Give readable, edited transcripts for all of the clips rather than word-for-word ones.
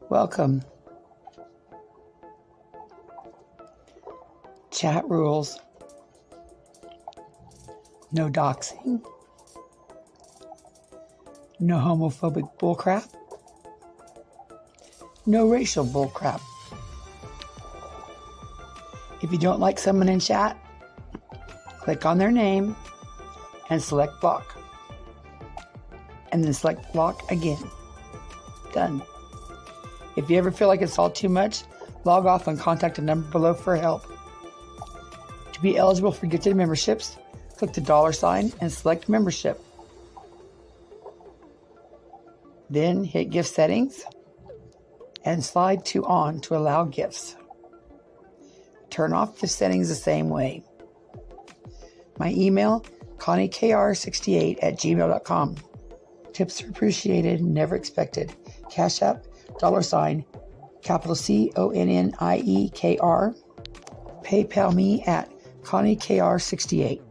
Welcome. Chat rules. No doxing. No homophobic bullcrap. No racial bullcrap. If you don't like someone in chat, click on their name and select block. And then select block again. Done. If you ever feel like it's all too much, log off and contact the number below for help. To be eligible for gifted memberships, click the $sign and select membership. Then hit gift settings and slide to on to allow gifts. Turn off gift settings the same way. My email, conniekr68@gmail.com. Tips are appreciated, never expected. Cash App, $sign, capital CONNIEKR. PayPal me at ConnieKR68.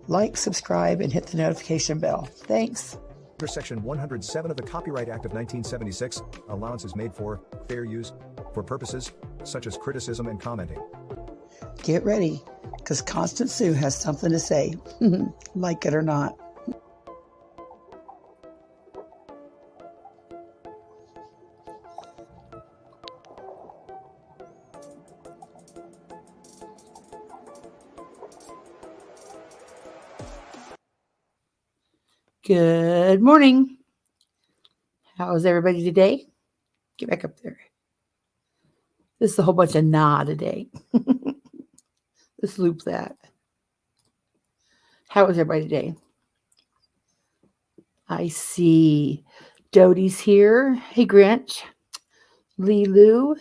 Like, subscribe, and hit the notification bell. Thanks. Under Section 107 of the Copyright Act of 1976, allowance is made for fair use for purposes such as criticism and commenting. Get ready, because Constant Sue has something to say, like it or not. Good morning. How is everybody today? Get back up there. This is a whole bunch of nah today. Let's loop that. How is everybody today? I see Dodie's here. Hey, Grinch. Lilu.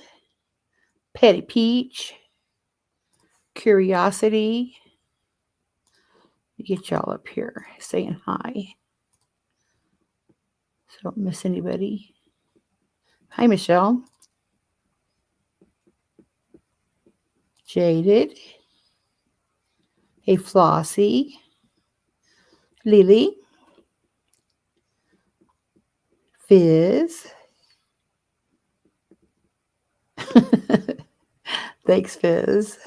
Petty Peach. Curiosity. Get y'all up here saying hi. So don't miss anybody. Hi, Michelle. Jaded. Hey, Flossie. Lily. Fizz. Thanks, Fizz.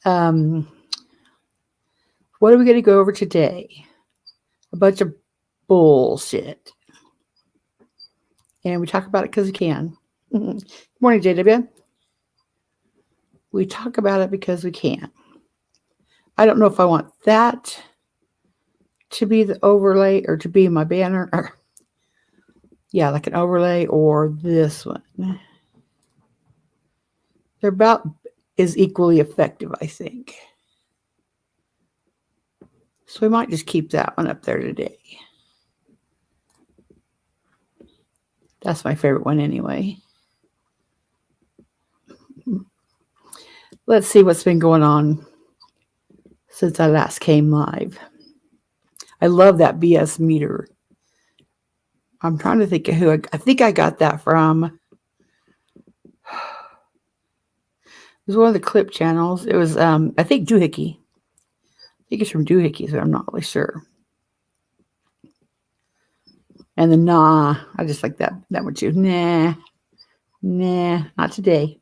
What are we going to go over today? A bunch of bullshit. And we talk about it because we can. Good morning, JW. We talk about it because we can. I don't know if I want that to be the overlay or to be my banner. Or, yeah, like an overlay or this one. They're about as equally effective, I think. So we might just keep that one up there today. That's my favorite one anyway. Let's see what's been going on since I last came live. I love that BS meter. I'm trying to think of who. I think I got that from. It was one of the clip channels. It was, I think, Doohickey. I think it's from Doohickey, so I'm not really sure. And the nah, I just like that one too. Nah, not today.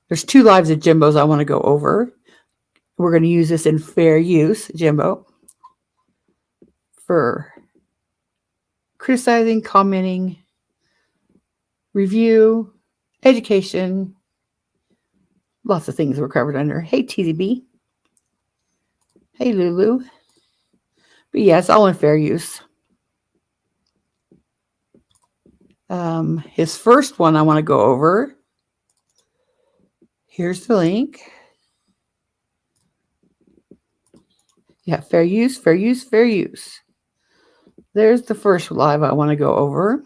There's 2 lives of Jimbo's I want to go over. We're going to use this in fair use, Jimbo, for criticizing, commenting, review, education, lots of things were covered under. Hey, TZB. Hey, Lulu. But yeah, it's all in fair use. His first one I want to go over. Here's the link. Yeah, fair use, fair use, fair use. There's the first live I want to go over.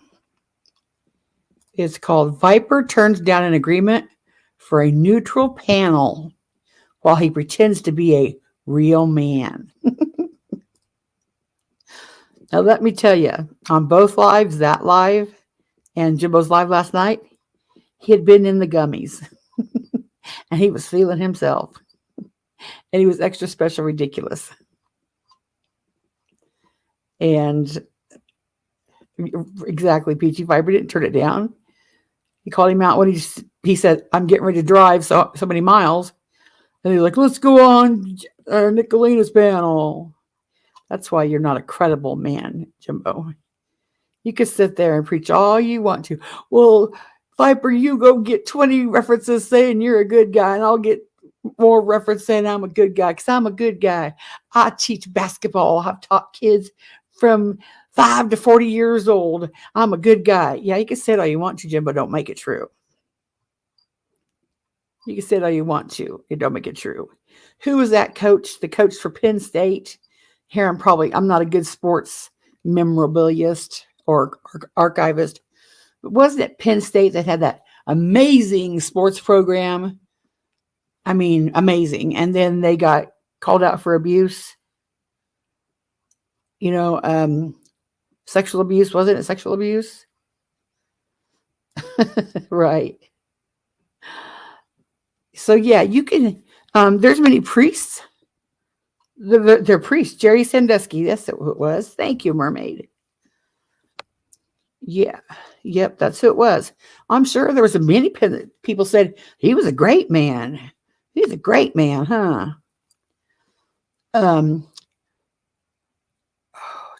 It's called Viper Turns Down an Agreement for a Neutral Panel while he pretends to be a real man. Now, let me tell you, on both lives, that live and Jimbo's live last night, he had been in the gummies and he was feeling himself. And he was extra special ridiculous. And Exactly, Peachy Viper didn't turn it down. He called him out when he said, I'm getting ready to drive so many miles. And he's like, let's go on Nicolina's panel. That's why you're not a credible man, Jimbo. You can sit there and preach all you want to. Well, Viper, you go get 20 references saying you're a good guy, and I'll get more reference saying I'm a good guy because I'm a good guy. I teach basketball. I've taught kids from 5 to 40 years old. I'm a good guy. Yeah, you can say it all you want to, Jimbo. Don't make it true. You can say it all you want to. It don't make it true. Who was that coach? The coach for Penn State. Here I'm not a good sports memorabilist or archivist. But wasn't it Penn State that had that amazing sports program? I mean, amazing. And then they got called out for abuse. Sexual abuse. Wasn't it sexual abuse? Right. So yeah, you can, there's many priests. They're priests. Jerry Sandusky. That's who it was. Thank you, Mermaid. Yeah. Yep. That's who it was. I'm sure there was many people said he was a great man. He's a great man, huh?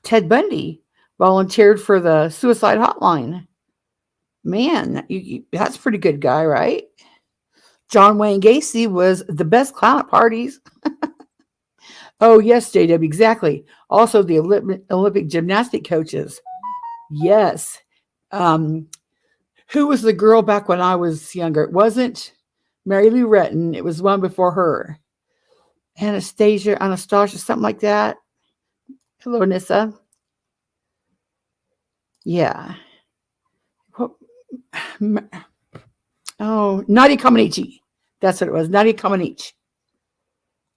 Ted Bundy volunteered for the suicide hotline. Man, that's a pretty good guy, right? John Wayne Gacy was the best clown at parties. Oh, yes, JW, exactly. Also, the Olympic gymnastic coaches. Yes. Who was the girl back when I was younger? It wasn't Mary Lou Retton. It was one before her. Anastasia, something like that. Hello, Nissa. Yeah. Oh, Nadia Comaneci. That's what it was. Nadia Comaneci.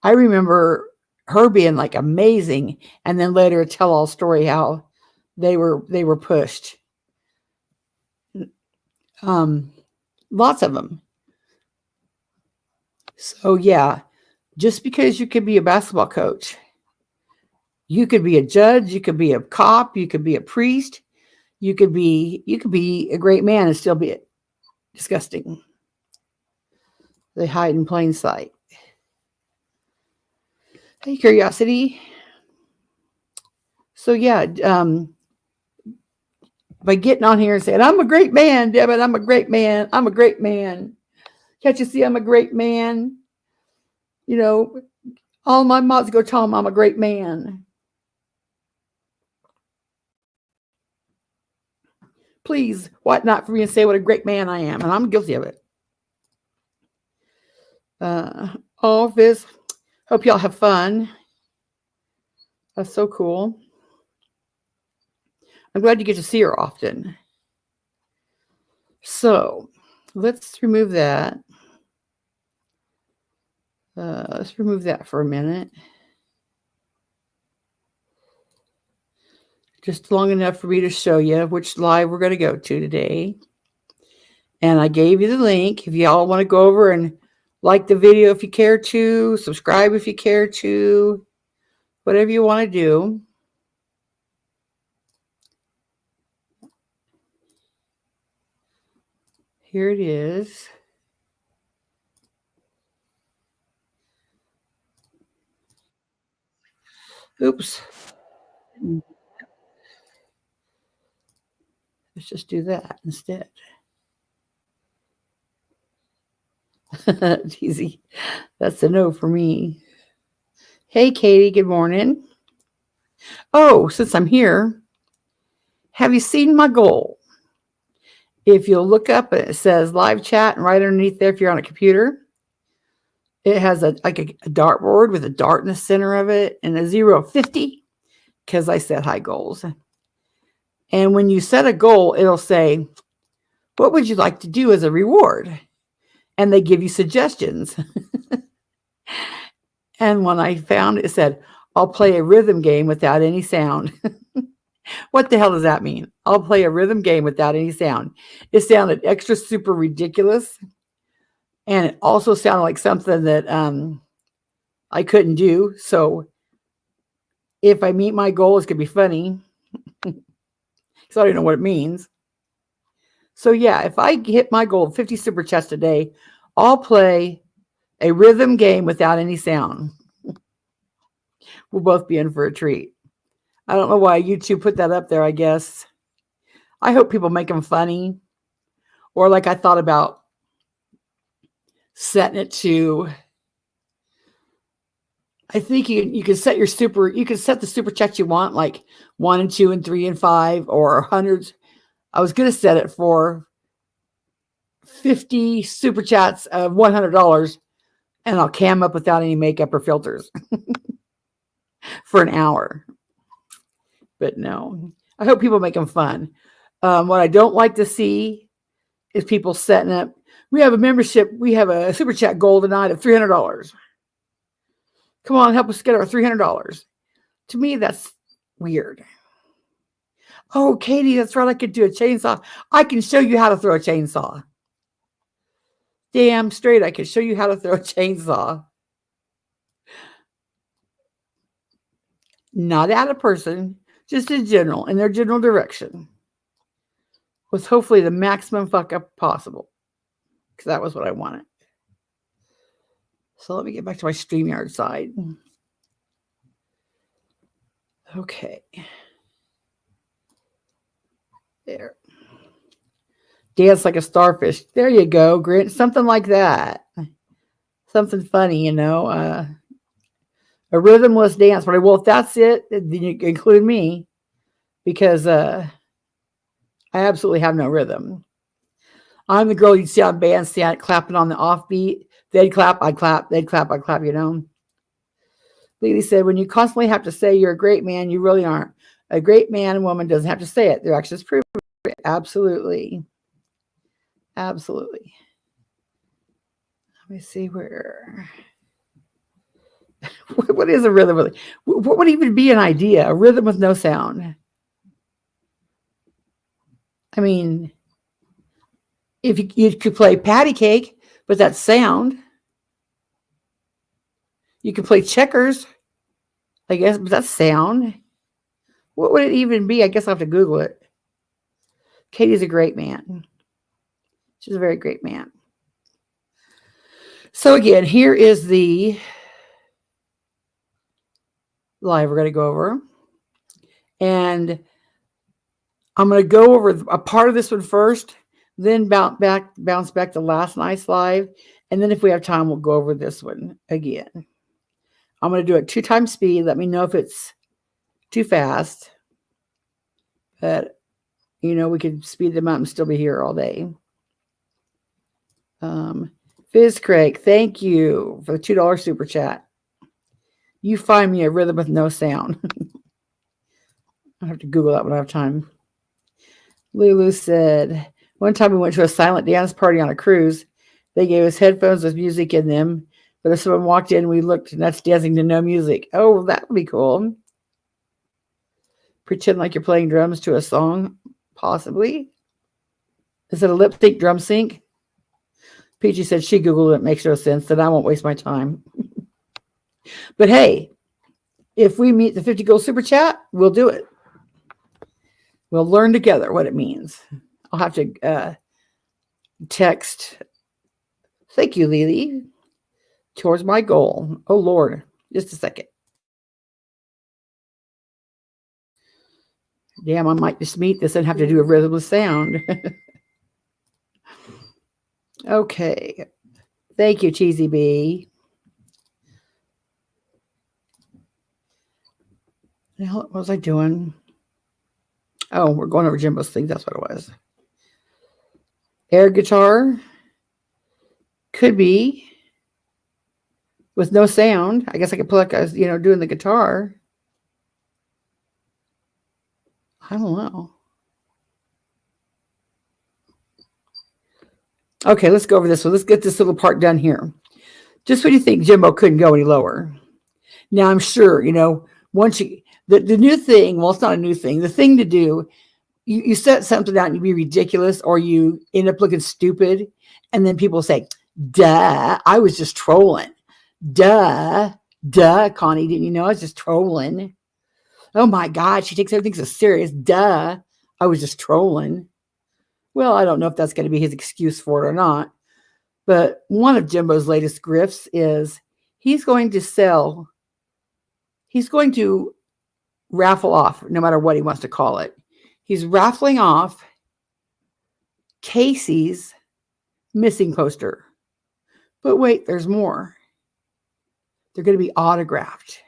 I remember her being like amazing, and then later a tell-all story how they were pushed. Lots of them. So yeah, just because you could be a basketball coach, you could be a judge, you could be a cop, you could be a priest, you could be a great man and still be disgusting. They hide in plain sight. Hey, Curiosity. So yeah, by getting on here and saying, I'm a great man, Debit, I'm a great man, I'm a great man. Can't you see I'm a great man? All my mods go tell them I'm a great man. Please, what not for me and say what a great man I am, and I'm guilty of it. All of this. Hope y'all have fun. That's so cool. I'm glad you get to see her often. So let's remove that. Let's remove that for a minute. Just long enough for me to show you which live we're going to go to today. And I gave you the link. If y'all want to go over and like the video if you care to, subscribe if you care to, whatever you want to do. Here it is. Oops. Let's just do that instead. Easy. That's a no for me. Hey, Katie. Good morning. Oh, since I'm here, have you seen my goal? If you'll look up, it says live chat, and right underneath there, if you're on a computer, it has a dartboard with a dart in the center of it and a 0 of 50 because I set high goals. And when you set a goal, it'll say, what would you like to do as a reward? And they give you suggestions. And when I found it said, I'll play a rhythm game without any sound. What the hell does that mean? I'll play a rhythm game without any sound. It sounded extra super ridiculous. And it also sounded like something that I couldn't do. So if I meet my goal, it's going to be funny. because I don't know what it means. So yeah, if I hit my goal of 50 super chats today, I'll play a rhythm game without any sound. We'll both be in for a treat. I don't know why YouTube put that up there, I guess. I hope people make them funny. Or like I thought about setting it to, I think you can set your you can set the super chats you want, like 1 and 2 and 3 and 5 or hundreds. I was going to set it for 50 super chats of $100, and I'll cam up without any makeup or filters for an hour. But no, I hope people make them fun. What I don't like to see is people setting up. We have a membership. We have a super chat goal tonight of $300. Come on, help us get our $300. To me, that's weird. Oh, Katie, that's right. I could do a chainsaw. I can show you how to throw a chainsaw. Damn straight, I can show you how to throw a chainsaw. Not at a person, just in general, in their general direction. With hopefully the maximum fuck up possible. Because that was what I wanted. So let me get back to my StreamYard side. Okay. There. Dance like a starfish. There you go, Grinch. Something like that. Something funny, a rhythmless dance. But well, if that's it, then you can include me. Because I absolutely have no rhythm. I'm the girl you'd see on bandstand clapping on the offbeat. They'd clap, I'd clap. They'd clap, I'd clap, Lily said, when you constantly have to say you're a great man, you really aren't. A great man and woman doesn't have to say it. Their actions prove it. Absolutely. Absolutely. Let me see where. What is a rhythm? What would even be an idea? A rhythm with no sound. I mean, if you could play patty cake, but that's sound. You could play checkers, I guess, but that's sound. What would it even be? I guess I'll have to Google it. Katie's a great man. She's a very great man. So again, here is the live we're going to go over. And I'm going to go over a part of this one first, then bounce back to last night's live. And then if we have time, we'll go over this one again. I'm going to do it 2 times speed. Let me know if it's too fast. But, we could speed them up and still be here all day. Fizz Craig, thank you for the $2 super chat. You find me a rhythm with no sound. I have to Google that when I have time. Lulu said, one time we went to a silent dance party on a cruise. They gave us headphones with music in them. But if someone walked in, we looked and that's dancing to no music. Oh, well, that would be cool. Pretend like you're playing drums to a song, possibly. Is it a lip sync drum sync? Peachy said she Googled it. Makes no sense. Then I won't waste my time. But hey, if we meet the 50 gold super chat, we'll do it. We'll learn together what it means. I'll have to text. Thank you, Lily. Towards my goal. Oh, Lord. Just a second. Damn, I might just meet this and have to do a rhythmless sound. Okay. Thank you, Cheesy B. Now, what was I doing? Oh, we're going over Jimbo's thing. That's what it was. Air guitar. Could be. With no sound. I guess I could play like I was, doing the guitar. I don't know. Okay, let's go over this one. Let's get this little part done here. Just when you think Jimbo couldn't go any lower. Now, I'm sure, once you, the new thing, well, it's not a new thing. The thing to do, you set something out and you be ridiculous or you end up looking stupid. And then people say, duh, I was just trolling. Duh, Connie, didn't you know I was just trolling? Oh my God, she takes everything so serious. Duh, I was just trolling. Well, I don't know if that's going to be his excuse for it or not. But one of Jimbo's latest grifts is he's going to raffle off, no matter what he wants to call it. He's raffling off Casey's missing poster. But wait, there's more. They're going to be autographed.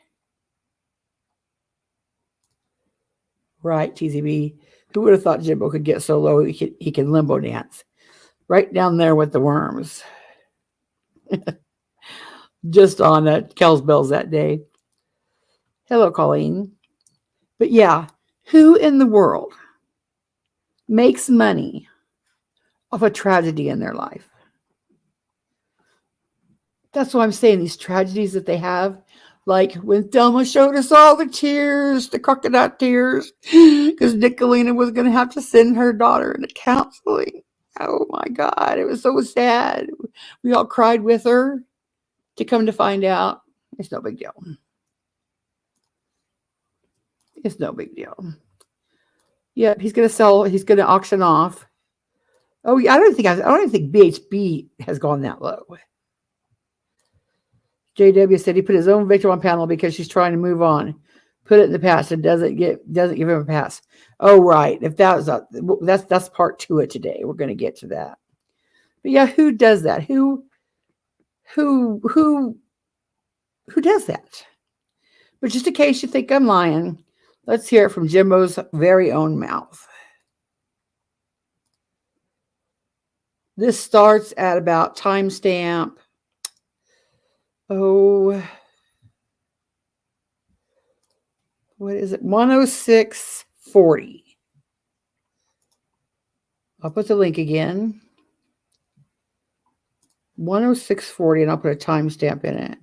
Right, TZB. Who would have thought Jimbo could get so low he can limbo dance? Right down there with the worms. Just on Kel's Bells that day. Hello, Colleen. But yeah, who in the world makes money off a tragedy in their life? That's what I'm saying. These tragedies that they have, like when Thelma showed us all the tears, the crocodile tears, because Nicolina was going to have to send her daughter into counseling. Oh my God, it was so sad. We all cried with her. To come to find out, it's no big deal. It's no big deal. Yep, he's going to auction off. Oh, yeah, I don't even think BHB has gone that low. JW said he put his own victim on panel because she's trying to move on. Put it in the past and doesn't give him a pass. Oh, right. If that's part 2 of today. We're going to get to that. But yeah, who does that? Who does that? But just in case you think I'm lying, let's hear it from Jimbo's very own mouth. This starts at about timestamp. Oh, what is it? 106:40. I'll put the link again. 106:40, and I'll put a timestamp in it.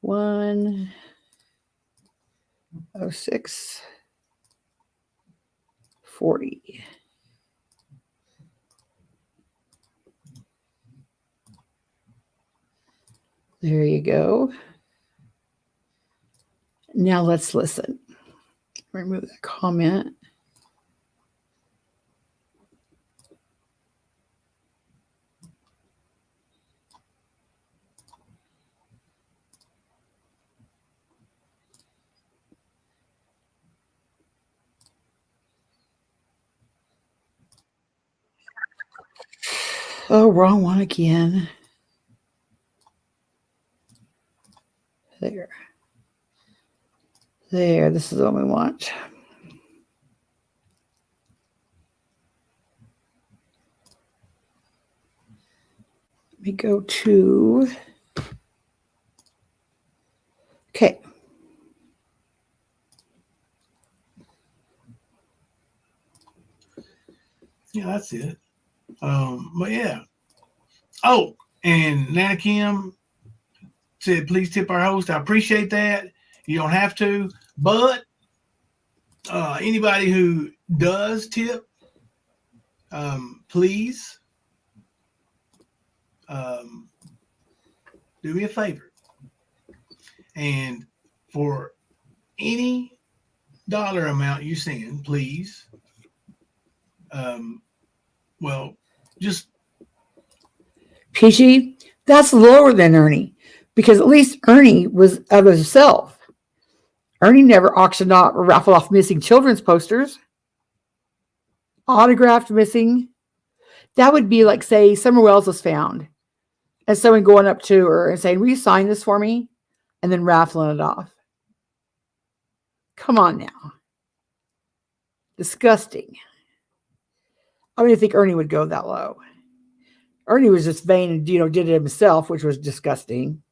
106:40. There you go. Now let's listen. Remove that comment. Oh, wrong one again. There. This is what we want. Let me go to. Okay. Yeah, that's it. But yeah. Oh, and Nana Kim said, please tip our host. I appreciate that. You don't have to, but anybody who does tip, please do me a favor. And for any dollar amount you send, please, just PG, that's lower than Ernie, because at least Ernie was of himself. Ernie never auctioned off or raffled off missing children's posters. Autographed missing. That would be like, say, Summer Wells was found, and someone going up to her and saying, will you sign this for me? And then raffling it off. Come on now. Disgusting. I don't even think Ernie would go that low. Ernie was just vain and, did it himself, which was disgusting.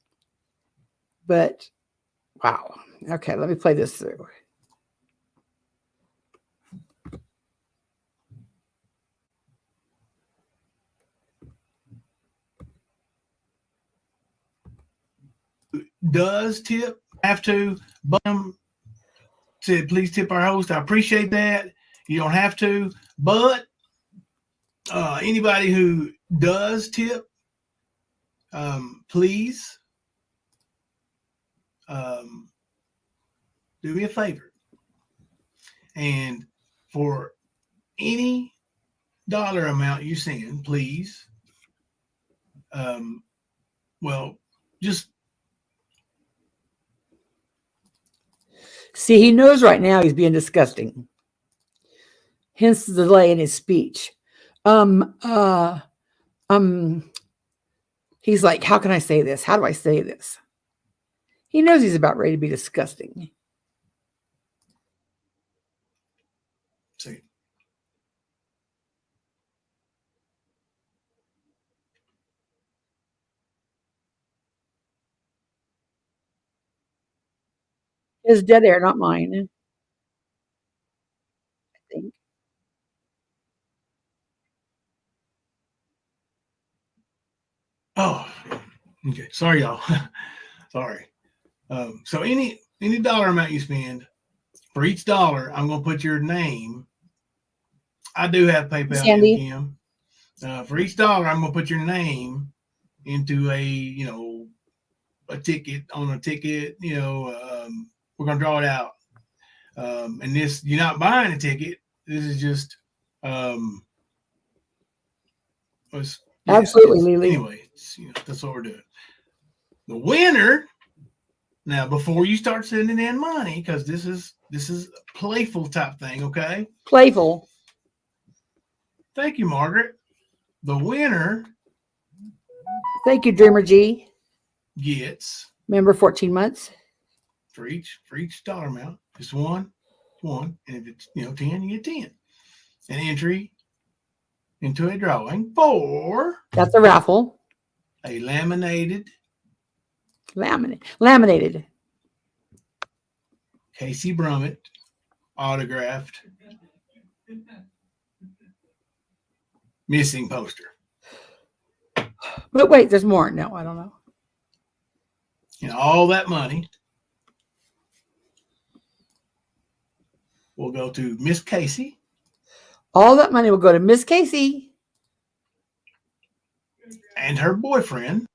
But, wow. Okay, let me play this through. Does tip, have to, but said, please tip our host. I appreciate that. You don't have to, but anybody who does tip, please do me a favor. And for any dollar amount you send, please. Well, just see, he knows right now he's being disgusting. Hence the delay in his speech. He's like, how can I say this? How do I say this? He knows he's about ready to be disgusting. see. His dead air, not mine. I think. Oh, okay. Sorry, y'all. Sorry. So any dollar amount you spend, for each dollar, I'm going to put your name. I do have PayPal, Sandy. Kim. For each dollar, I'm going to put your name into a ticket on a ticket. We're going to draw it out. And this, you're not buying a ticket. This is just, Absolutely, Lily. Anyway, that's what we're doing. The winner. Now, before you start sending in money, because this is a playful type thing, okay? Playful. Thank you, Margaret. The winner. Thank you, Dreamer G. Gets member 14 months for each dollar amount. Just one, and if it's 10, you get 10. An entry into a drawing for that's a raffle. A laminated Casey Brummett autographed missing poster. But wait, there's more. No, I don't know. And all that money will go to Miss Casey. All that money will go to Miss Casey and her boyfriend.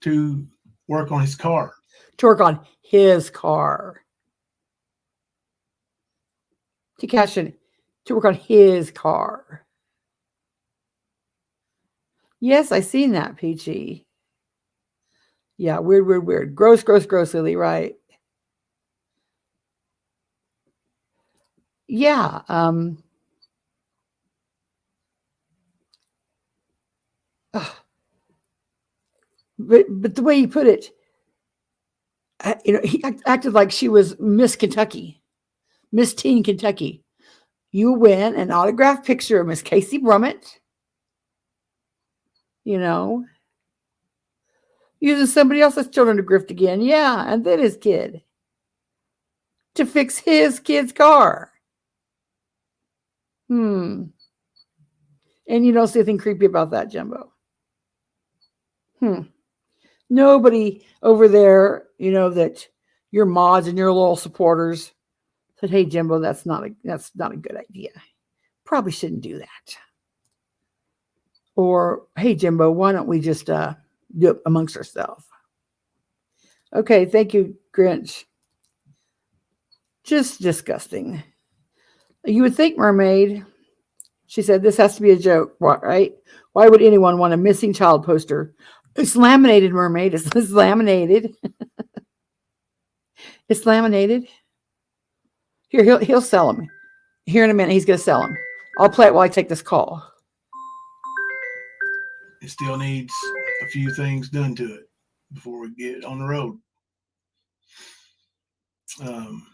To work on his car. To cash in. To work on his car. Yes, I seen that, Peachy. Yeah, weird. Gross, Lily, right? Yeah. But the way he put it, he acted like she was Miss Kentucky, Miss Teen Kentucky. You win an autographed picture of Miss Casey Brummett. Using somebody else's children to grift again. Yeah, and then his kid. To fix his kid's car. And you don't see anything creepy about that, Jimbo. Nobody over there, that your mods and your loyal supporters said, hey, Jimbo, that's not a good idea. Probably shouldn't do that. Or, hey, Jimbo, why don't we just do it amongst ourselves? Okay, thank you, Grinch. Just disgusting. You would think, Mermaid, she said, this has to be a joke, right? Why would anyone want a missing child poster? It's laminated, Mermaid. It's laminated. It's laminated. Here, he'll sell them. Here in a minute, he's going to sell them. I'll play it while I take this call. It still needs a few things done to it before we get on the road.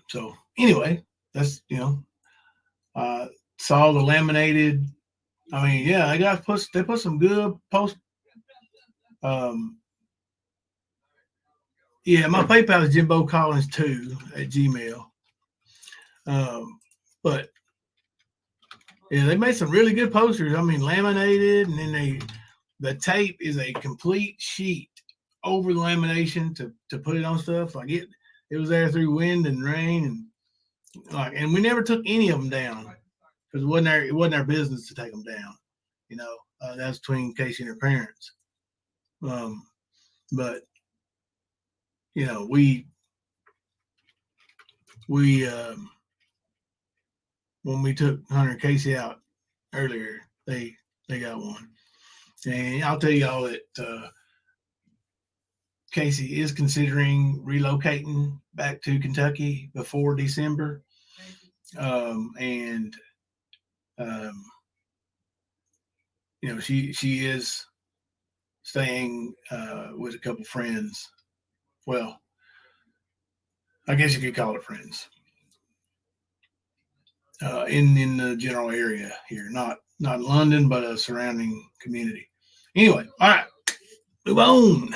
So anyway, that's, saw the laminated. I mean, yeah, they put some good post. Yeah, my PayPal is Jimbo Collins 2 at Gmail. But yeah, they made some really good posters. I mean, laminated, and then the tape is a complete sheet over the lamination to put it on stuff. Like it was there through wind and rain, and we never took any of them down because it wasn't our business to take them down. That's between Casey and her parents. But we we when we took Hunter and Casey out earlier, they got one. And I'll tell y'all that Casey is considering relocating back to Kentucky before December. And you know, she is staying with a couple friends. Well, I guess you could call it friends. In the general area here, not London, but a surrounding community. Anyway, all right, move on.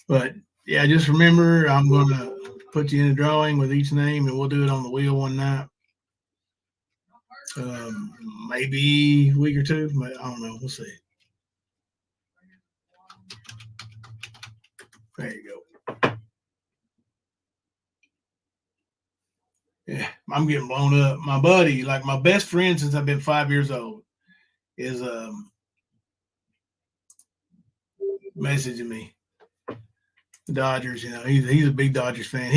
But yeah, just remember, I'm gonna put you in a drawing with each name, and we'll do it on the wheel one night. Maybe a week or two. I don't know. We'll see. There you go. Yeah, I'm getting blown up. My buddy, like my best friend since I've been 5 years old, is messaging me. The Dodgers, you know, he's a big Dodgers fan.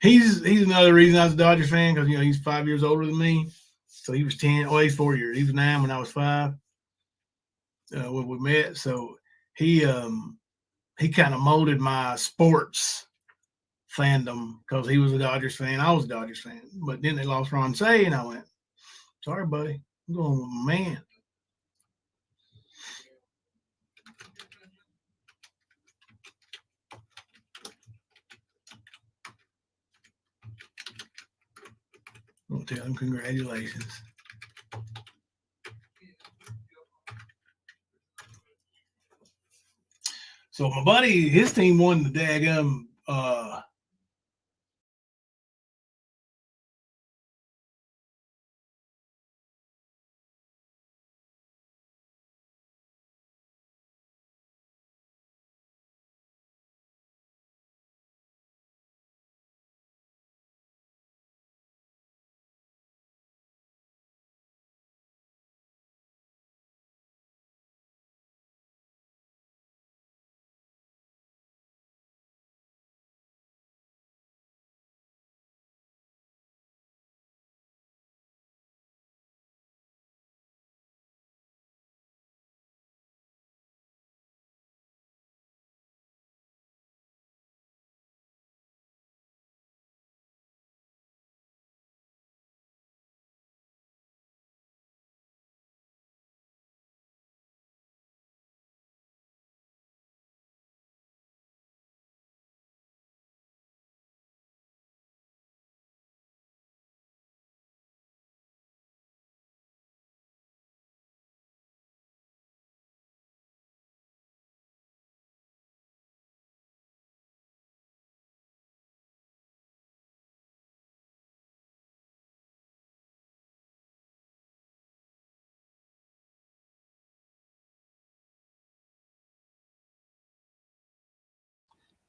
He's another reason I was a Dodgers fan, because, you know, he's 5 years older than me. So he was 10. Oh, he's 4 years. He was 9 when I was 5 when we met. So he kind of molded my sports fandom, because he was a Dodgers fan. I was a Dodgers fan. But then they lost Ron Say, and I went, sorry, buddy. I'm going with my man. I'll tell him congratulations. So my buddy, his team won the daggum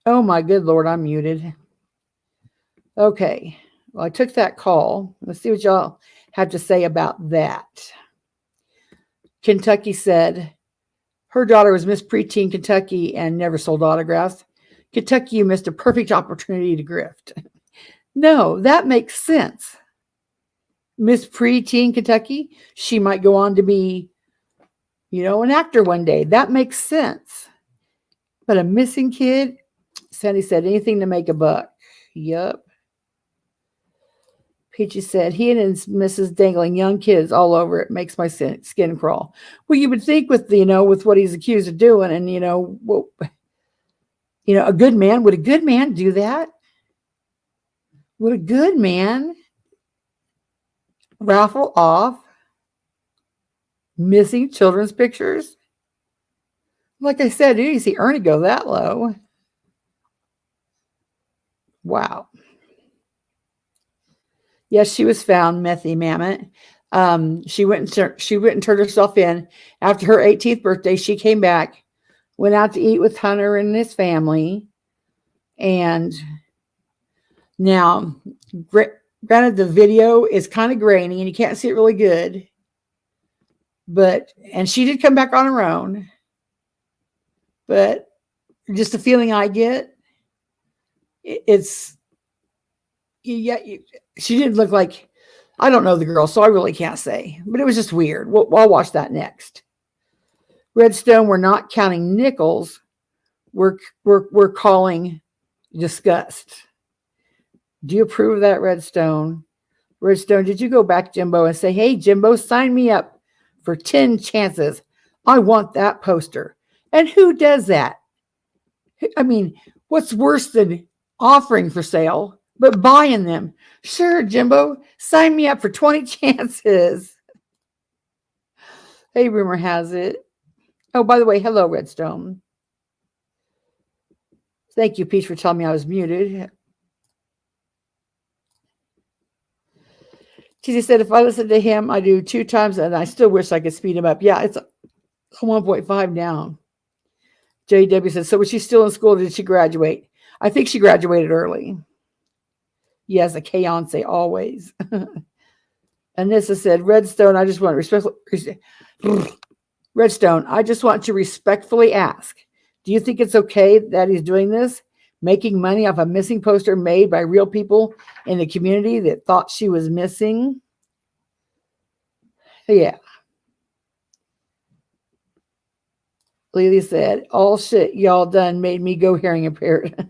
Oh my good Lord, I'm muted. Okay. Well, I took that call. Let's see what y'all have to say about that. Kentucky said her daughter was Miss Preteen Kentucky and never sold autographs. Kentucky, you missed a perfect opportunity to grift. No, that makes sense. Miss Preteen Kentucky, she might go on to be, you know, an actor one day. That makes sense. But a missing kid, Sandy said, anything to make a buck. Yup. Peachy said, he and his missus dangling young kids all over it makes my skin crawl. Well, you would think with, you know, with what he's accused of doing, and, you know, well, you know, would a good man do that? Would a good man raffle off missing children's pictures? Like I said, you see Ernie go that low. Wow. Yes, she was found, Methy Mammoth. She went and turned herself in after her 18th birthday. She came back, went out to eat with Hunter and his family, and now, granted, the video is kind of grainy and you can't see it really good, and she did come back on her own, but just the feeling I get it's, yeah, she didn't look like, I don't know the girl, so I really can't say, but it was just weird. I'll watch that next. Redstone, we're not counting nickels. We're calling disgust. Do you approve of that, Redstone? Redstone, did you go back, Jimbo, and say, hey, Jimbo, sign me up for 10 chances. I want that poster. And who does that? I mean, what's worse than offering for sale, but buying them? Sure, Jimbo, sign me up for 20 chances. Hey, rumor has it. Oh, by the way, hello, Redstone. Thank you, Peach, for telling me I was muted. She said, if I listen to him, I do 2 times, and I still wish I could speed him up. Yeah, it's 1.5 now. JW said, so was she still in school? Did she graduate? I think she graduated early. Yes, a Kayonce always. Anissa said, Redstone, I just want to respectfully ask, do you think it's okay that he's doing this? Making money off a missing poster made by real people in the community that thought she was missing? Yeah. Lily said, all shit y'all done made me go hearing impaired.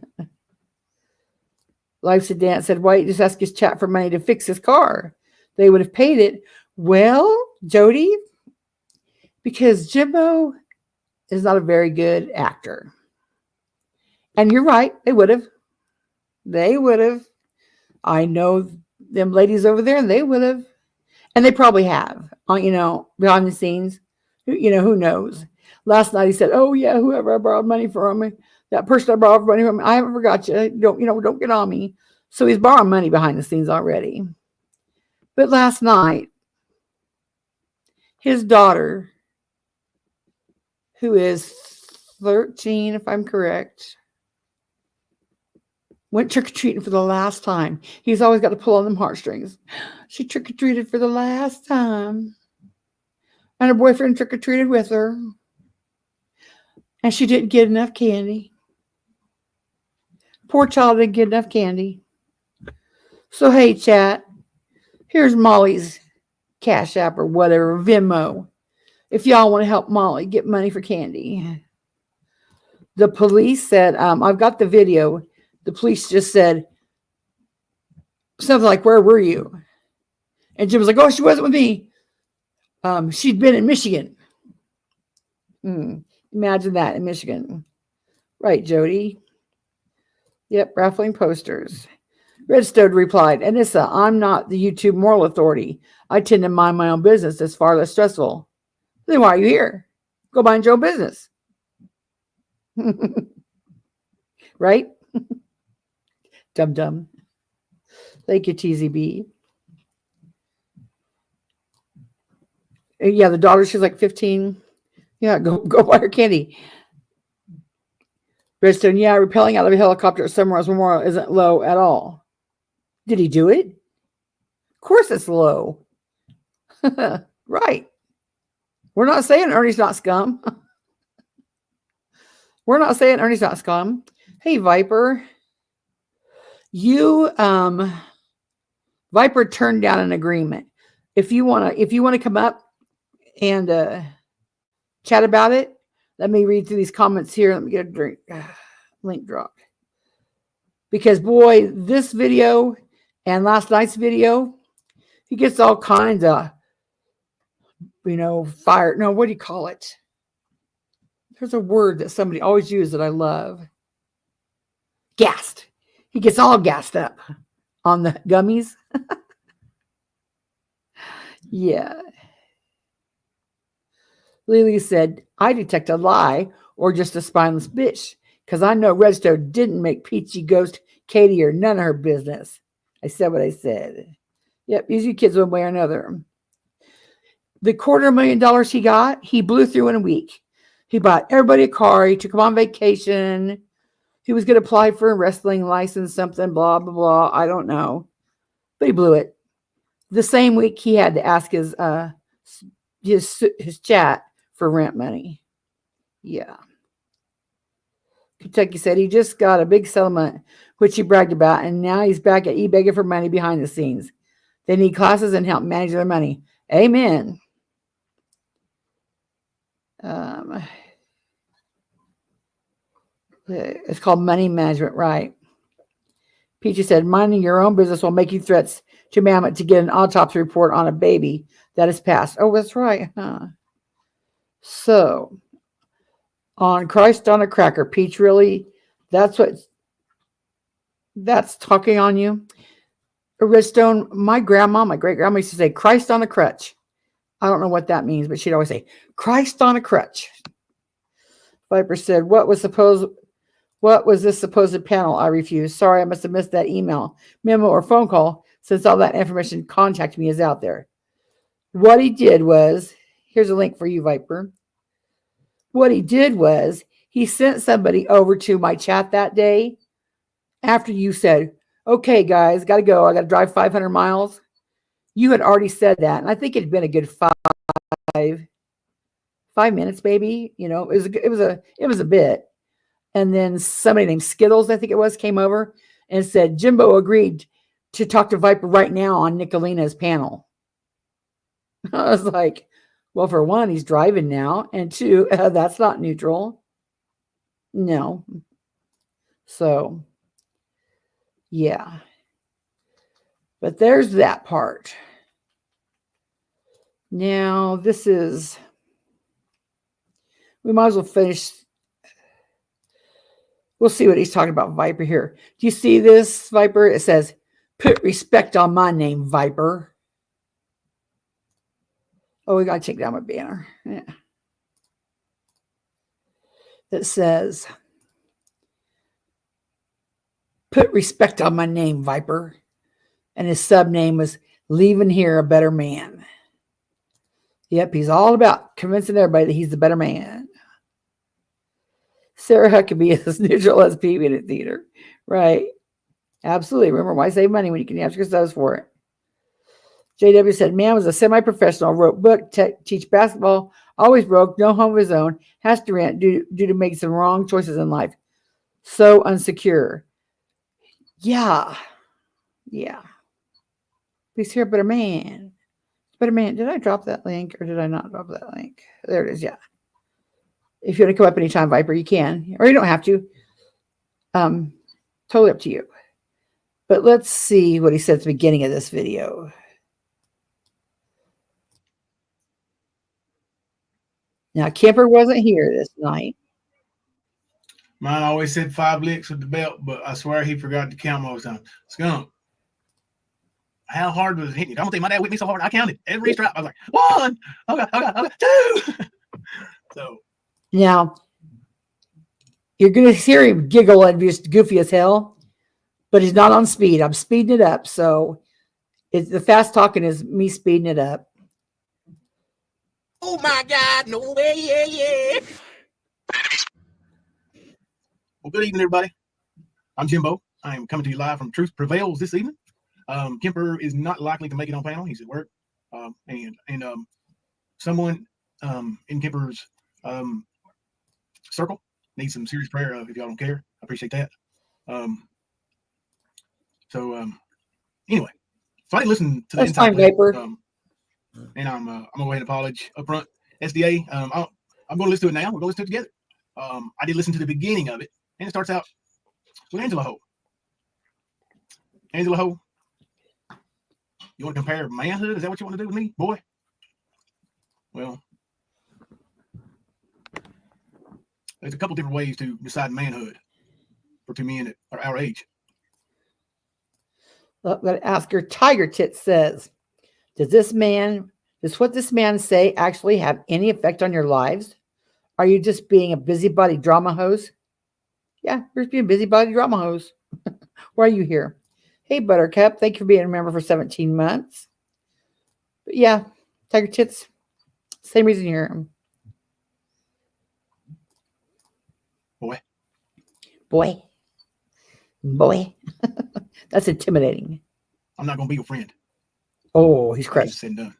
Life's a Dance said, why just ask his chat for money to fix his car? They would have paid it. Well, Jody, because Jimbo is not a very good actor. And you're right, they would have. They would have. I know them ladies over there, and they would have. And they probably have, behind the scenes. Who knows? Last night he said, oh, yeah, whoever I borrowed money from, that person I borrowed money from, I haven't forgot you. Don't get on me. So he's borrowing money behind the scenes already. But last night, his daughter, who is 13, if I'm correct, went trick-or-treating for the last time. He's always got to pull on them heartstrings. She trick-or-treated for the last time. And her boyfriend trick-or-treated with her. And she didn't get enough candy. Poor child didn't get enough candy. So, hey, chat, here's Molly's Cash App or whatever, Venmo. If y'all want to help Molly get money for candy. The police said, I've got the video. The police just said something like, where were you? And Jim was like, oh, she wasn't with me. She'd been in Michigan. Imagine that in Michigan. Right, Jody. Yep, raffling posters. Redstone replied, Anissa, I'm not the YouTube moral authority. I tend to mind my own business. It's far less stressful. Then why are you here? Go mind your own business. Right? Dum-dum. Thank you, TZB. Yeah, the daughter, she's like 15. Yeah, go buy her candy. Redstone, yeah, rappelling out of a helicopter at Summerhouse Memorial isn't low at all. Did he do it? Of course it's low. Right. We're not saying Ernie's not scum. We're not saying Ernie's not scum. Hey, Viper. Viper turned down an agreement. If you wanna come up and chat about it, let me read through these comments here. Let me get a drink. Link dropped. Because boy, this video and last night's video, he gets all kinds of, fire. No, what do you call it? There's a word that somebody always uses that I love. Gassed. He gets all gassed up on the gummies. Yeah. Lily said, I detect a lie or just a spineless bitch because I know Redstone didn't make Peachy Ghost, Katie, or none of her business. I said what I said. Yep, use you kids one way or another. The $250,000 he got, he blew through in a week. He bought everybody a car. He took them on vacation. He was going to apply for a wrestling license, something, blah, blah, blah. I don't know. But he blew it. The same week, he had to ask his chat for rent money. Yeah. Kentucky said he just got a big settlement, which he bragged about, and now he's back at begging for money behind the scenes. They need classes and help manage their money. Amen. It's called money management, right? Peachy said, minding your own business while making threats to Mammoth to get an autopsy report on a baby that has passed. Oh, that's right. Huh? So, on Christ on a cracker, Peach, really? That's talking on you? Redstone, my great grandma used to say, Christ on a crutch. I don't know what that means, but she'd always say, Christ on a crutch. Viper said, what was this supposed panel? I refused. Sorry, I must have missed that email, memo, or phone call since all that information contact me is out there. What he did was, here's a link for you, Viper. What he did was he sent somebody over to my chat that day after you said, okay, guys, got to go. I got to drive 500 miles. You had already said that. And I think it had been a good 5 minutes, maybe. You know, it was a bit. And then somebody named Skittles, I think it was, came over and said, Jimbo agreed to talk to Viper right now on Nicolina's panel. I was like, well, for one, he's driving now. And two, that's not neutral. No. So, yeah. But there's that part. Now, we might as well finish. We'll see what he's talking about, Viper, here. Do you see this, Viper? It says, put respect on my name, Viper. Oh, we got to take down my banner. Yeah. It says, put respect on my name, Viper. And his sub name was Leaving Here a Better Man. Yep, he's all about convincing everybody that he's the better man. Sarah Huckabee is neutral as PB in a theater. Right. Absolutely. Remember, why save money when you can have your subs for it? JW said, man was a semi-professional, wrote book, teach basketball, always broke, no home of his own, has to rent due to make some wrong choices in life. So unsecure. Yeah. Yeah. Please hear a better man. Better man. Did I drop that link or did I not drop that link? There it is. Yeah. If you want to come up anytime, Viper, you can, or you don't have to. Totally up to you. But let's see what he said at the beginning of this video. Now, Kemper wasn't here this night. Mine always said 5 licks with the belt, but I swear he forgot to count most of the time. Skunk. How hard was it hitting you? I don't think my dad whipped me so hard. I counted every strap. I was like, 1, okay, 2. So now you're gonna hear him giggle and be just goofy as hell, but he's not on speed. I'm speeding it up, so the fast talking is me speeding it up. Oh my God, no way, yeah. Well, good evening, everybody. I'm Jimbo. I am coming to you live from Truth Prevails this evening. Kemper is not likely to make it on panel. He's at work. And someone in Kemper's circle needs some serious prayer if y'all don't care. I appreciate that. Anyway, so I didn't listen to the entire Viper. And I'm gonna go ahead and apologize up front. SDA, I'm gonna listen to it now. We're gonna listen to it together. I did listen to the beginning of it, and it starts out with Angela Ho. Angela Ho, you want to compare manhood? Is that what you want to do with me, boy? Well, there's a couple different ways to decide manhood for two men that are our age. I'm going to ask her. Tiger Tit says, does what this man say actually have any effect on your lives? Are you just being a busybody drama host? Yeah, you're just being a busybody drama host. Why are you here? Hey, Buttercup, thank you for being a member for 17 months. But yeah, Tiger Tits, same reason you're here. Boy. That's intimidating. I'm not going to be your friend. Oh, he's crushed. Said and done.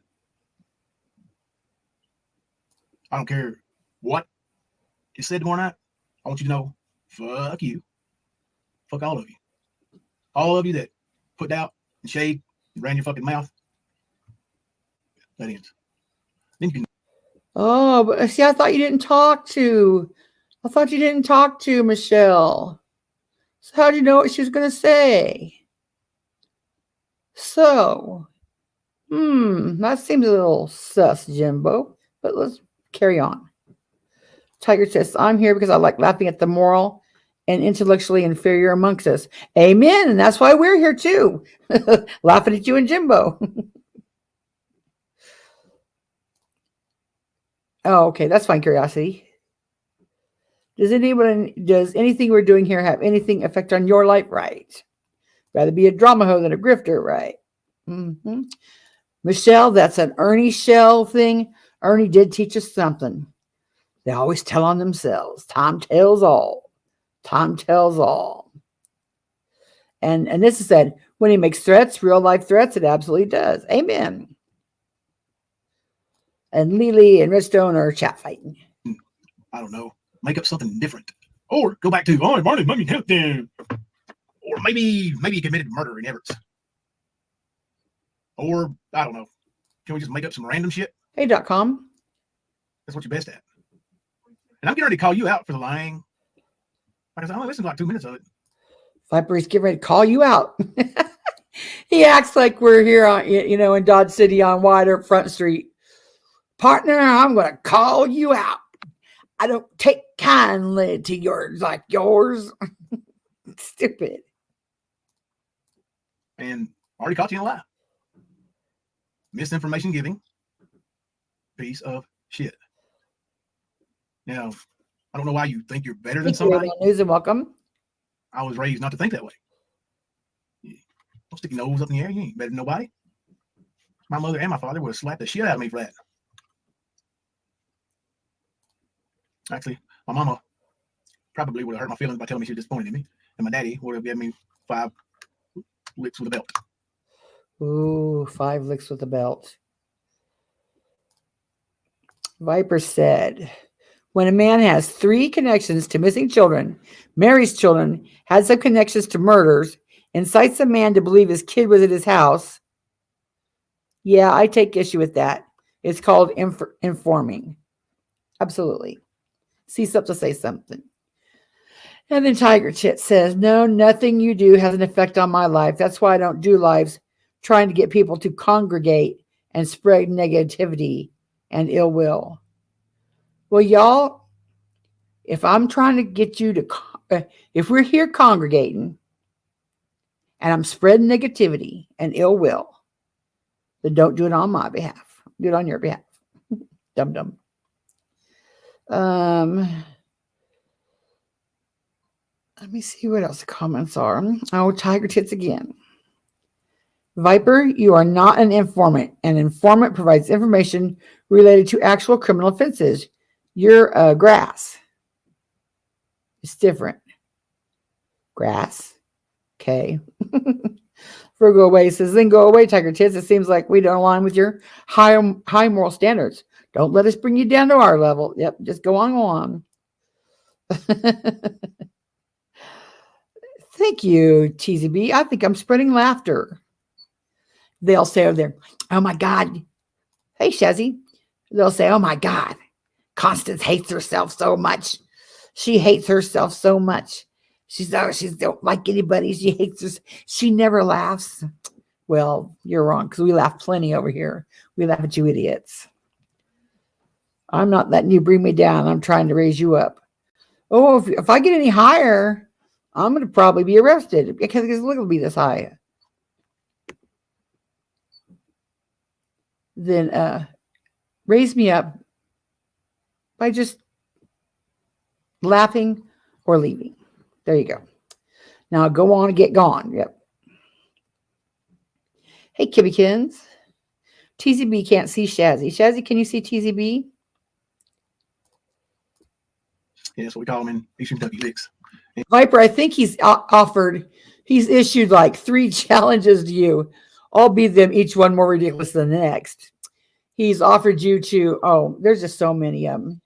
I don't care what is said tomorrow night. I want you to know fuck you. Fuck all of you. All of you that put out and shade and ran your fucking mouth. That ends. Then you can. Oh, but see, I thought you didn't talk to Michelle. So how do you know what she was going to say? So, that seems a little sus, Jimbo. But let's carry on. Tiger says, I'm here because I like laughing at the moral and intellectually inferior amongst us. Amen. And that's why we're here too. Laughing at you and Jimbo. Oh, okay. That's fine. Curiosity. Does anything we're doing here have anything effect on your life? Right. Rather be a drama hoe than a grifter, right? Mm-hmm. Michelle, that's an Ernie Shell thing. Ernie did teach us something. They always tell on themselves. Time tells all. Time tells all. And this is said, when he makes threats, real life threats, it absolutely does. Amen. And Lily and Redstone are chat fighting. I don't know. Make up something different. Or go back to, oh, Marty, let me help them. Or maybe he committed murder in Everett. Or, I don't know. Can we just make up some random shit? Hey.com. That's what you're best at. And I'm getting ready to call you out for the lying. Like I said, I only listened to like 2 minutes of it. Viper's getting ready to call you out. He acts like we're here on, in Dodge City on Wider Front Street. Partner, I'm going to call you out. I don't take kindly to yours like yours. Stupid. And already caught you in a lie. Misinformation giving. Piece of shit. Now, I don't know why you think you're better than somebody. News and welcome. I was raised not to think that way. Don't stick your nose up in the air. You ain't better than nobody. My mother and my father would have slapped the shit out of me for that. Actually, my mama probably would have hurt my feelings by telling me she was disappointed in me. And my daddy would have given me 5 licks with a belt. Ooh, 5 licks with a belt. Viper said, when a man has 3 connections to missing children, marries children, has some connections to murders, incites a man to believe his kid was at his house. Yeah, I take issue with that. It's called informing. Absolutely. Cease up to say something. And then Tiger Chit says, no, nothing you do has an effect on my life. That's why I don't do lives trying to get people to congregate and spread negativity and ill will. Well, y'all, if I'm trying to get you to, if we're here congregating and I'm spreading negativity and ill will, then don't do it on my behalf. Do it on your behalf. Dum-dum. Let me see what else the comments are. Oh, Tiger Tits again. Viper, you are not an informant. An informant provides information related to actual criminal offenses. You're grass. It's different. Grass. Okay. Virgo Away says, then go away, Tiger Tits. It seems like we don't align with your high moral standards. Don't let us bring you down to our level. Yep, just go on. Thank you, TZB. I think I'm spreading laughter. They'll say over there, oh my God. Hey, Shazzy. They'll say, oh my God. Constance hates herself so much. She hates herself so much. She don't like anybody. She hates us. She never laughs. Well, you're wrong because we laugh plenty over here. We laugh at you idiots. I'm not letting you bring me down. I'm trying to raise you up. Oh, if I get any higher, I'm going to probably be arrested because look, it'll be this high. Then raise me up by just laughing or leaving. There you go. Now go on and get gone. Yep. Hey, Kibbykins. TZB can't see Shazzy. Shazzy, can you see TZB? Yeah, that's what we call them in Eastern Kentucky licks. Viper, I think he's issued like 3 challenges to you. Albeit them each one more ridiculous than the next. He's offered you to, there's just so many of them.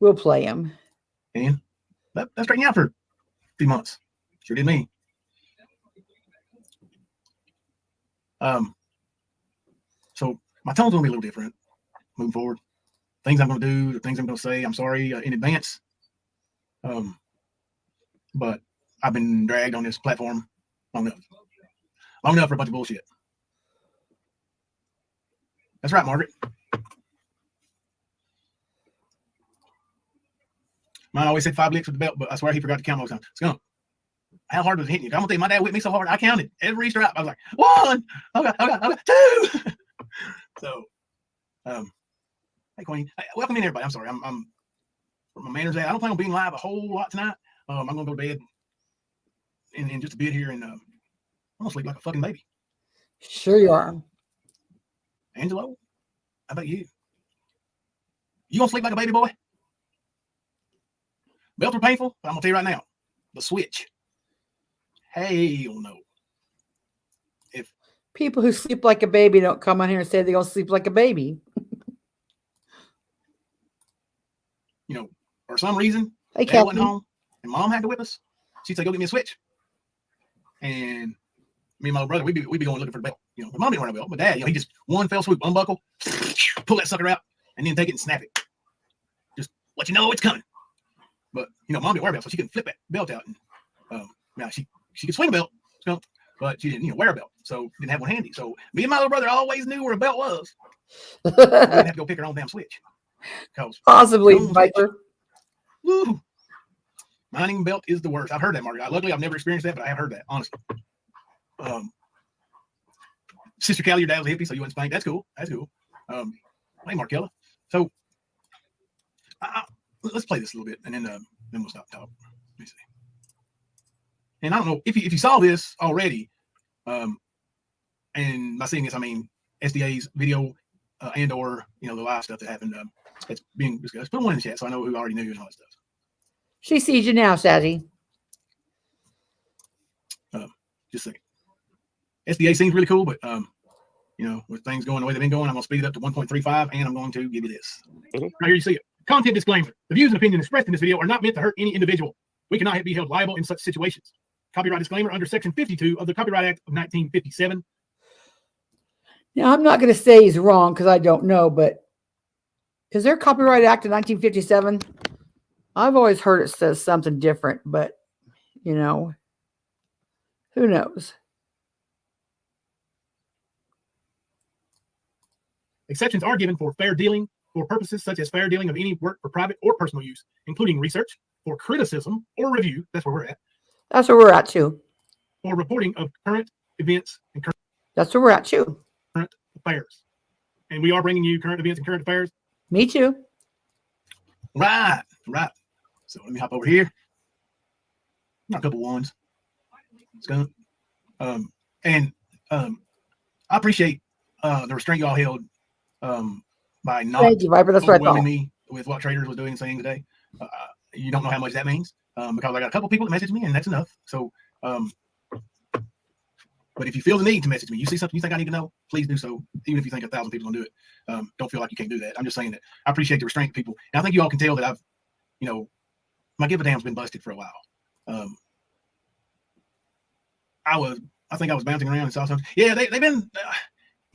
We'll play him. And that straightened me out for a few months. Sure did me. So my tone's gonna be a little different moving forward. Things I'm gonna do, the things I'm gonna say, I'm sorry in advance. But I've been dragged on this platform long enough for a bunch of bullshit. That's right, Margaret. Mine always said 5 licks with the belt, but I swear he forgot to count most of the time. Skunk. How hard was it hitting you? I'm gonna tell you, my dad whipped me so hard, I counted every strap. I was like, 1, okay, 2. So, hey Queen, welcome in everybody. I'm sorry, I'm for my manners. I don't plan on being live a whole lot tonight. I'm gonna go to bed in just a bit here, and I'm gonna sleep like a fucking baby. Sure you are. Angelo, how about you? You gonna sleep like a baby boy? Belts are painful, but I'm gonna tell you right now, the switch. Hell no. If people who sleep like a baby don't come on here and say they're gonna sleep like a baby. For some reason, Hey, Dad wasn't Kathy. home and Mom had to whip us, she'd say, "Go get me a switch." And me and my little brother, we'd be going looking for the belt. But Mom didn't wear a belt, but Dad, he just one fell swoop, unbuckle, pull that sucker out, and then take it and snap it. Just let you know it's coming. But Mom didn't wear a belt, so she couldn't flip that belt out. And now she could swing a belt, but she didn't wear a belt, so didn't have one handy. So me and my little brother always knew where a belt was. We didn't have to go pick our own damn switch. Possibly, Viper. Woo. Mining belt is the worst. I've heard that, Margaret. Luckily, I've never experienced that, but I have heard that, honestly. Sister Callie, your dad was a hippie, so you went spank. That's cool. Hey, Markella. So let's play this a little bit, and then we'll stop talking. Let me see. And I don't know if you saw this already, and by seeing this, I mean SDA's video and or the live stuff that happened that's being discussed. Put one in the chat so I know who already knew and all that stuff. She sees you now, Shazzy. Just a second. SDA seems really cool, but with things going the way they've been going, I'm gonna speed it up to 1.35, and I'm going to give you this. Right here, you see it. Content disclaimer: the views and opinions expressed in this video are not meant to hurt any individual. We cannot be held liable in such situations. Copyright disclaimer under Section 52 of the Copyright Act of 1957. Now, I'm not going to say he's wrong because I don't know, but is there a Copyright Act of 1957? I've always heard it says something different, but, who knows? Exceptions are given for fair dealing for purposes such as fair dealing of any work for private or personal use, including research, for criticism or review. That's where we're at. That's where we're at, too. For reporting of current events and current. That's where we're at, too. Current affairs. And we are bringing you current events and current affairs. Me too. Right. So let me hop over here. Not a couple ones. Skunk. And I appreciate the restraint y'all held by not Thank you, Viper. That's what I overwhelming thought. me with what Traders was doing and saying today. You don't know how much that means because I got a couple people that messaged me, and that's enough. So, but if you feel the need to message me, you see something you think I need to know, please do so. Even if you think 1,000 people gonna do it, don't feel like you can't do that. I'm just saying that I appreciate the restraint, people. And I think you all can tell that I've, my give a damn's been busted for a while. I think I was bouncing around and saw something. Yeah, they've been.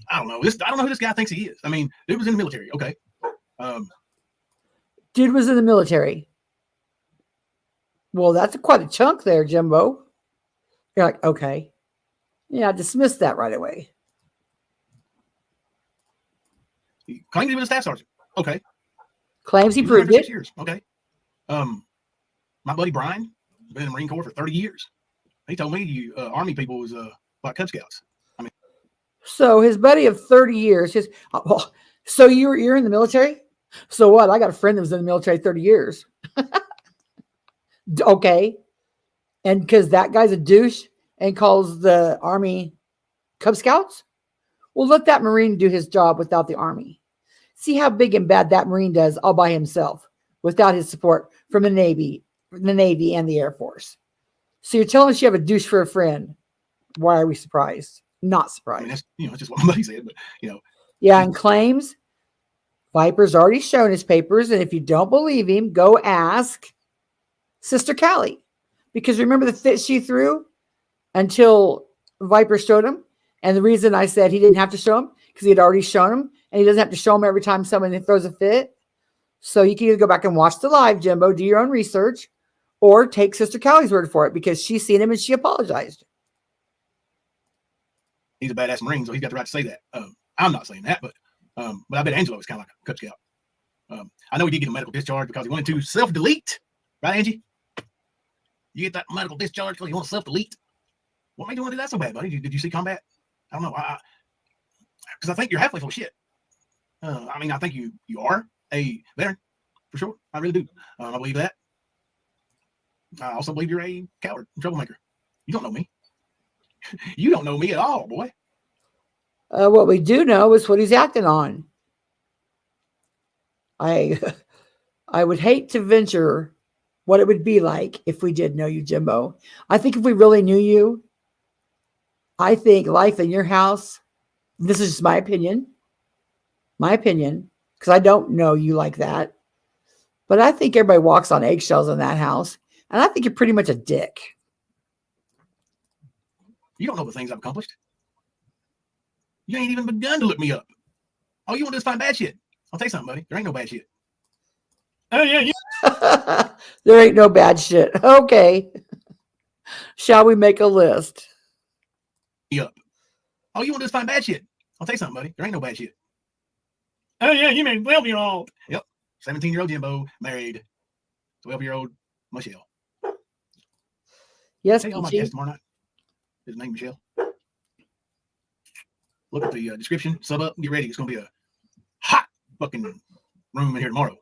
I don't know. I don't know who this guy thinks he is. I mean, dude was in the military. Okay. Dude was in the military. Well, that's quite a chunk there, Jimbo. You're like, okay. Yeah, dismiss that right away. He claims he was a staff sergeant. Okay. Claims he proved it. 6 years. Okay. My buddy Brian has been in the Marine Corps for 30 years. He told me Army people was like Cub Scouts. I mean, so his buddy of 30 years. So you're in the military? So what? I got a friend that was in the military 30 years. Okay. And because that guy's a douche and calls the Army Cub Scouts? Well, let that Marine do his job without the Army. See how big and bad that Marine does all by himself without his support from the Navy and the Air Force. So you're telling us you have a douche for a friend. Why are we surprised? Not surprised. I mean, that's, that's just what my buddy said, but, Yeah, and claims Viper's already shown his papers, and if you don't believe him, go ask Sister Callie. Because remember the fit she threw until Viper showed him? And the reason I said he didn't have to show him, because he had already shown him, and he doesn't have to show him every time someone throws a fit. So you can either go back and watch the live, Jimbo, do your own research, or take Sister Callie's word for it, because she's seen him and she apologized. He's a badass Marine, so he's got the right to say that. I'm not saying that, but I bet Angelo is kind of like a Cub Scout. I know he did get a medical discharge because he wanted to self-delete. Right, Angie? You get that medical discharge because you want to self-delete? What made you want to do that so bad, buddy? Did you see combat? I don't know. Because I think you're halfway full of shit. I mean, I think you are a veteran, for sure. I really do. I believe that. I also believe you're a coward and troublemaker. You don't know me. You don't know me at all, boy. What we do know is what he's acting on. I would hate to venture what it would be like if we did know you, Jimbo. I think if we really knew you, I think life in your house, this is just my opinion, because I don't know you like that, but I think everybody walks on eggshells in that house, and I think you're pretty much a dick. You don't know the things I've accomplished. You ain't even begun to look me up. All you want to do is find bad shit. I'll tell you something, buddy. There ain't no bad shit. Oh, yeah. There ain't no bad shit. Okay. Shall we make a list? Up. All you want to do is find bad shit. I'll tell you something, buddy. There ain't no bad shit. Oh, yeah. You married 12-year-old. Yep. 17-year-old Jimbo married 12-year-old Michelle. Yes, hey, my guest tomorrow night. His name Michelle. Look at the description. Sub up. Get ready. It's going to be a hot fucking room in here tomorrow.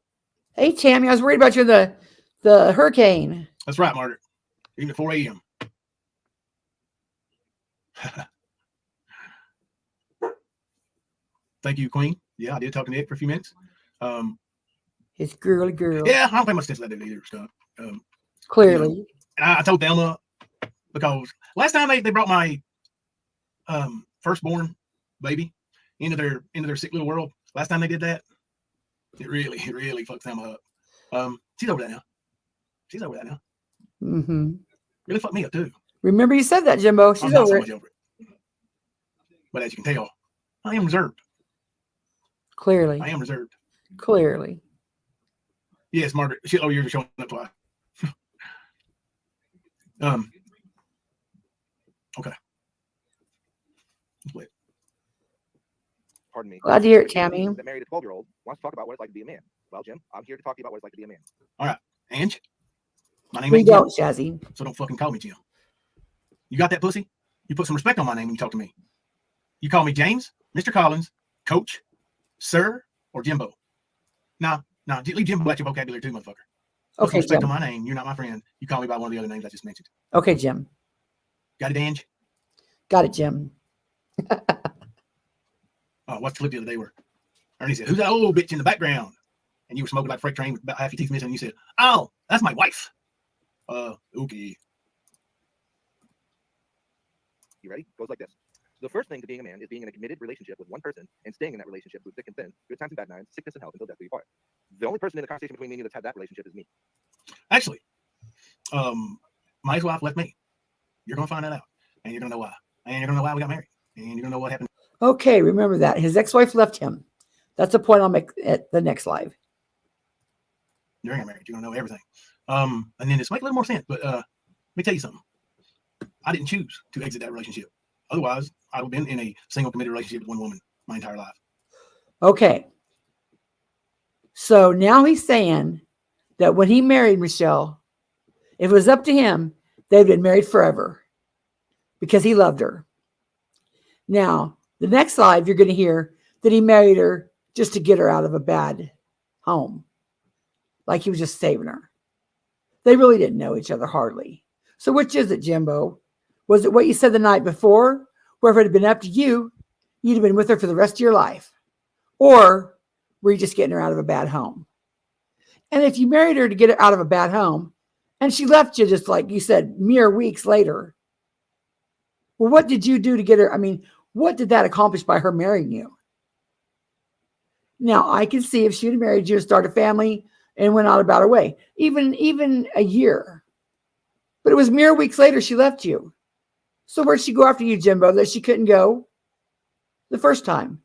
Hey, Tammy, I was worried about you in the hurricane. That's right, Margaret. Even at 4 a.m. Thank you, Queen. Yeah, I did talk to Nick for a few minutes. His girly girl. Yeah, I don't pay much attention to that dude either, Scott. Clearly. You know, and I told Thelma, because last time they brought my firstborn baby into their sick little world. Last time they did that, it really fucked Thelma up. She's over that now. Mm-hmm. Really fucked me up too. Remember you said that, Jimbo. She's over it. But as you can tell, I am reserved. Clearly. I am reserved. Clearly. Yes, Margaret. Shit, you're showing up twice. Okay. Wait. Pardon me. Glad to hear it, Tammy. That married a 12-year-old wants to talk about what it's like to be a man. Well, Jim, I'm here to talk to you about what it's like to be a man. All right, Ange. My name We ain't Jim, don't, Jazzy. so don't fucking call me Jim. You got that, pussy? You put some respect on my name when you talk to me. You call me James, Mr. Collins, Coach, Sir, or Jimbo. Now, leave Jimbo out your vocabulary too, motherfucker. Put some respect on my name. You're not my friend. You call me by one of the other names I just mentioned. Okay, Jim. Got it, Ange? Got it, Jim. What's the clip the other day where Ernie said, "Who's that old bitch in the background?" And you were smoking like a freight train with about half your teeth missing, and you said, "Oh, that's my wife." Okay. You ready? Goes like this. The first thing to being a man is being in a committed relationship with one person and staying in that relationship through thick and thin, good times and bad times, sickness and health, until death do you part. The only person in the conversation between me and you that's had that relationship is me. Actually, my ex-wife left me. You're gonna find that out, and you're gonna know why. And you're gonna know why we got married, and you're gonna know what happened. Okay, remember that. His ex-wife left him. That's a point I'll make at the next live. During our marriage, you're gonna know everything. And then this make a little more sense, but let me tell you something. I didn't choose to exit that relationship. Otherwise, I would have been in a single committed relationship with one woman my entire life. Okay. So now he's saying that when he married Michelle, if it was up to him, they'd been married forever because he loved her. Now, the next live, you're going to hear that he married her just to get her out of a bad home. Like he was just saving her. They really didn't know each other hardly. So which is it, Jimbo? Was it what you said the night before, where if it had been up to you, you'd have been with her for the rest of your life? Or were you just getting her out of a bad home? And if you married her to get her out of a bad home, and she left you just like you said, mere weeks later, well, what did you do to get her? I mean, what did that accomplish by her marrying you? Now, I can see if she'd married you, start a family, and went on about her way, even a year. But it was mere weeks later she left you. So where'd she go after you, Jimbo, that she couldn't go the first time?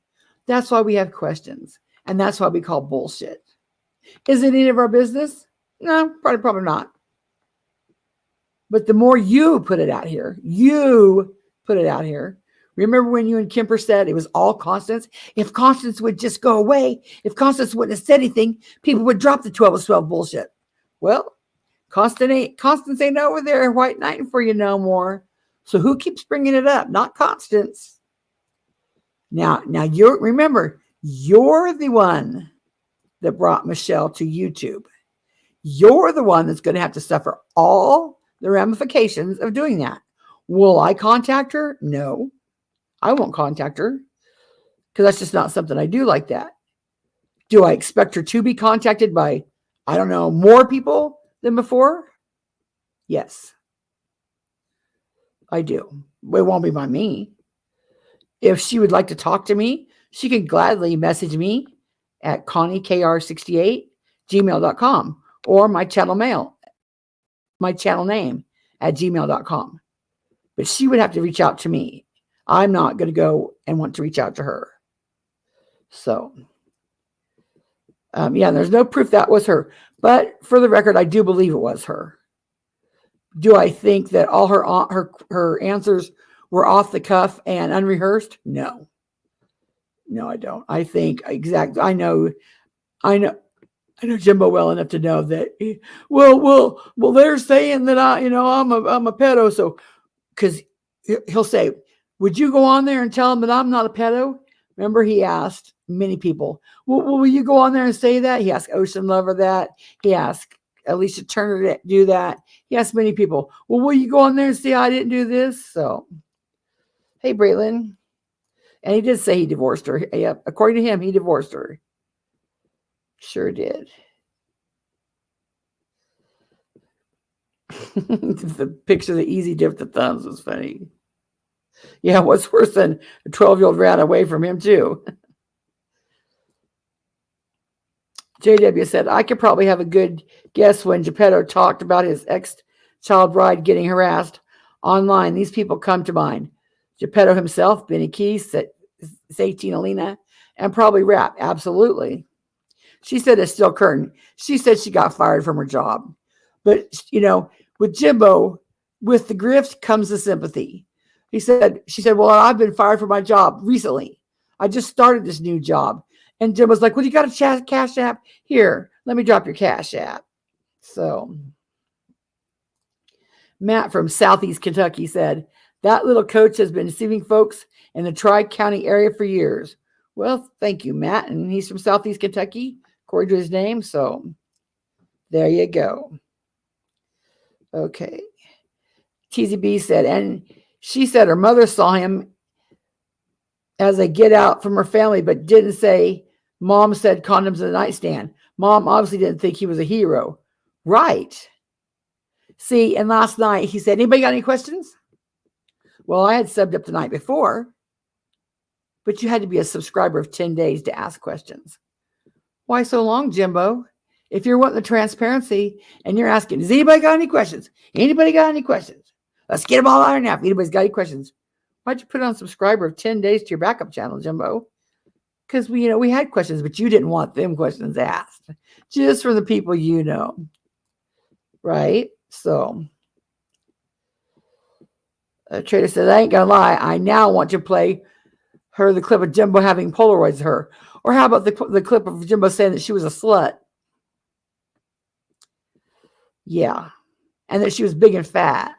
That's why we have questions. And that's why we call bullshit. Is it any of our business? No, probably not. But the more you put it out here, remember when you and Kemper said it was all Constance? If Constance would just go away, if Constance wouldn't have said anything, people would drop the 12 is 12 bullshit. Well, Constance ain't over there white knighting for you no more. So who keeps bringing it up? Not Constance. Now remember, you're the one that brought Michelle to YouTube. You're the one that's going to have to suffer all the ramifications of doing that. Will I contact her? No, I won't contact her because that's just not something I do like that. Do I expect her to be contacted by, I don't know, more people than before? Yes, I do. It won't be by me. If she would like to talk to me, she can gladly message me at conniekr68@gmail.com or my channel name at gmail.com. But she would have to reach out to me. I'm not going to go and want to reach out to her. So, there's no proof that was her. But for the record, I do believe it was her. Do I think that all her answers were off the cuff and unrehearsed? No, I don't. I think exactly. I know Jimbo well enough to know that. Well, they're saying that I'm a pedo. So, because he'll say, "Would you go on there and tell them that I'm not a pedo?" Remember, he asked many people, "Well, will you go on there and say that?" He asked Ocean Lover that. He asked Alicia Turner to do that. He asked many people, "Well, will you go on there and say I didn't do this?" So, hey, Braylon. And he did say he divorced her. Yep. According to him, he divorced her. Sure did. The picture of the easy dip the thumbs was funny. Yeah, what's worse than a 12-year-old ran away from him, too? JW said, I could probably have a good guess when Geppetto talked about his ex-child bride getting harassed online. These people come to mind. Geppetto himself, Benny Keys, Satine Alina, and probably Rap. Absolutely. She said it's still current. She said she got fired from her job. But, with Jimbo, with the grift comes the sympathy. She said, well, I've been fired from my job recently. I just started this new job. And Jimbo's like, well, you got a Cash App? Here, let me drop your Cash App. So Matt from Southeast Kentucky said, that little coach has been deceiving folks in the Tri-County area for years. Well, thank you, Matt. And he's from Southeast Kentucky, according to his name. So there you go. Okay. TZB said, and she said her mother saw him as a get out from her family, but didn't say, Mom said condoms in the nightstand. Mom obviously didn't think he was a hero. Right. See, and last night he said, anybody got any questions? Well, I had subbed up the night before, but you had to be a subscriber of 10 days to ask questions. Why so long, Jimbo? If you're wanting the transparency and you're asking, has anybody got any questions? Anybody got any questions? Let's get them all out now. If anybody's got any questions, why'd you put on subscriber of 10 days to your backup channel, Jimbo? Because we had questions, but you didn't want them questions asked. Just for the people you know. Right? So Trader said, I ain't gonna lie, I now want to play her the clip of Jimbo having Polaroids of her. Or how about the clip of Jimbo saying that she was a slut? Yeah. And that she was big and fat.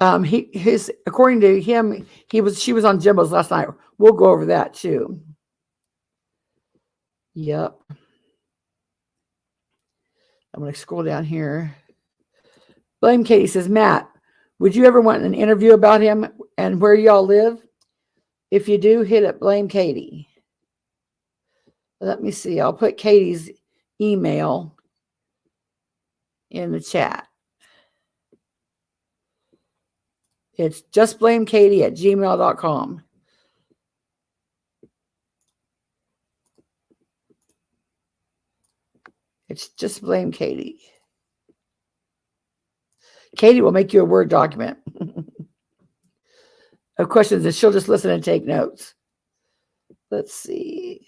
According to him, she was on Jimbo's last night. We'll go over that too. Yep. I'm going to scroll down here. Blame Katie says, Matt, would you ever want an interview about him and where y'all live? If you do, hit up Blame Katie. Let me see. I'll put Katie's email in the chat. It's justblamekatie@gmail.com. It's just blame Katie. Katie will make you a Word document of questions, and she'll just listen and take notes. Let's see.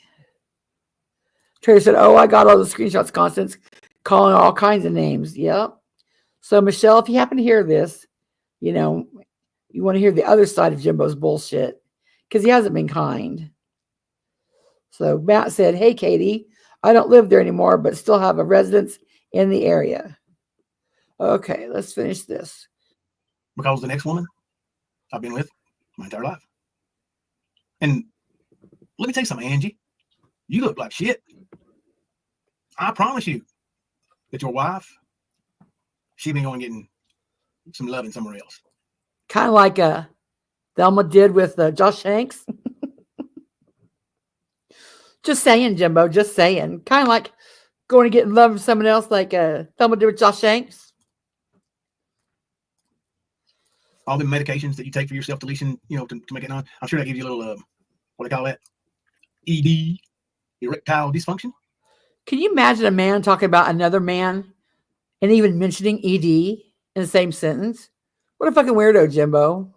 Trader said, oh, I got all the screenshots, Constance, calling all kinds of names. Yep. So, Michelle, if you happen to hear this, you know, you want to hear the other side of Jimbo's bullshit because he hasn't been kind. So, Matt said, hey, Katie, I don't live there anymore, but still have a residence in the area. Okay, let's finish this. Because the next woman I've been with my entire life. And let me tell you something, Angie. You look like shit. I promise you that your wife, she's been going getting some loving somewhere else. Kind of like Thelma did with Josh Shanks. Just saying, Jimbo, just saying. Kind of like going to get in love with someone else like Thelma did with Josh Shanks. All the medications that you take for your self-deletion, you know, to make it on. I'm sure they give you a little, what do they call that? ED, erectile dysfunction. Can you imagine a man talking about another man and even mentioning ED in the same sentence? What a fucking weirdo, Jimbo.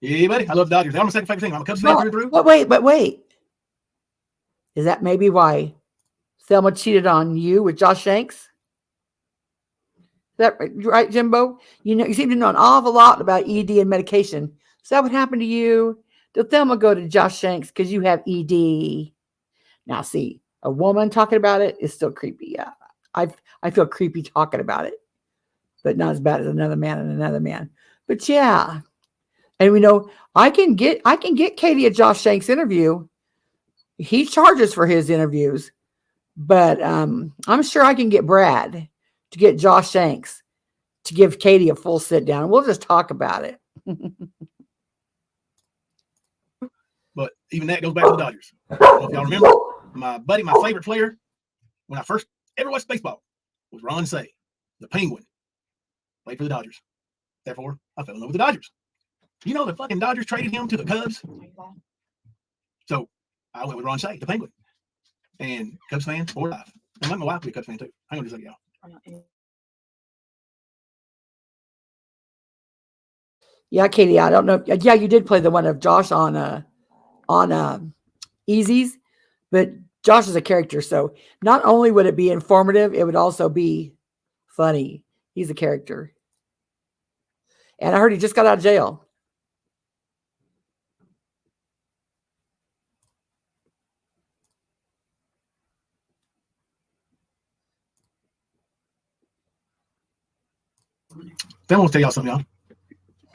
Yeah, buddy. I love Dodgers. I'm a second favorite team. I'm a Cubs fan through. But wait. Is that maybe why Thelma cheated on you with Josh Shanks? Is that right, Jimbo? You know, you seem to know an awful lot about ED and medication. Is that what happened to you? Did Thelma go to Josh Shanks because you have ED? Now, see, a woman talking about it is still creepy. Yeah, I feel creepy talking about it, but not as bad as another man and another man. But yeah, and we know I can get Katie a Josh Shanks interview. He charges for his interviews, but I'm sure I can get Brad to get Josh Shanks to give Katie a full sit down. We'll just talk about it. But even that goes back to the Dodgers. If y'all remember, my buddy, my favorite player, when I first ever watched baseball, was Ron Say, the Penguin. Played for the Dodgers. Therefore, I fell in love with the Dodgers. You know, the fucking Dodgers traded him to the Cubs. So I went with Ron Say, the Penguin. And Cubs fan for life. And let my wife be a Cubs fan too. Hang on just a second, y'all. Yeah, Katie, I don't know. Yeah, you did play the one of Josh on Easies, but Josh is a character, so not only would it be informative, it would also be funny. He's a character. And I heard he just got out of jail. Then I want to tell y'all something, y'all.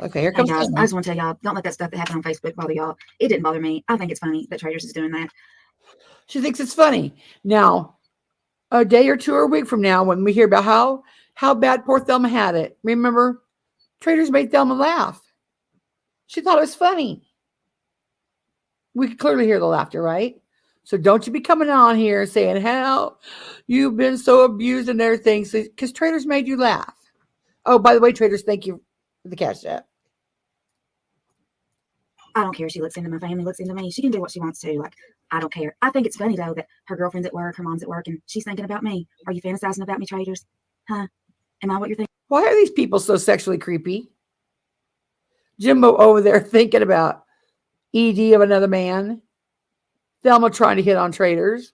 Okay, here comes. Hey guys, I just want to tell y'all, don't let that stuff that happened on Facebook bother y'all. It didn't bother me. I think it's funny that Traders is doing that. She thinks it's funny. Now, a day or two or a week from now, when we hear about how bad poor Thelma had it, remember, Traders made Thelma laugh. She thought it was funny. We could clearly hear the laughter, right? So don't you be coming on here saying how you've been so abused and everything, because Traders made you laugh. Oh, by the way, Traders, thank you for the cash app. I don't care. She looks into my family, looks into me. She can do what she wants to. Like, I don't care. I think it's funny, though, that her girlfriend's at work, her mom's at work, and she's thinking about me. Are you fantasizing about me, Traders? Huh? Am I what you're thinking? Why are these people so sexually creepy? Jimbo over there thinking about ED of another man. Thelma trying to hit on Traders.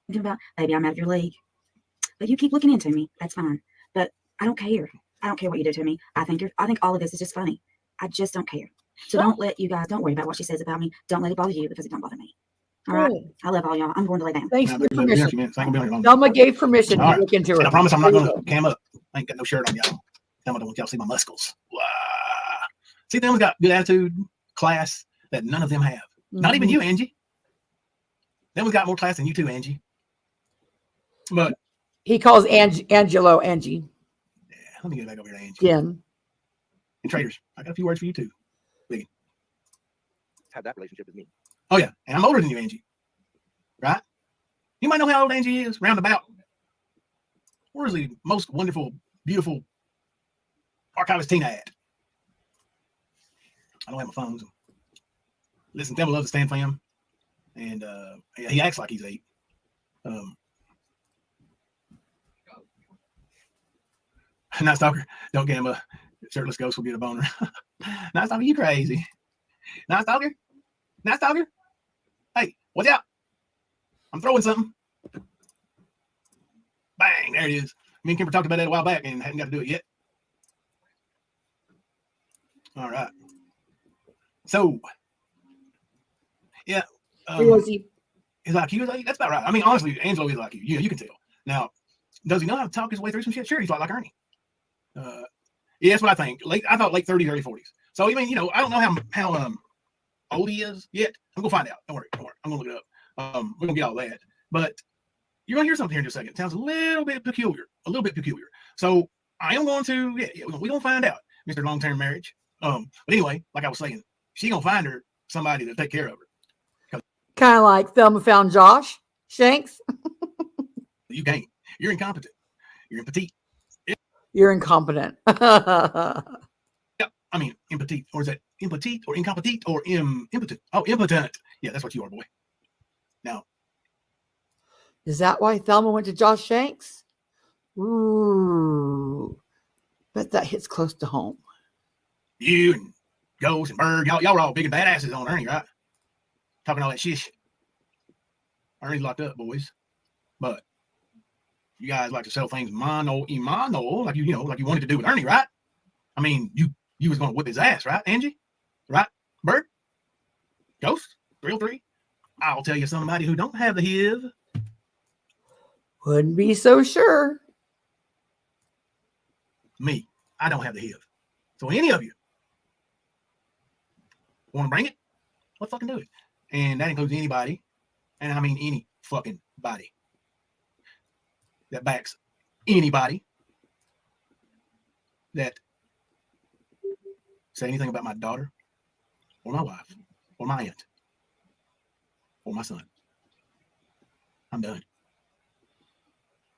Thinking about, maybe I'm out of your league. But you keep looking into me. That's fine. But I don't care. I don't care what you do to me. I think all of this is just funny. I just don't care. So don't worry about what she says about me. Don't let it bother you because it don't bother me. All right. I love all y'all. I'm going to lay down. Thanks for the permission. Thelma Thelma gave permission to look into her. And I promise I'm not going to cam up. I ain't got no shirt on, y'all. Thelma don't want y'all to see my muscles. Wow. See, Thelma's got good attitude, class that none of them have. Mm-hmm. Not even you, Angie. Thelma's got more class than you too, Angie. But he calls Angelo Angie. Yeah, let me get back over here to Angie. Jim. And Traders, I got a few words for you too. Biggie. Have that relationship with me. Oh yeah, and I'm older than you, Angie. Right? You might know how old Angie is, roundabout. Where's the most wonderful, beautiful archivist Tina at? I don't have my phone. So. Listen, Thelma loves the Stan fam. And yeah, he acts like he's 8. Night Stalker, don't get him a shirtless ghost will get a boner. Night Stalker, you crazy. Night Stalker? Night Stalker? Hey, watch out. I'm throwing something. Bang, there it is. Me and Kimber talked about that a while back and hadn't got to do it yet. All right. So, yeah. He's like you. That's about right. I mean, honestly, Angelo is like you. You can tell. Now, does he know how to talk his way through some shit? Sure, he's like Ernie. Yeah, that's what I think. I thought late 30s, early 40s. So, I mean, I don't know how old he is yet. I'm going to find out. Don't worry. I'm going to look it up. We're going to get all that. But you're going to hear something here in just a second. It sounds a little bit peculiar. So, I am going to, we're going to find out, Mr. Long-Term Marriage. But anyway, like I was saying, she's going to find her somebody to take care of her. Kind of like Thelma found Josh Shanks. You can't. You're incompetent. You're impotent. You're incompetent. Yeah, I mean, impotent. Or is that impotent or incompetent or impotent? Oh, impotent. Yeah, that's what you are, boy. Now, is that why Thelma went to Josh Shanks? Ooh, bet that hits close to home. you and Ghost and Berg, y'all were all big and badasses on Ernie, right? Talking all that shish. Ernie's locked up, boys. But you guys like to sell things mano y mano, like you wanted to do with Ernie, right? I mean, you was gonna whip his ass, right, Angie? Right, Bird? Ghost? 303? I'll tell you somebody who don't have the HIV. Wouldn't be so sure. Me. I don't have the HIV. So any of you want to bring it? Let's fucking do it. And that includes anybody, and I mean any fucking body that backs anybody that say anything about my daughter or my wife or my aunt or my son. I'm done.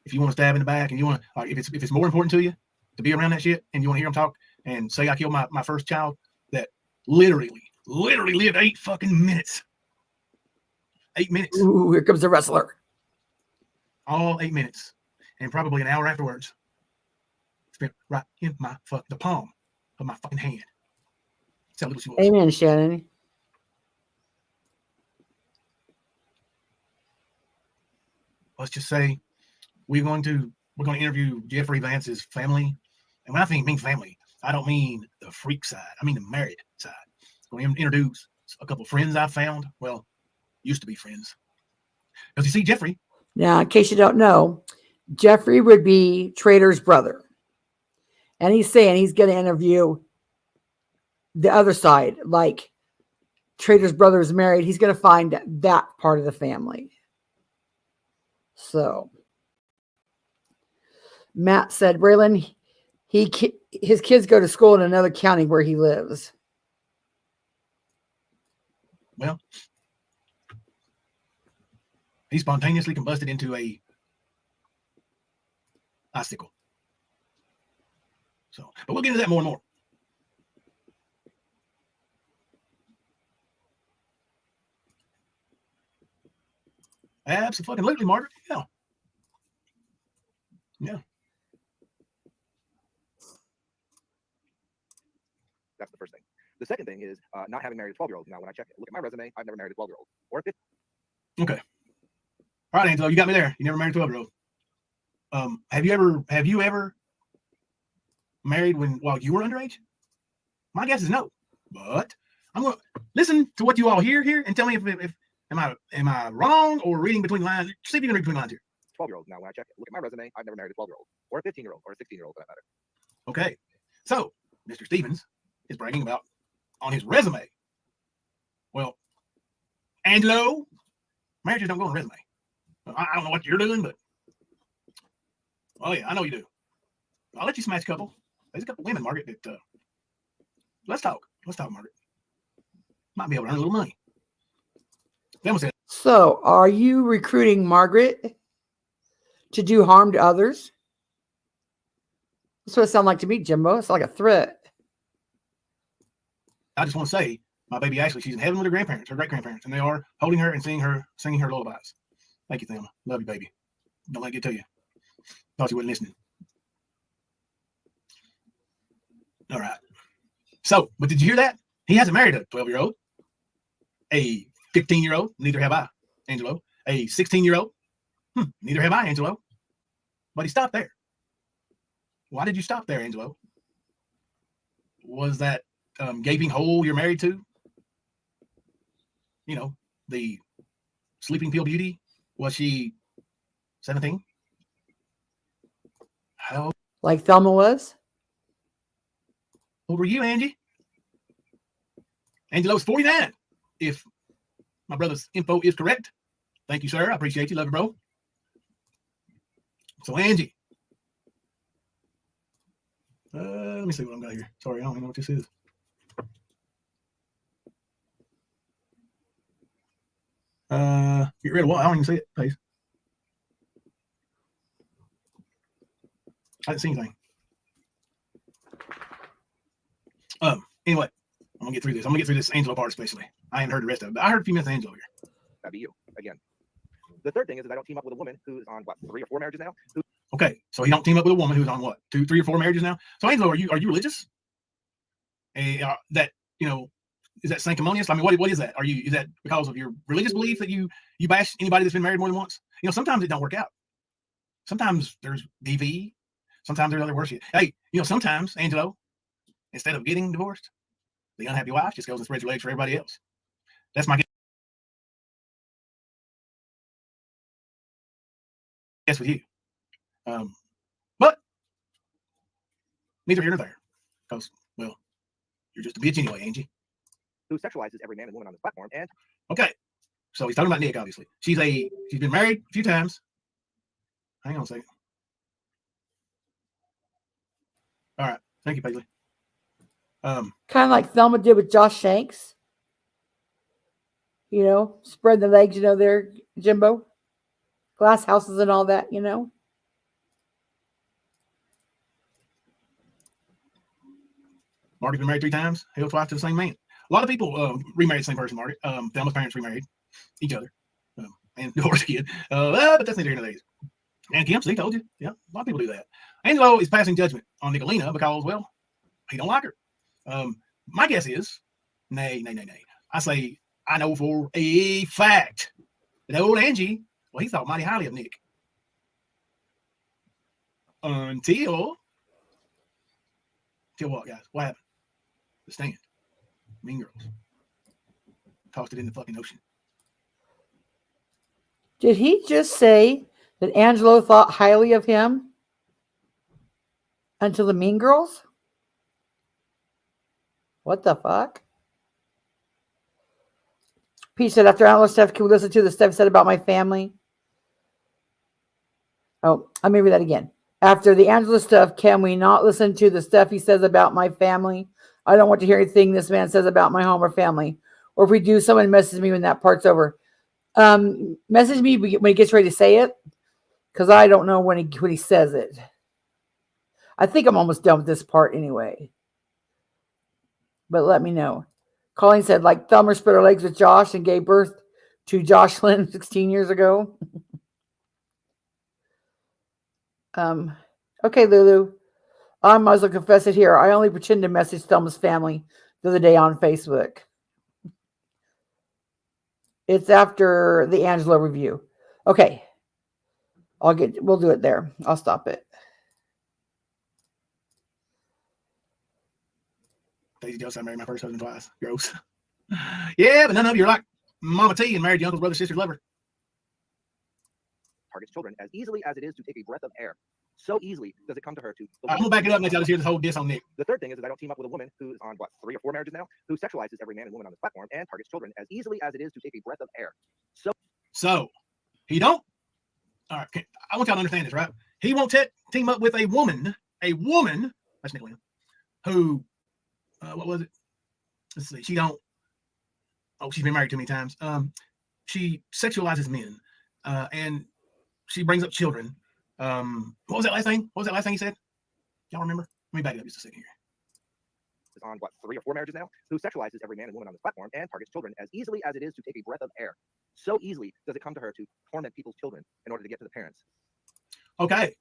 If you want to stab in the back and you want to, if it's more important to you to be around that shit and you want to hear them talk and say I killed my first child that literally lived 8 fucking minutes. 8 minutes. Ooh, here comes the wrestler. All 8 minutes. And probably an hour afterwards. Spent right in the palm of my fucking hand. That's how little she was. Amen, Shannon. Let's just say we're going to interview Jeffrey Vance's family. And when I mean family, I don't mean the freak side. I mean the married side. I'm going to introduce a couple of friends I found. Well, used to be friends. Because you see, Jeffrey. Now, in case you don't know, Jeffrey would be Trader's brother. And he's saying he's going to interview the other side. Like Trader's brother is married. He's going to find that part of the family. So Matt said, Braylon, his kids go to school in another county where he lives. Well, he spontaneously combusted into a icicle. So, but we'll get into that more and more. Absolutely, Margaret. Yeah. Yeah. That's the first thing. The second thing is not having married a 12-year-old. Now, when I look at my resume, I've never married a 12-year-old or a 15. Okay. All right, Angelo, you got me there. You never married a 12-year-old. Have you ever married while you were underage? My guess is no. But I'm gonna listen to what you all hear here and tell me if am I wrong or reading between the lines. See if you can read between the lines here. 12-year-old. Now, when I look at my resume, I've never married a 12-year-old or a 15-year-old or a 16-year-old for that matter. Okay. So Mr. Stevens is bragging about on his resume. Well, Angelo, marriages don't go on a resume. I don't know what you're doing, but oh yeah, I know you do. I'll let you smash a couple. There's a couple women, Margaret, that let's talk. Let's talk, Margaret. Might be able to earn a little money. Thelma said, So, are you recruiting Margaret to do harm to others? That's what it sounds like to me, Jimbo. It's like a threat. I just want to say My baby Ashley, she's in heaven with her grandparents, her great grandparents, and they are holding her and singing her lullabies. Thank you, Thelma. Love you, baby. Don't let it get to you. Thought you wasn't listening. All right. So, but did you hear that? He hasn't married a 12-year-old, a 15-year-old. Neither have I, Angelo. A 16-year-old. Neither have I, Angelo. But he stopped there. Why did you stop there, Angelo? Was that gaping hole you're married to? You know, the sleeping pill beauty? Was she 17? How Like Thelma was? old were you, Angie? Angelo's 49. If my brother's info is correct. Thank you, sir. I appreciate you. Love you, bro. So, Angie. Let me see what I've got here. Sorry, I don't even know what this is. Get rid of what? I don't even see it, please. I didn't see anything. Anyway, I'm gonna get through this. I'm gonna get through this Angelo part especially. I haven't heard the rest of it, but I heard a few minutes of Angelo here. That'd be you again. The third thing is I don't team up with a woman who's on what 3 or 4 marriages now. Okay, so he don't team up with a woman who's on what 2, 3, or 4 marriages now. So Angelo, are you religious? That is that sanctimonious? I mean, what is that? Is that because of your religious belief that you bash anybody that's been married more than once? Sometimes it don't work out. Sometimes there's DV. Sometimes there's other worse shit. Hey, sometimes Angelo, instead of getting divorced, the unhappy wife just goes and spreads her legs for everybody else. That's my guess with you. But neither here nor there, because well, you're just a bitch anyway, Angie. Who sexualizes every man and woman on this platform. And okay, so he's talking about Nick. Obviously, she's been married a few times. Hang on a second. All right, thank you, Paisley. Kind of like Thelma did with Josh Shanks. Spread the legs, there, Jimbo. Glass houses and all that, Marty's been married 3 times, held twice to the same man. A lot of people remarried the same person, Marty. Thelma's parents remarried each other and divorced a kid. But that's neither here nor there. And Kim, see, told you. Yeah, a lot of people do that. Angelo is passing judgment on Nicolina because, well, he don't like her. My guess is, nay. I say, I know for a fact that old Angie, well, he thought mighty highly of Nick. Until what, guys? What happened? The Stand. Mean Girls. Tossed it in the fucking ocean. Did he just say that Angelo thought highly of him until the Mean Girls? What the fuck? Pete said, after all the stuff, can we listen to the stuff said about my family? Oh, let me read that again. After the Angelo stuff, can we not listen to the stuff he says about my family? I don't want to hear anything this man says about my home or family. Or if we do, someone message me when that part's over. Message me when he gets ready to say it, because I don't know when he says it. I think I'm almost done with this part anyway. But let me know. Colleen said, like Thelma spread her legs with Josh and gave birth to Jocelyn 16 years ago. Okay, Lulu. I might as well confess it here. I only pretend to message Thelma's family the other day on Facebook. It's after the Angelo review. Okay. We'll do it there. I'll stop it. Daisy Jones, I married my first husband twice. Gross. Yeah, but none of you are like Mama T and married your uncle's brother, sister, lover. Targets children as easily as it is to take a breath of air. So easily does it come to her to. I'm gonna back it up next. I just hear this whole diss on Nick. The third thing is I don't team up with a woman who's on what 3 or 4 marriages now, who sexualizes every man and woman on this platform and targets children as easily as it is to take a breath of air. So he don't. All right, I want y'all to understand this, right? He won't team up with a woman. That's Nicolina, who, what was it? Let's see. She don't. Oh, she's been married too many times. She sexualizes men, and she brings up children. What was that last thing? What was that last thing he said? Y'all remember? Let me back it up just a second here. is on what, 3 or 4 marriages now, who sexualizes every man and woman on this platform and targets children as easily as it is to take a breath of air. So easily does it come to her to torment people's children in order to get to the parents. Okay.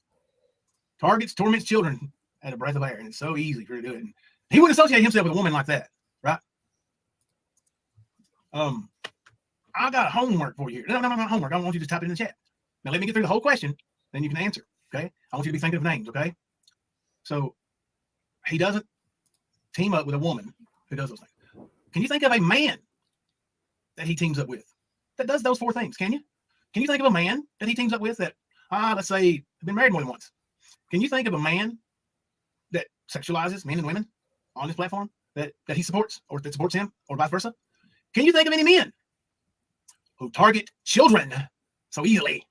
Torments children at a breath of air, and it's so easy for her to do it. And he wouldn't associate himself with a woman like that, right? I got homework for you. No, not homework. I want you to type it in the chat. Now let me get through the whole question, then you can answer. Okay. I want you to be thinking of names. Okay. So he doesn't team up with a woman who does those things. Can you think of a man that he teams up with that does those 4 things? Can you? Can you think of a man that he teams up with that, let's say, have been married more than once? Can you think of a man that sexualizes men and women on this platform that he supports, or that supports him, or vice versa? Can you think of any men who target children so easily?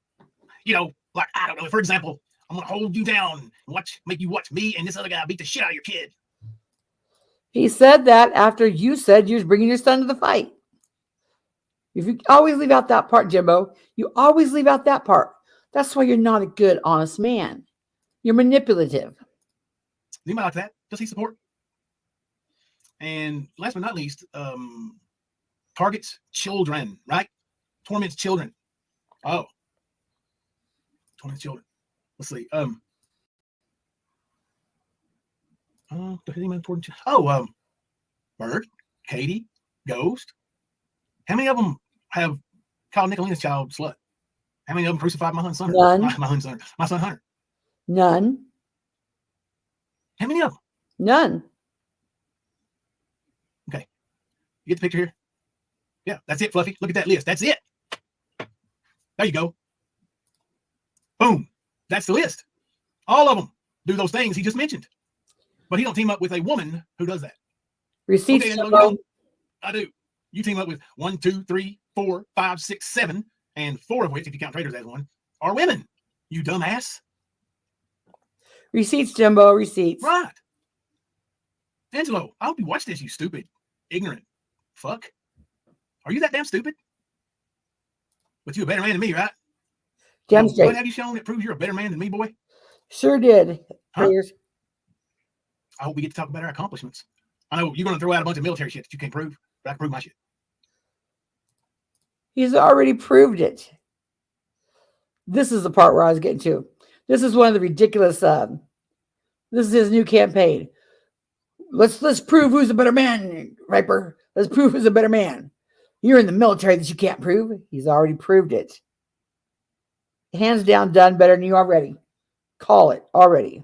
You know, like, I don't know, for example, I'm going to hold you down and make you watch me and this other guy beat the shit out of your kid. He said that after you said you was bringing your son to the fight. If you always leave out that part, Jimbo, you always leave out that part. That's why you're not a good, honest man. You're manipulative. Anybody like that? Does he support? And last but not least, targets children, right? Torments children. Oh. Torments children. Let's see. Bird, Katie, Ghost. How many of them have called Nicolina's child slut? How many of them crucified my son? None. My son Hunter. None. How many of them? None. Okay. You get the picture here? Yeah, that's it, Fluffy. Look at that list. That's it. There you go. Boom. That's the list. All of them do those things he just mentioned. But he don't team up with a woman who does that. Receipts. Okay, Angelo, I do. You team up with 1, 2, 3, 4, 5, 6, 7, and 4 of which, if you count traders as one, are women. You dumbass. Receipts, Jimbo. Receipts. Right. Angelo, I hope you watch this, you stupid, ignorant fuck. Are you that damn stupid? But you're a better man than me, right? Demonstrate. What have you shown that proves you're a better man than me, boy? Sure did. Huh? Prayers. I hope we get to talk about our accomplishments. I know you're going to throw out a bunch of military shit that you can't prove, but I can prove my shit. He's already proved it. This is the part where I was getting to. This is one of the ridiculous. This is his new campaign. Let's prove who's a better man, Viper. Let's prove who's a better man. You're in the military that you can't prove. He's already proved it. Hands down, done better than you already. Call it already.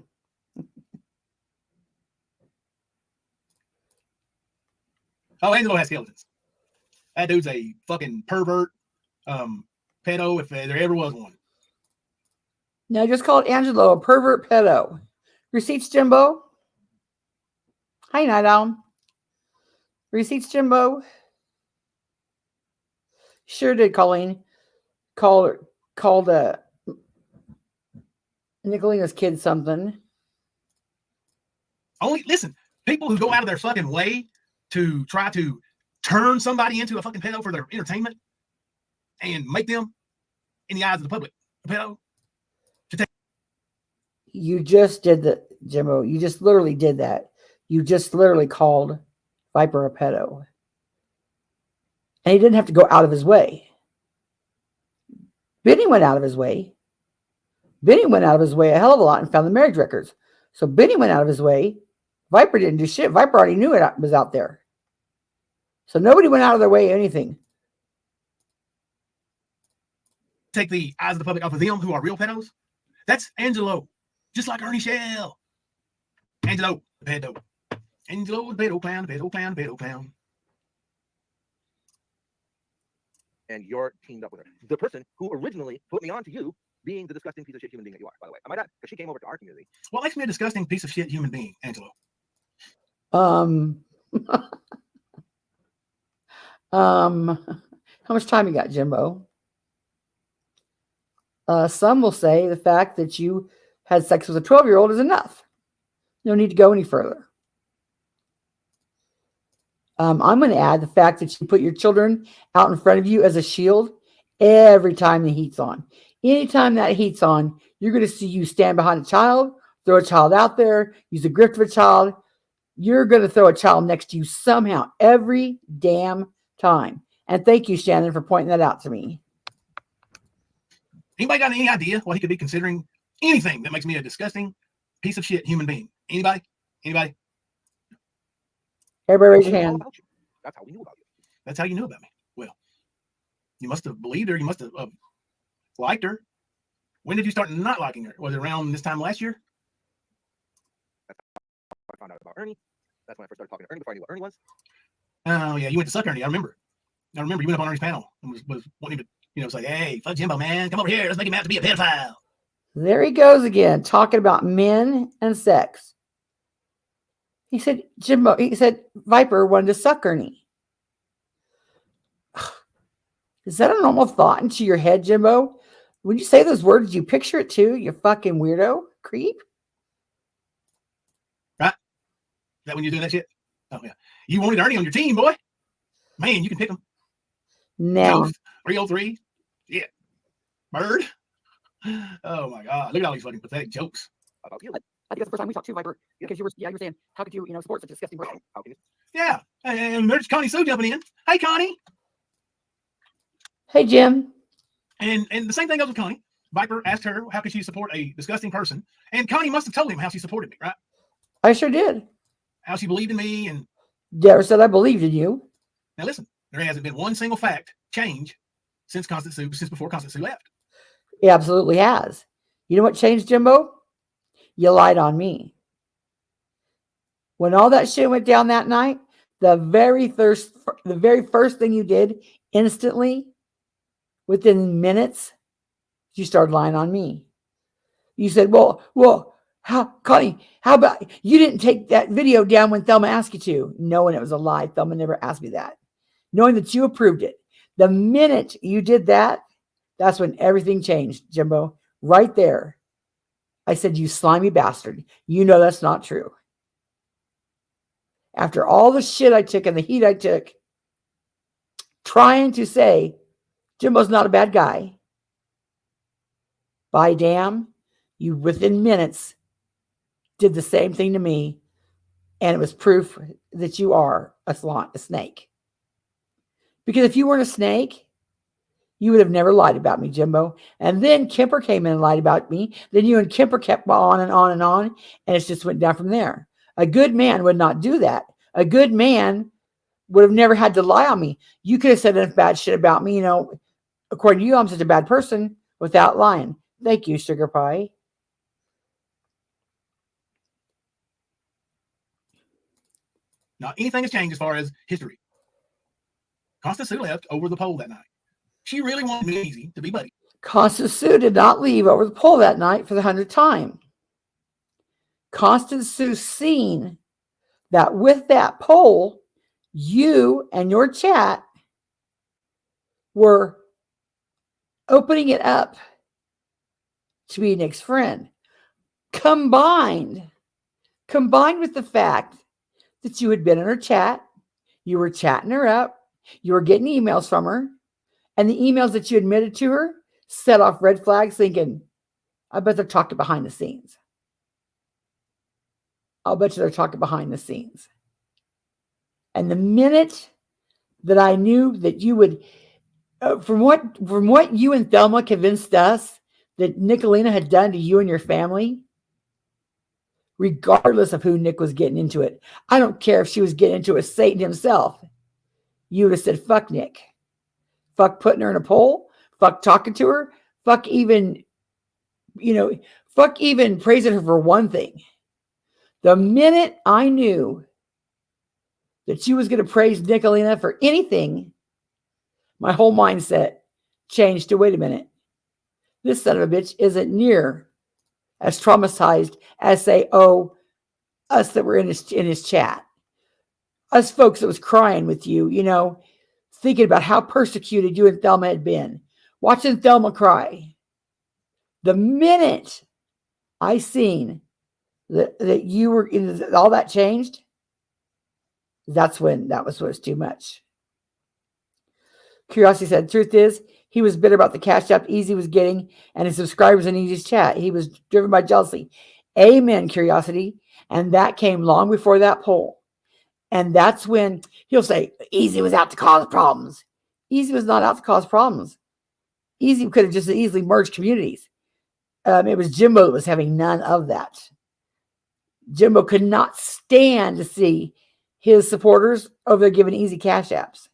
Oh, Angelo has skeletons. That dude's a fucking pervert, pedo, if there ever was one. Now just call it Angelo, a pervert pedo. Receipts, Jimbo. Hi, Night Owl. Receipts, Jimbo. Sure did, Colleen. Called Nicolina's kid something. Only, listen, people who go out of their fucking way to try to turn somebody into a fucking pedo for their entertainment and make them, in the eyes of the public, a pedo. You just did that, Jimbo. You just literally did that. You just literally called Viper a pedo. And he didn't have to go out of his way. Benny went out of his way. Benny went out of his way a hell of a lot and found the marriage records. So Benny went out of his way. Viper didn't do shit. Viper already knew it was out there. So nobody went out of their way or anything. Take the eyes of the public off of them who are real pedos. That's Angelo. Just like Ernie Shell. Angelo, the pedo. Angelo, the pedo clown, the pedo clown, the pedo clown. And you're teamed up with her. The person who originally put me on to you being the disgusting piece of shit human being that you are, by the way. Am I not? Because she came over to our community. What makes me a disgusting piece of shit human being, Angelo? How much time you got, Jimbo? Some will say the fact that you had sex with a 12-year-old is enough. No need to go any further. I'm going to add the fact that you put your children out in front of you as a shield every time the heat's on. Anytime that heat's on, you're going to see you stand behind a child, throw a child out there, use a grift of a child, You're going to throw a child next to you somehow every damn time. And thank you, Shannon, for pointing that out to me. Anybody got any idea what he could be considering? Anything that makes me a disgusting piece of shit human being? Anybody? Anybody? Everybody raise your All hand. about you. That's how we knew about you. That's how you knew about me. Well, you must have believed her. You must have liked her. When did you start not liking her? Was it around this time last year? I found out about Ernie. That's when I first started talking to Ernie before I knew what Ernie was. Oh, yeah. You went to suck Ernie. I remember. You went up on Ernie's panel and was wanting to, say, hey, fuck Jimbo, man. Come over here. Let's make him out to be a pedophile. There he goes again, talking about men and sex. He said, Viper wanted to suck Ernie. Is that a normal thought into your head, Jimbo? When you say those words, you picture it too, you fucking weirdo creep? Right? Is that when you're doing that shit? Oh, yeah. You wanted Ernie on your team, boy. Man, you can pick him. Now, Ghost, 303. Yeah. Bird. Oh, my God. Look at all these fucking pathetic jokes. About you. I think that's the first time we talked to Viper, because you were saying, how could you, support such a disgusting person? How can you? Yeah. And there's Connie Sue jumping in. Hey, Connie. Hey, Jim. And the same thing goes with Connie. Viper asked her, how could she support a disgusting person? And Connie must have told him how she supported me, right? I sure did. How she believed in me. And Never said I believed in you. now listen, there hasn't been one single fact change since before Constant Sue left. It absolutely has. You know what changed, Jimbo? You lied on me. When all that shit went down that night, the very first thing you did instantly, within minutes, you started lying on me. You said, well, Connie, how about you didn't take that video down when Thelma asked you to? Knowing it was a lie. Thelma never asked me that. Knowing that you approved it. The minute you did that, that's when everything changed, Jimbo. Right there. I said, you slimy bastard. You know that's not true. After all the shit I took and the heat I took, trying to say Jimbo's not a bad guy, by damn, you within minutes did the same thing to me, and it was proof that you are a snake. Because if you weren't a snake, you would have never lied about me, Jimbo. And then Kemper came in and lied about me. Then you and Kemper kept on and on and on, and it just went down from there. A good man would not do that. A good man would have never had to lie on me. You could have said enough bad shit about me, according to you, I'm such a bad person, without lying. Thank you, Sugar Pie. Not anything has changed as far as history. Constance Sue left over the poll that night. She really wanted me easy to be buddy. Constance Sue did not leave over the poll that night for the 100th time. Constance Sue seen that with that poll, you and your chat were opening it up to be Nick's friend. Combined with the fact that you had been in her chat, you were chatting her up, you were getting emails from her, and the emails that you admitted to her set off red flags, thinking, I bet they're talking behind the scenes. I'll bet you they're talking behind the scenes. And the minute that I knew that you would, from what you and Thelma convinced us that Nicolina had done to you and your family, regardless of who Nick was getting into it, I don't care if she was getting into it with Satan himself, you would have said, fuck Nick. Fuck putting her in a poll. Fuck talking to her. Fuck even praising her for one thing. The minute I knew that she was going to praise Nicolina for anything, my whole mindset changed to, wait a minute. This son of a bitch isn't near as traumatized as, say, us that were in his chat. Us folks that was crying with you, thinking about how persecuted you and Thelma had been. Watching Thelma cry. The minute I seen that you were in all that changed, that was too much. Curiosity said, truth is, he was bitter about the cash app Easy was getting and his subscribers in Easy's chat. He was driven by jealousy. Amen, Curiosity. And that came long before that poll. And that's when he'll say, Easy was out to cause problems. Easy was not out to cause problems. Easy could have just easily merged communities. It was Jimbo that was having none of that. Jimbo could not stand to see his supporters over there giving Easy cash apps.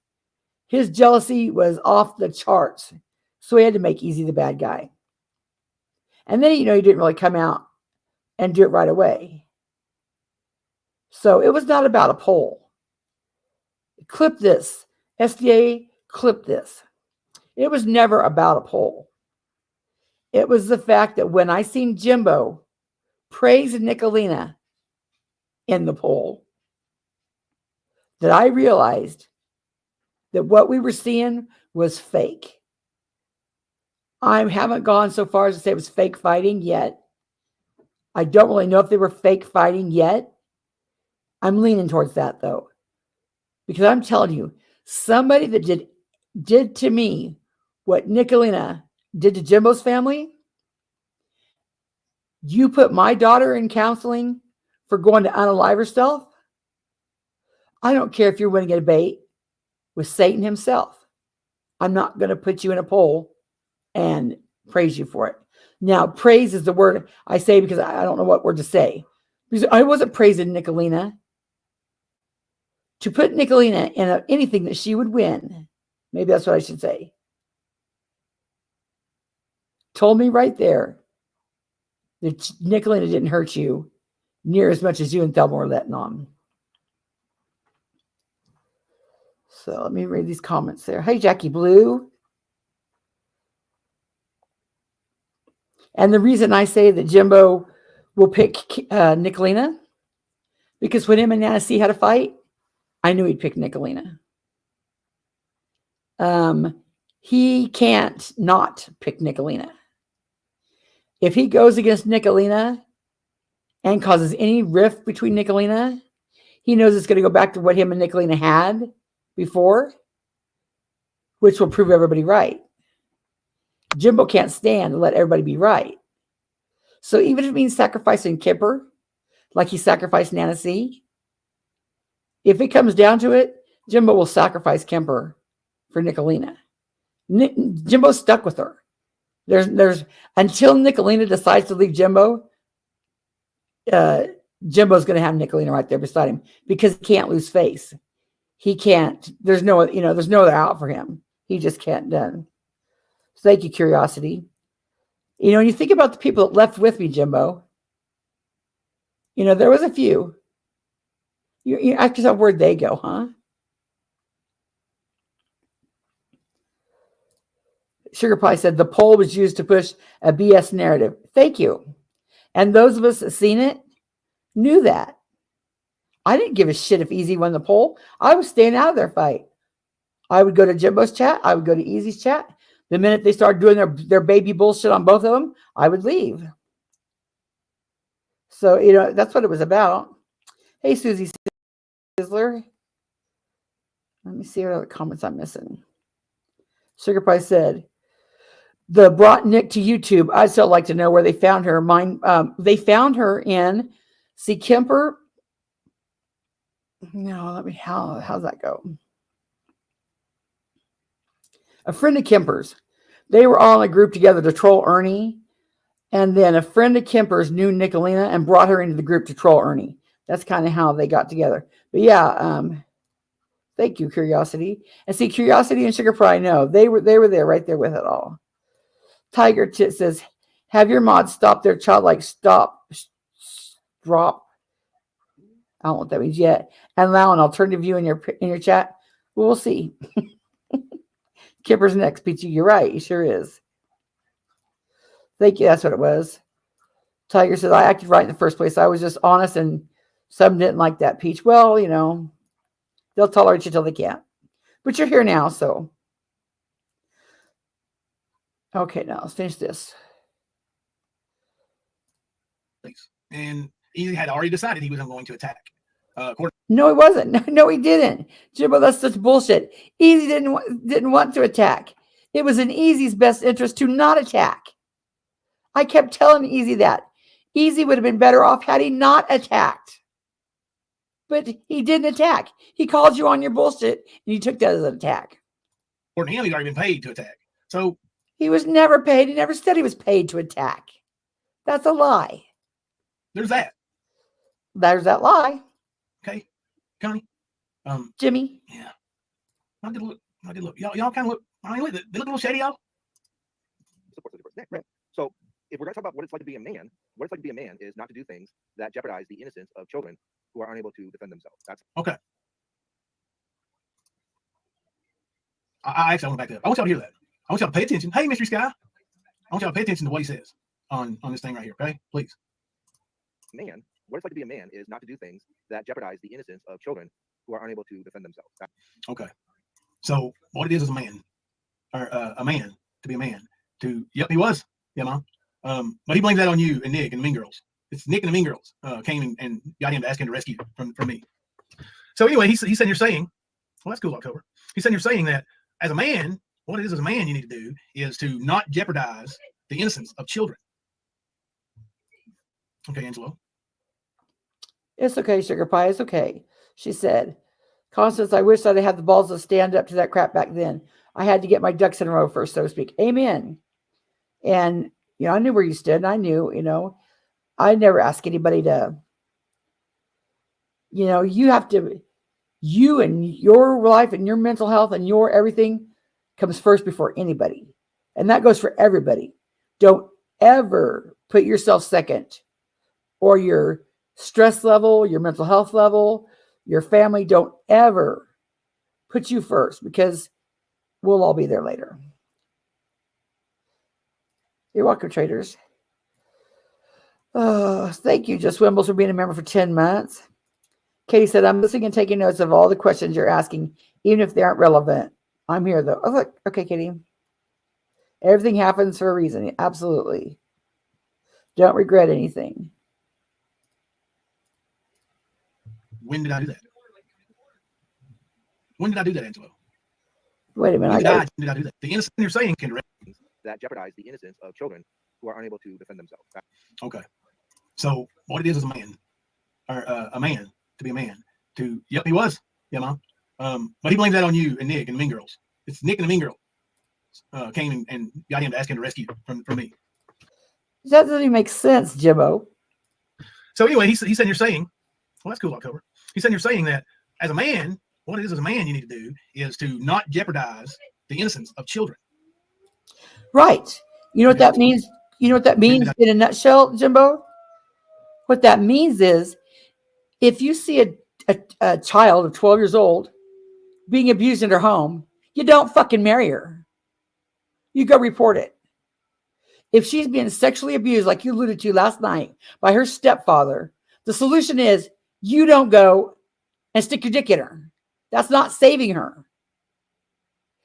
His jealousy was off the charts. So he had to make Easy the bad guy. And then, he didn't really come out and do it right away. So it was not about a poll. Clip this. SDA, clip this. It was never about a poll. It was the fact that when I seen Jimbo praise Nicolina in the poll, that I realized that what we were seeing was fake. I haven't gone so far as to say it was fake fighting yet. I don't really know if they were fake fighting yet. I'm leaning towards that, though. Because I'm telling you, somebody that did to me what Nicolina did to Jimbo's family, you put my daughter in counseling for going to unalive herself, I don't care if you're winning a debate with Satan himself. I'm not going to put you in a poll and praise you for it. Now, praise is the word I say because I don't know what word to say. Because I wasn't praising Nicolina. To put Nicolina in anything that she would win, maybe that's what I should say, told me right there that Nicolina didn't hurt you near as much as you and Thelma were letting on. So let me read these comments there. Hey, Jackie Blue. And the reason I say that Jimbo will pick Nicolina, because when him and Nana C had a fight, I knew he'd pick Nicolina. He can't not pick Nicolina. If he goes against Nicolina and causes any rift between Nicolina, he knows it's going to go back to what him and Nicolina had before, which will prove everybody right. Jimbo can't stand to let everybody be right. So even if it means sacrificing Kipper, like he sacrificed Nana C, if it comes down to it, Jimbo will sacrifice Kemper for Nicolina. Jimbo's stuck with her. There's until Nicolina decides to leave Jimbo, Jimbo's going to have Nicolina right there beside him because he can't lose face. He can't. There's no other out for him. He just can't done. So thank you, Curiosity. When you think about the people that left with me, Jimbo, there was a few. You ask yourself, where'd they go, huh? Sugar Pie said the poll was used to push a BS narrative. Thank you. And those of us that seen it knew that. I didn't give a shit if Easy won the poll. I was staying out of their fight. I would go to Jimbo's chat. I would go to Easy's chat. The minute they started doing their baby bullshit on both of them, I would leave. So, that's what it was about. Hey, Susie Sizzler. Let me see what other comments I'm missing. Sugar Pie said, the brought Nick to YouTube. I'd still like to know where they found her. They found her in, see, Kemper. No, how's that go? A friend of Kemper's. They were all in a group together to troll Ernie. And then a friend of Kemper's knew Nicolina and brought her into the group to troll Ernie. That's kind of how they got together. But yeah, thank you, Curiosity. And see, Curiosity and Sugar Pie, no, they were there, right there with it all. Tiger Chit says, have your mods stop their childlike drop. I don't know what that means yet. And allow an alternative view in your chat. Well, we'll see. Kipper's next, Peachy. You're right. He sure is. Thank you. That's what it was. Tiger says, I acted right in the first place. I was just honest and some didn't like that, Peach. Well, they'll tolerate you till they can't. But you're here now, so. Okay, now let's finish this. And he had already decided he wasn't going to attack. No, he wasn't. No, he didn't. Jimbo, that's such bullshit. Easy didn't want to attack. It was in Easy's best interest to not attack. I kept telling Easy that. Easy would have been better off had he not attacked. But he didn't attack. He called you on your bullshit, and you took that as an attack. According to him, he's already been paid to attack. So he was never paid. He never said he was paid to attack. That's a lie. There's that. There's that lie. Okay, Connie. Jimmy. Yeah. I did look. Y'all kind of look. I mean, look, they look a little shady, y'all. Right. So if we're going to talk about what it's like to be a man, what it's like to be a man is not to do things that jeopardize the innocence of children who are unable to defend themselves. That's okay. I actually want to back that up. I want y'all to hear that. I want y'all to pay attention. Hey, Mystery Sky. I want y'all to pay attention to what he says on this thing right here. Okay, please. Man, what it's like to be a man is not to do things that jeopardize the innocence of children who are unable to defend themselves. Okay. So what it is a man, or a man to be a man. Yep, he was. Yeah, Mom. But he blames that on you and Nick and the Mean Girls. It's Nick and the Mean Girls came and got him to ask him to rescue from me. So anyway, he said you're saying, well, that's cool, October. He said you're saying that as a man, what it is as a man you need to do is to not jeopardize the innocence of children. Okay, Angelo. It's okay, Sugar Pie. It's okay. She said, Constance, I wish I'd had the balls to stand up to that crap back then. I had to get my ducks in a row first, so to speak. Amen. And, I knew where you stood. And I knew, I never ask anybody to, you have to, you and your life and your mental health and your everything comes first before anybody. And that goes for everybody. Don't ever put yourself second, or your stress level, your mental health level, your family. Don't ever put you first, because we'll all be there later. You're welcome, traders. Thank you, Just Wimbles, for being a member for 10 months. Katie said, I'm listening and taking notes of all the questions you're asking, even if they aren't relevant. I'm here, though. Oh, look. Okay, Katie. Everything happens for a reason. Absolutely. Don't regret anything. When did I do that? When did I do that, Angelo? Wait a minute. When did I do that? The innocent you're saying can that jeopardize the innocence of children who are unable to defend themselves. Okay. So what it is as a man, or a man to be a man, yep, he was. Yeah, Mom. But he blames that on you and Nick and the Mean Girls. It's Nick and the Mean Girls came and got him to ask him to rescue from me. That doesn't even make sense, Jimbo. So anyway, he said you're saying, well, that's cool, October. He said you're saying that as a man, what it is as a man you need to do is to not jeopardize the innocence of children. Right. You know what that means? You know what that means in a nutshell, Jimbo? What that means is, if you see a child of 12 years old being abused in her home, you don't fucking marry her. You go report it. If she's being sexually abused, like you alluded to last night, by her stepfather, the solution is you don't go and stick your dick in her. That's not saving her.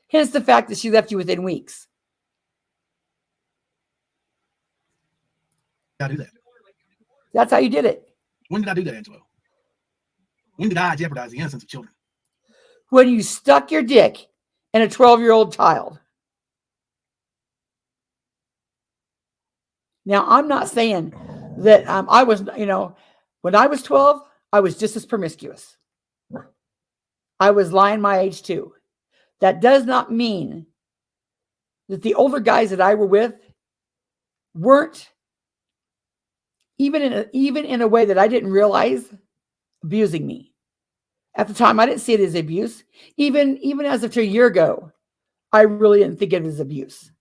Hence the fact that she left you within weeks. I do that. That's how you did it. When did I do that, Angelo? When did I jeopardize the innocence of children? When you stuck your dick in a 12-year-old child. Now, I'm not saying that I was, when I was 12, I was just as promiscuous. I was lying my age too. That does not mean that the older guys that I were with weren't, even in a way that I didn't realize, abusing me. At the time, I didn't see it as abuse. Even as of 2 years ago, I really didn't think of it as abuse.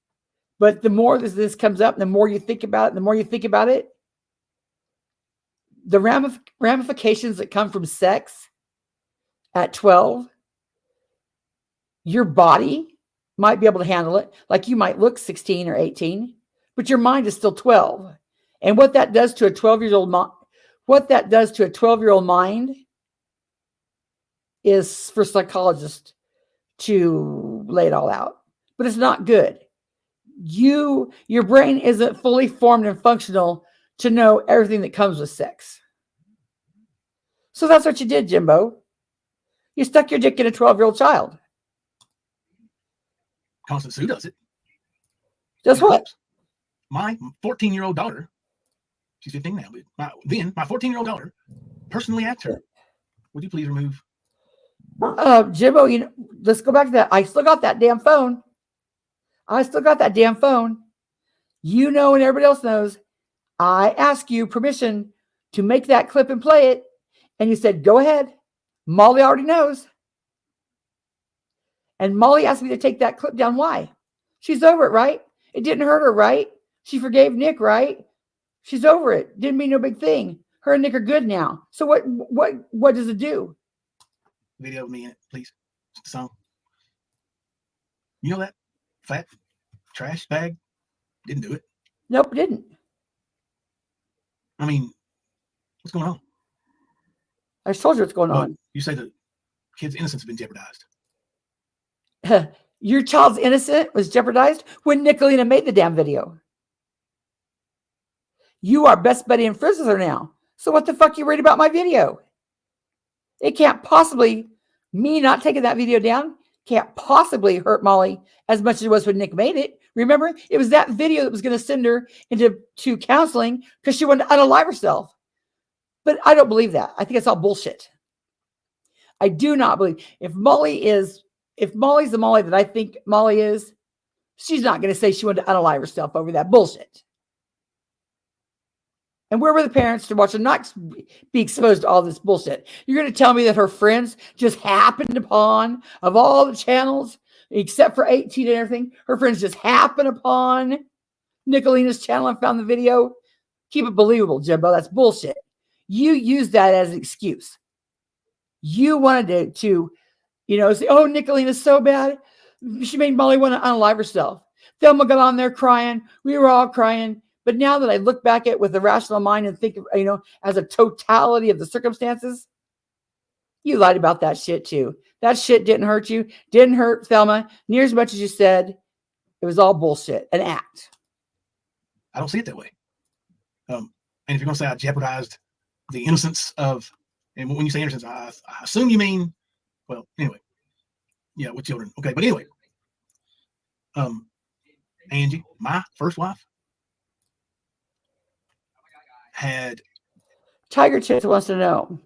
But the more this comes up, the more you think about it, the ramifications that come from sex at 12, your body might be able to handle it. Like you might look 16 or 18, but your mind is still 12. And what that does to a 12-year-old mind is for psychologists to lay it all out. But it's not good. Your brain isn't fully formed and functional to know everything that comes with sex. So that's what you did, Jimbo. You stuck your dick in a 12-year-old child. Constance Sue does it. Just what? My 14-year-old daughter She's 15 now, but my 14-year-old daughter personally asked her, "Would you please remove?" Jimbo, let's go back to that. I still got that damn phone. You know, and everybody else knows. I asked you permission to make that clip and play it, and you said, "Go ahead." Molly already knows. And Molly asked me to take that clip down. Why? She's over it, right? It didn't hurt her, right? She forgave Nick, right? She's over it. Didn't mean no big thing. Her and Nick are good now. So what does it do? Video of me in it, please. It's the song. You know that fat trash bag didn't do it. Nope, didn't. I mean, what's going on? I just told you what's going on. You say the kid's innocence has been jeopardized. Your child's innocence was jeopardized when Nicolina made the damn video. You are best buddy and friends with her now. So what the fuck you worried about my video? It can't possibly, me not taking that video down, can't possibly hurt Molly as much as it was when Nick made it. Remember, it was that video that was going to send her into counseling because she wanted to unalive herself. But I don't believe that. I think it's all bullshit. I do not believe. If Molly's the Molly that I think Molly is, she's not going to say she wanted to unalive herself over that bullshit. And where were the parents to watch her not be exposed to all this bullshit? You're going to tell me that her friends just happened upon, of all the channels, except for 18 and everything, her friends just happened upon Nicolina's channel and found the video? Keep it believable, Jimbo. That's bullshit. You used that as an excuse. You wanted to say, "Oh, Nicolina's so bad. She made Molly want to unalive herself." Thelma got on there crying. We were all crying. But now that I look back at it with a rational mind and think, as a totality of the circumstances, you lied about that shit too. That shit didn't hurt you. Didn't hurt Thelma near as much as you said. It was all bullshit, an act. I don't see it that way. And if you're going to say I jeopardized the innocence of, and when you say innocence, I assume you mean, well, anyway, yeah, with children. Okay, but anyway, Angie, my first wife, had. Tiger Chits wants to know,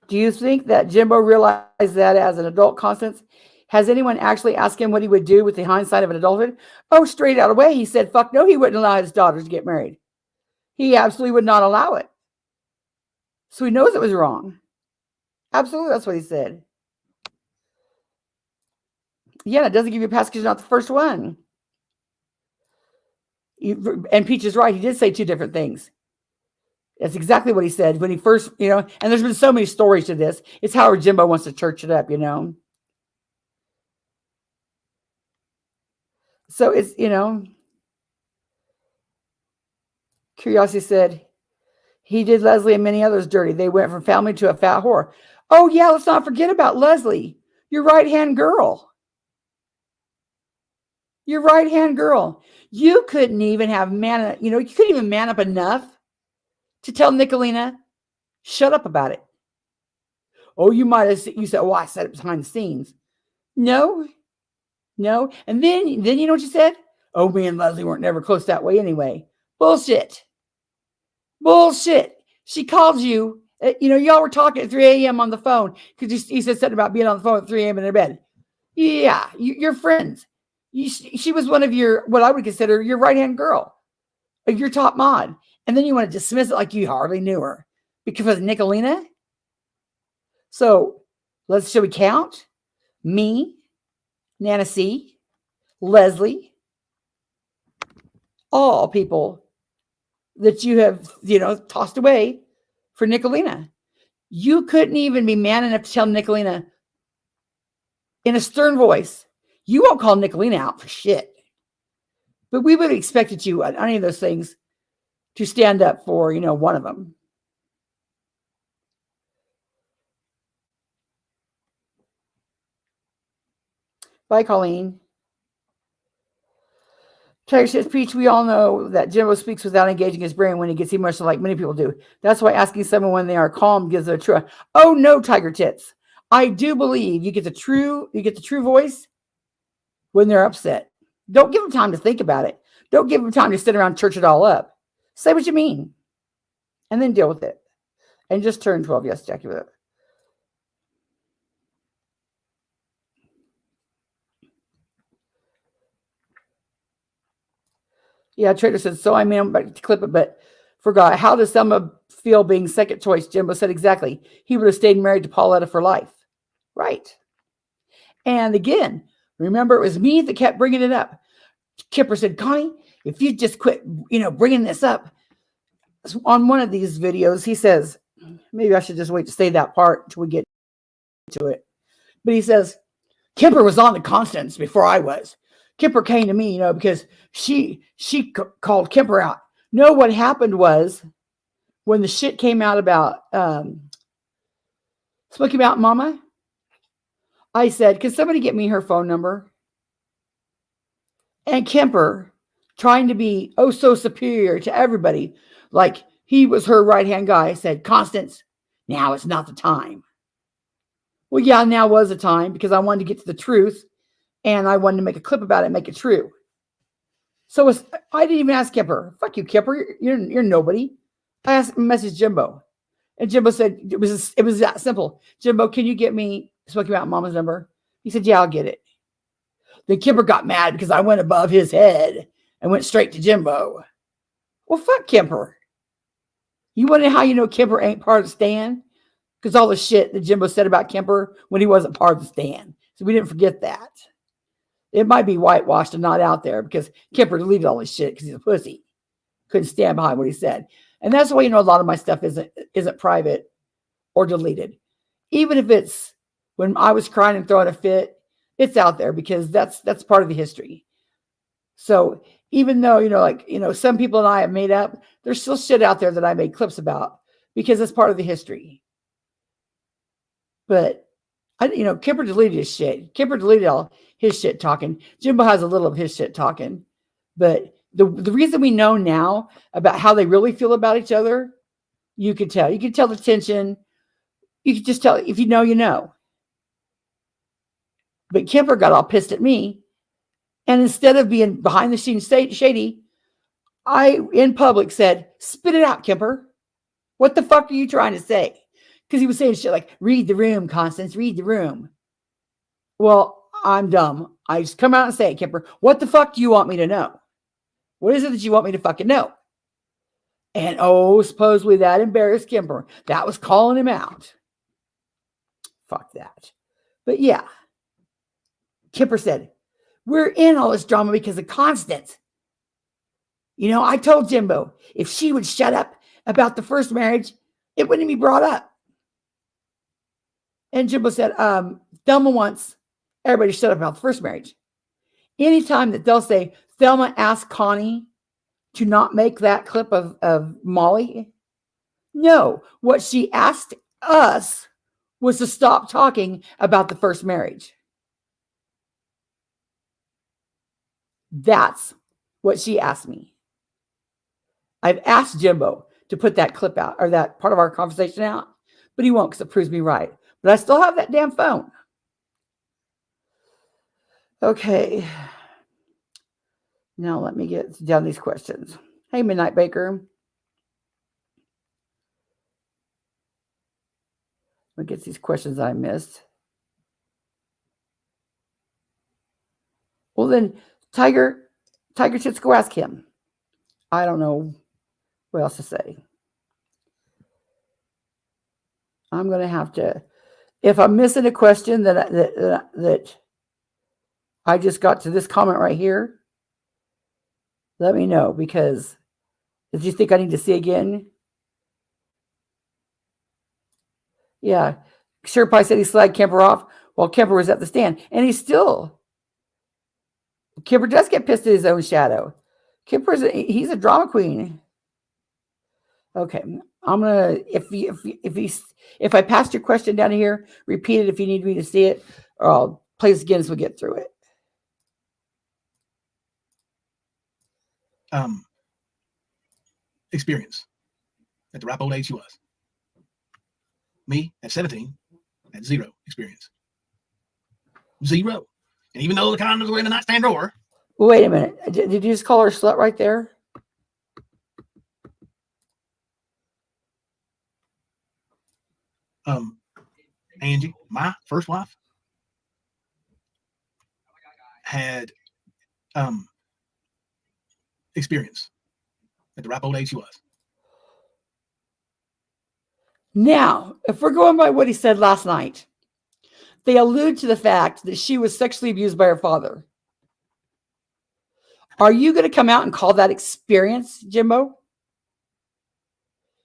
do you think that Jimbo realized that as an adult Constance? Has anyone actually asked him what he would do with the hindsight of an adulthood? Oh, straight out away, he said, fuck no, he wouldn't allow his daughters to get married. He absolutely would not allow it. So he knows it was wrong. Absolutely, that's what he said. Yeah, it doesn't give you a pass because you're not the first one. And Peach is right. He did say two different things. That's exactly what he said when he first, and there's been so many stories to this. It's however Jimbo wants to church it up, So it's, Curiosity said, he did Leslie and many others dirty. They went from family to a fat whore. Oh, yeah, let's not forget about Leslie, your right-hand girl. Your right-hand girl. You couldn't even have you couldn't even man up enough to tell Nicolina, shut up about it. Oh, you said, oh, I said it behind the scenes. No. And then you know what you said? Oh, me and Leslie weren't never close that way anyway. Bullshit. She called you, y'all were talking at 3 a.m. on the phone because you said something about being on the phone at 3 a.m. in their bed. Yeah, you're friends. She was one of what I would consider your right-hand girl, your top mod. And then you want to dismiss it like you hardly knew her because of Nicolina. So shall we count? Me, Nana C, Leslie, all people that you have, tossed away for Nicolina. You couldn't even be man enough to tell Nicolina in a stern voice, you won't call Nicolina out for shit. But we would have expected you on any of those things to stand up for, one of them. Bye, Colleen. Tiger says, Peach, we all know that Jimbo speaks without engaging his brain when he gets emotional like many people do. That's why asking someone when they are calm gives it a true. Oh, no, Tiger Tits. I do believe you get the true voice when they're upset. Don't give them time to think about it. Don't give them time to sit around and church it all up. Say what you mean. And then deal with it. And just turn 12. Yes, Jackie, with it. Yeah, Trader said, so I mean, I'm about to clip it, but forgot. How does Selma feel being second choice? Jimbo said, exactly. He would have stayed married to Pauletta for life. Right. And again, remember, it was me that kept bringing it up. Kipper said, Connie, if you just quit, bringing this up. On one of these videos, he says, maybe I should just wait to say that part until we get to it. But he says, Kipper was on to Constance before I was. Kipper came to me, because she called Kipper out. No, what happened was when the shit came out about Smoky Mountain Mama, I said, can somebody get me her phone number? And Kemper, trying to be oh so superior to everybody, like he was her right-hand guy, said, Constance, now is not the time. Well, yeah, now was the time because I wanted to get to the truth and I wanted to make a clip about it and make it true. So I didn't even ask Kemper. Fuck you, Kemper. You're nobody. I asked message Jimbo. And Jimbo said, it was that simple. Jimbo, can you get me Smoky Mountain Mama's number? He said, yeah, I'll get it. Then Kemper got mad because I went above his head and went straight to Jimbo. Well, fuck Kemper. You want to know how Kemper ain't part of the stand? Because all the shit that Jimbo said about Kemper when he wasn't part of the stand. So we didn't forget that. It might be whitewashed and not out there because Kemper deleted all his shit because he's a pussy. Couldn't stand behind what he said. And that's why, a lot of my stuff isn't private or deleted. Even if it's when I was crying and throwing a fit, it's out there because that's part of the history. So even though, some people and I have made up, there's still shit out there that I made clips about because it's part of the history. But Kemper deleted his shit. Kemper deleted all his shit talking. Jimbo has a little of his shit talking. But the reason we know now about how they really feel about each other, you could tell. You could tell the tension. You could just tell if you know, you know. But Kemper got all pissed at me. And instead of being behind the scenes shady, I, in public, said, spit it out, Kemper. What the fuck are you trying to say? Because he was saying shit like, read the room, Constance, read the room. Well, I'm dumb. I just come out and say, Kemper, what the fuck do you want me to know? What is it that you want me to fucking know? And supposedly that embarrassed Kemper. That was calling him out. Fuck that. But yeah. Kemper said, we're in all this drama because of Constance. I told Jimbo, if she would shut up about the first marriage, it wouldn't be brought up. And Jimbo said, Thelma wants everybody to shut up about the first marriage. Anytime that they'll say, Thelma asked Connie to not make that clip of Molly. No, what she asked us was to stop talking about the first marriage. That's what she asked me. I've asked Jimbo to put that clip out or that part of our conversation out, but he won't because it proves me right. But I still have that damn phone. Okay. Now let me get down these questions. Hey, Midnight Baker. Let me get these questions I missed. Well, then, Tiger Tits, go ask him. I don't know what else to say. I'm going to have to, if I'm missing a question that I just got to this comment right here, let me know, because if you think I need to see again. Yeah. Sure Pie said he slagged Kemper off while Kemper was at the stand. And Kemper does get pissed at his own shadow. He's a drama queen. Okay. I'm gonna, if I passed your question down here, repeat it if you need me to see it, or I'll play this again so we get through it. Experience at the ripe old age he was. Me at 17 had zero experience. Zero. And even though the condoms were in the nightstand drawer, Wait a minute. Did you just call her slut right there? Angie, my first wife, had experience at the ripe old age she was. Now, if we're going by what he said last night, they allude to the fact that she was sexually abused by her father. Are you going to come out and call that experience, Jimbo?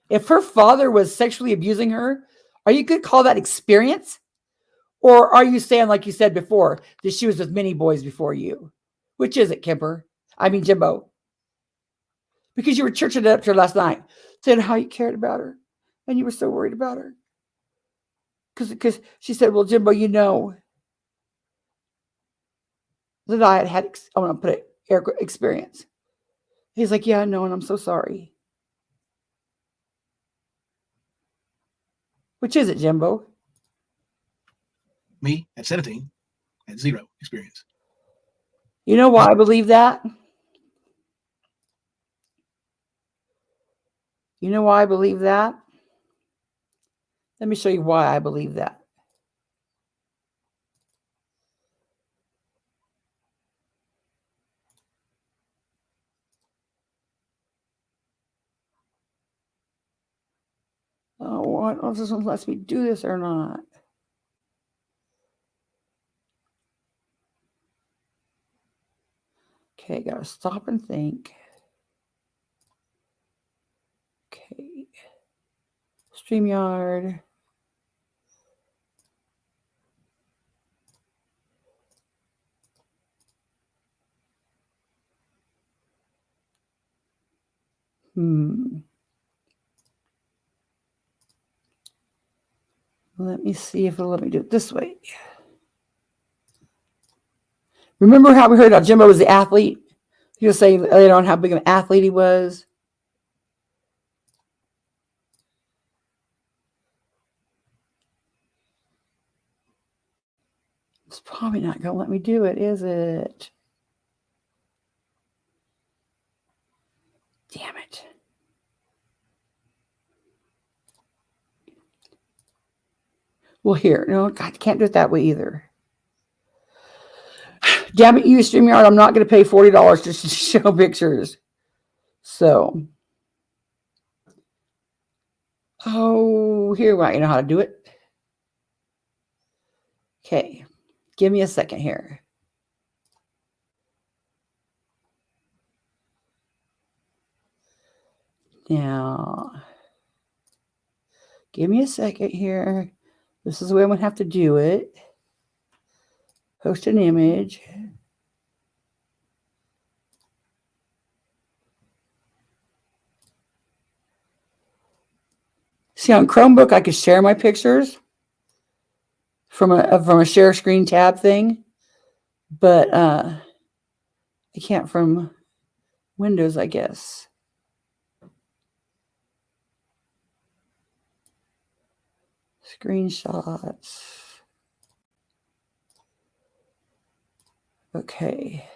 If her father was sexually abusing her, are you going to call that experience? Or are you saying, like you said before, that she was with many boys before you? Which is it, Jimbo? Because you were churching it up to her last night, saying how you cared about her and you were so worried about her. Because she said, well, Jimbo, you know that I had I want to put it, experience. He's like, yeah, I know, and I'm so sorry. Which is it, Jimbo? Me at 17 had zero experience. You know why I believe that? You know why I believe that? Let me show you why I believe that. Oh, I don't know if this one lets me do this or not. Okay, gotta stop and think. Okay. StreamYard. Let me see if it'll let me do it this way. Remember how we heard how Jimbo was the athlete? He was saying later on how big of an athlete he was. It's probably not going to let me do it, is it? Damn it. Well, here. No, I can't do it that way either. Damn it, you StreamYard. I'm not going to pay $40 just to show pictures. So. Oh, here, right. You know how to do it? Okay. Give me a second here. Now, give me a second here. This is the way I'm going to have to do it. Post an image. See, on Chromebook, I could share my pictures from a share screen tab thing, but I can't from Windows, I guess. Screenshots. Okay.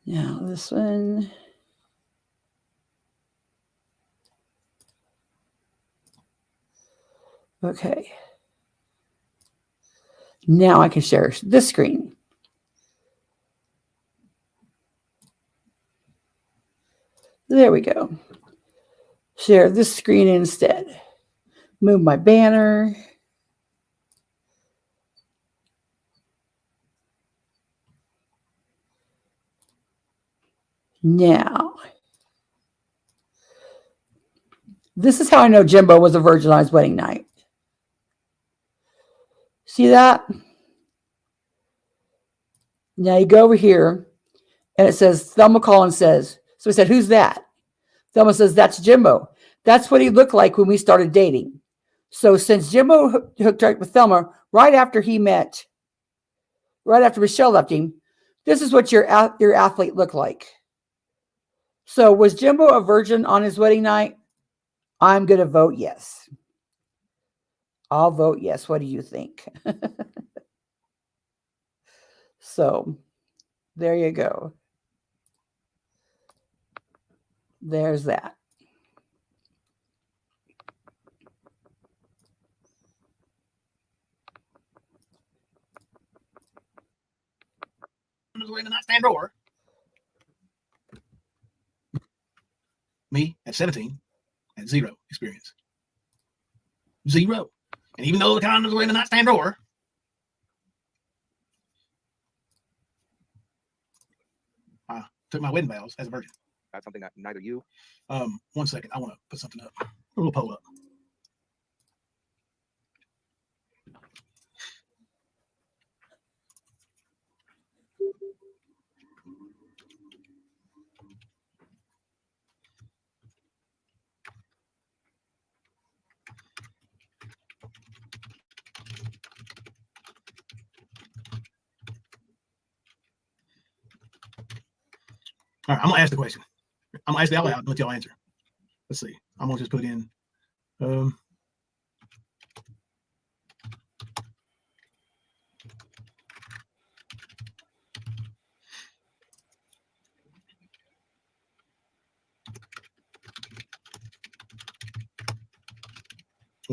Now this one. Okay. Now I can share this screen. There we go. Share this screen instead. Move my banner. Now, this is how I know Jimbo was a virgin on his wedding night. See that? Now you go over here, and it says, Thelma Collins says, so he said, who's that? Thelma says, that's Jimbo. That's what he looked like when we started dating. So since Jimbo hooked up with Thelma right after Michelle left him, this is what your athlete looked like. So was Jimbo a virgin on his wedding night? I'm going to vote yes. I'll vote yes. What do you think? So there you go. There's that. In the nightstand drawer. Me at 17 had 0 experience. 0. And even though the condoms were in the nightstand drawer, I took my wedding vows as a virgin. That's something that neither you. 1 second. I want to put something up. A little poll up. All right, I'm gonna ask the question. I'm gonna ask it out loud and let y'all answer. Let's see. I'm gonna just put in. 1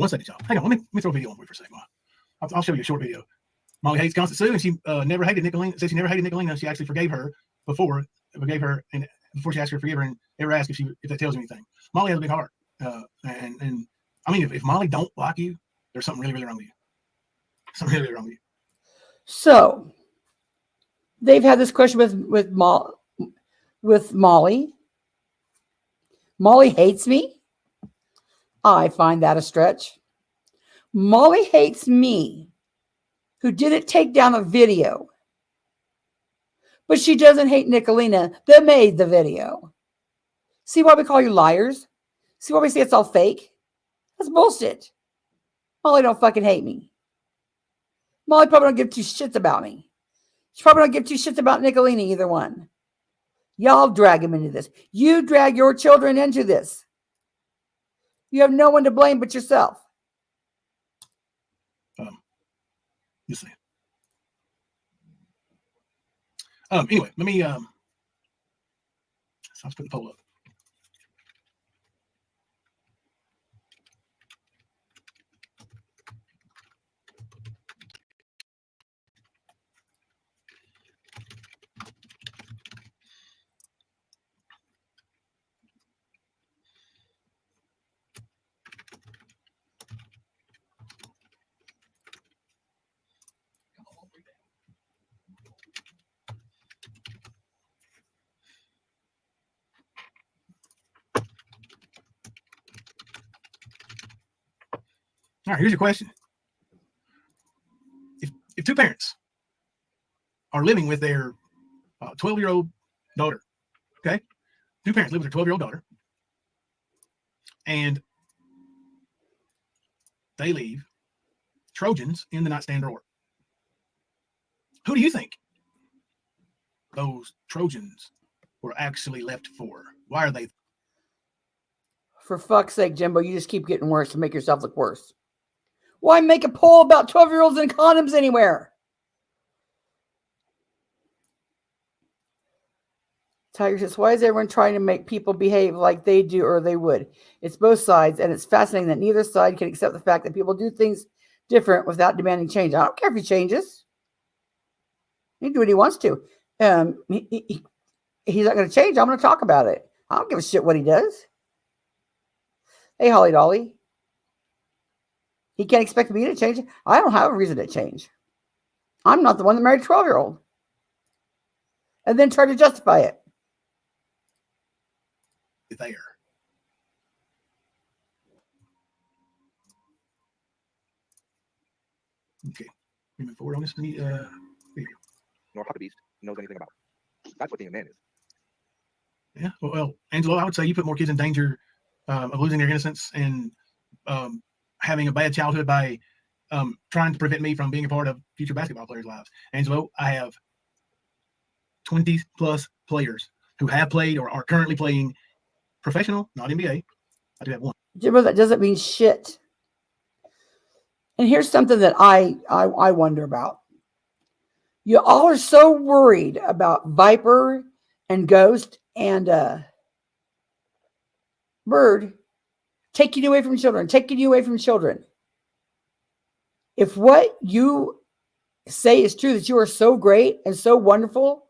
second, y'all. Hang on. Let me throw a video on for a second. I'll show you a short video. Molly hates Constance Sue, and she never hated Nicolina. Said she never hated Nicolina. She actually forgave her before she asked her to forgive her and ever asked if that tells you anything. Molly has a big heart, and I mean, if Molly don't like you, there's something really, really wrong with you. Something really, really wrong with you. So they've had this question with Molly. Molly hates me. I find that a stretch. Molly hates me, who didn't take down a video. But she doesn't hate Nicolina that made the video. See why we call you liars? See why we say it's all fake? That's bullshit. Molly don't fucking hate me. Molly probably don't give 2 shits about me. She probably don't give 2 shits about Nicolina, either one. Y'all drag him into this. You drag your children into this. You have no one to blame but yourself. You see. Anyway, let me so let's put the poll up. All right, here's your question. If 2 parents are living with their 12-year-old daughter, okay? 2 parents live with their 12-year-old daughter, and they leave Trojans in the nightstand drawer. Who do you think those Trojans were actually left for? Why are they? For fuck's sake, Jimbo, you just keep getting worse to make yourself look worse. Why make a poll about 12-year-olds and condoms anywhere? Tiger says, why is everyone trying to make people behave like they do or they would? It's both sides, and it's fascinating that neither side can accept the fact that people do things different without demanding change. I don't care if he changes. He can do what he wants to. He's not going to change. I'm going to talk about it. I don't give a shit what he does. Hey, Holly Dolly. He can't expect me to change. I don't have a reason to change. I'm not the one that married a 12-year-old. And then try to justify it. There. Okay. Moving forward on this video. Nor Papa Beast knows anything about. That's what being a man is. Yeah. Well, Angelo, I would say you put more kids in danger of losing their innocence and having a bad childhood by trying to prevent me from being a part of future basketball players' lives. Angelo, I have 20 plus players who have played or are currently playing professional, not NBA. I do have 1. Jimbo, that doesn't mean shit. And here's something that I wonder about. You all are so worried about Viper and Ghost and Bird taking you away from children, taking you away from children. If what you say is true, that you are so great and so wonderful,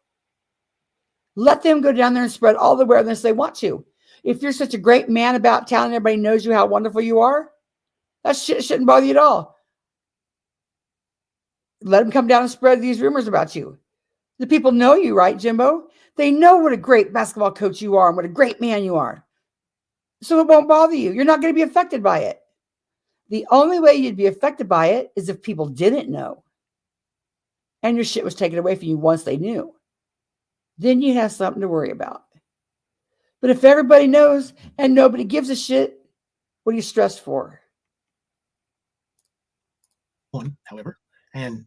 let them go down there and spread all the awareness they want to. If you're such a great man about town and everybody knows you how wonderful you are, that shit shouldn't bother you at all. Let them come down and spread these rumors about you. The people know you, right, Jimbo? They know what a great basketball coach you are and what a great man you are. So it won't bother you. You're not going to be affected by it. The only way you'd be affected by it is if people didn't know and your shit was taken away from you once they knew. Then you have something to worry about. But if everybody knows and nobody gives a shit, what are you stressed for? One, however, and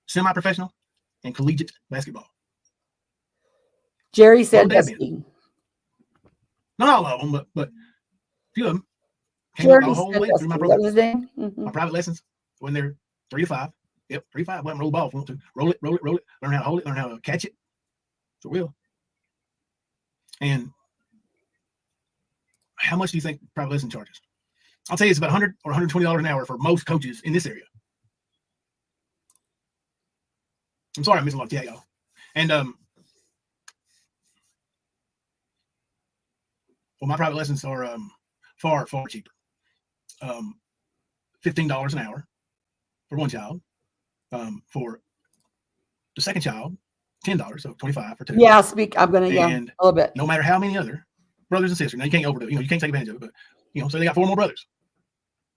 semi-professional and collegiate basketball. Jerry said Well, Dusty. Not all of them, but a few of them came Jerry up the whole said way Dusty. through my That program. was his name? Mm-hmm. My private lessons when they're 3 to 5. Yep, 3 to 5. Let them roll the ball if we want to. Roll it. Learn how to hold it. Learn how to catch it. So will. And how much do you think private lesson charges? I'll tell you, it's about $100 or $120 an hour for most coaches in this area. I'm sorry, I'm missing a lot of y'all. And well, my private lessons are far cheaper. $15 an hour for one child. For the second child, $10, so $25 for two. Yeah, I'm gonna a little bit. No matter how many other brothers and sisters, now you can't overdo it. You can't take advantage of it, but so they got 4 more brothers.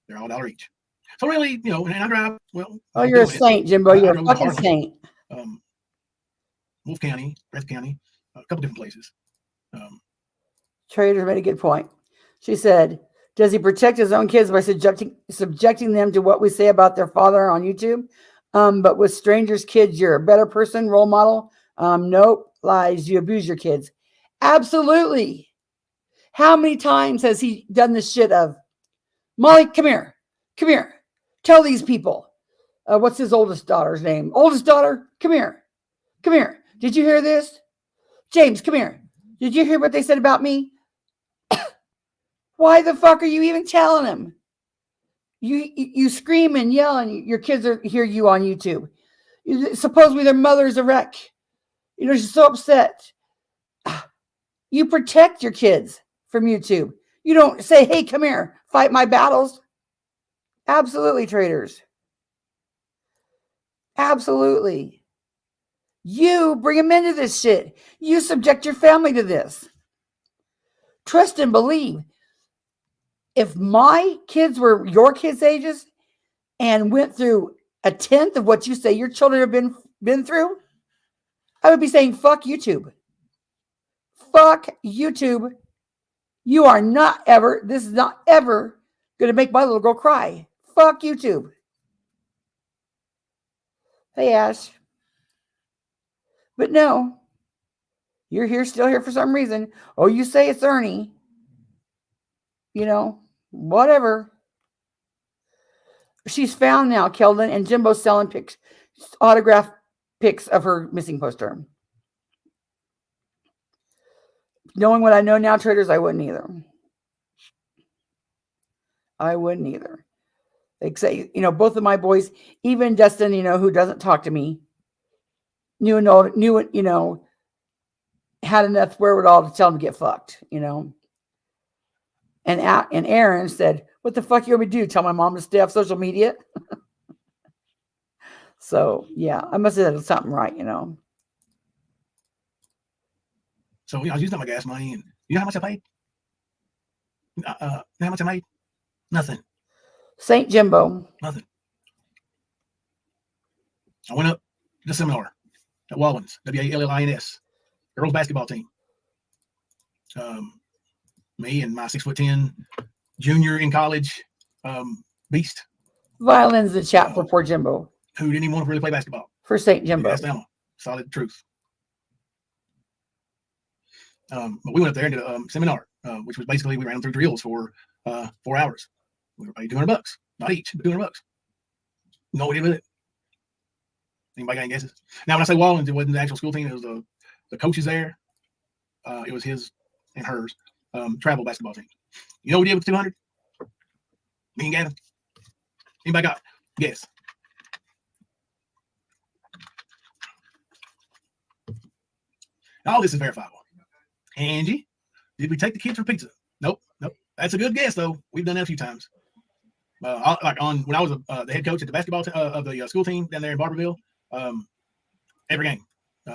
They're all $1 each. So really, and I drive. Well, oh, you're a saint, Jimbo. You're a fucking saint. Wolf County, Breath County, a couple different places. Trader made a good point. She said, does he protect his own kids by subjecting them to what we say about their father on YouTube? But with strangers' kids, you're a better person, role model. Nope, lies. You abuse your kids. Absolutely. How many times has he done this shit of, Molly, come here. Tell these people. What's his oldest daughter's name? Oldest daughter, come here. Did you hear this? James, come here. Did you hear what they said about me? Why the fuck are you even telling him? You scream and yell and your kids hear you on YouTube. Supposedly their mother's a wreck. She's so upset. You protect your kids from YouTube. You don't say, hey, come here, fight my battles. Absolutely, traders. Absolutely. You bring them into this shit. You subject your family to this. Trust and believe. If my kids were your kids' ages and went through 1/10 of what you say your children have been through, I would be saying, fuck YouTube. Fuck YouTube. This is not ever going to make my little girl cry. Fuck YouTube. Hey, Ash. But no, you're still here for some reason. Oh, you say it's Ernie. Whatever. She's found now, Keldon, and Jimbo's selling autograph pics of her missing poster. Knowing what I know now, traders, I wouldn't either. They say, both of my boys, even Dustin, who doesn't talk to me, knew it, had enough wherewithal to tell him to get fucked, And Aaron said, what the fuck you want me to do? Tell my mom to stay off social media? So, yeah, I must have done something right, So, I was using up my gas money, and you know how much I paid? You know how much I made? Nothing. St. Jimbo. Nothing. I went up to the seminar at Wallins, WALLINS, girls basketball team. Me and my 6'10" junior in college beast. Violins in the chat for poor Jimbo. Who didn't even want to really play basketball. For St. Jimbo. That's down. Solid truth. But we went up there and did a seminar, which was basically we ran through drills for 4 hours. We were paid $200, not each, but $200. You know what he did with it? Anybody got any guesses? Now, when I say Wallens, it wasn't the actual school team. It was the coaches there. It was his and hers travel basketball team. You know what we did with 200? Me and Gavin. Anybody got guess? All this is verifiable. Angie, did we take the kids for pizza? Nope. That's a good guess, though. We've done that a few times. When I was the head coach at the basketball of the school team down there in Barberville, every game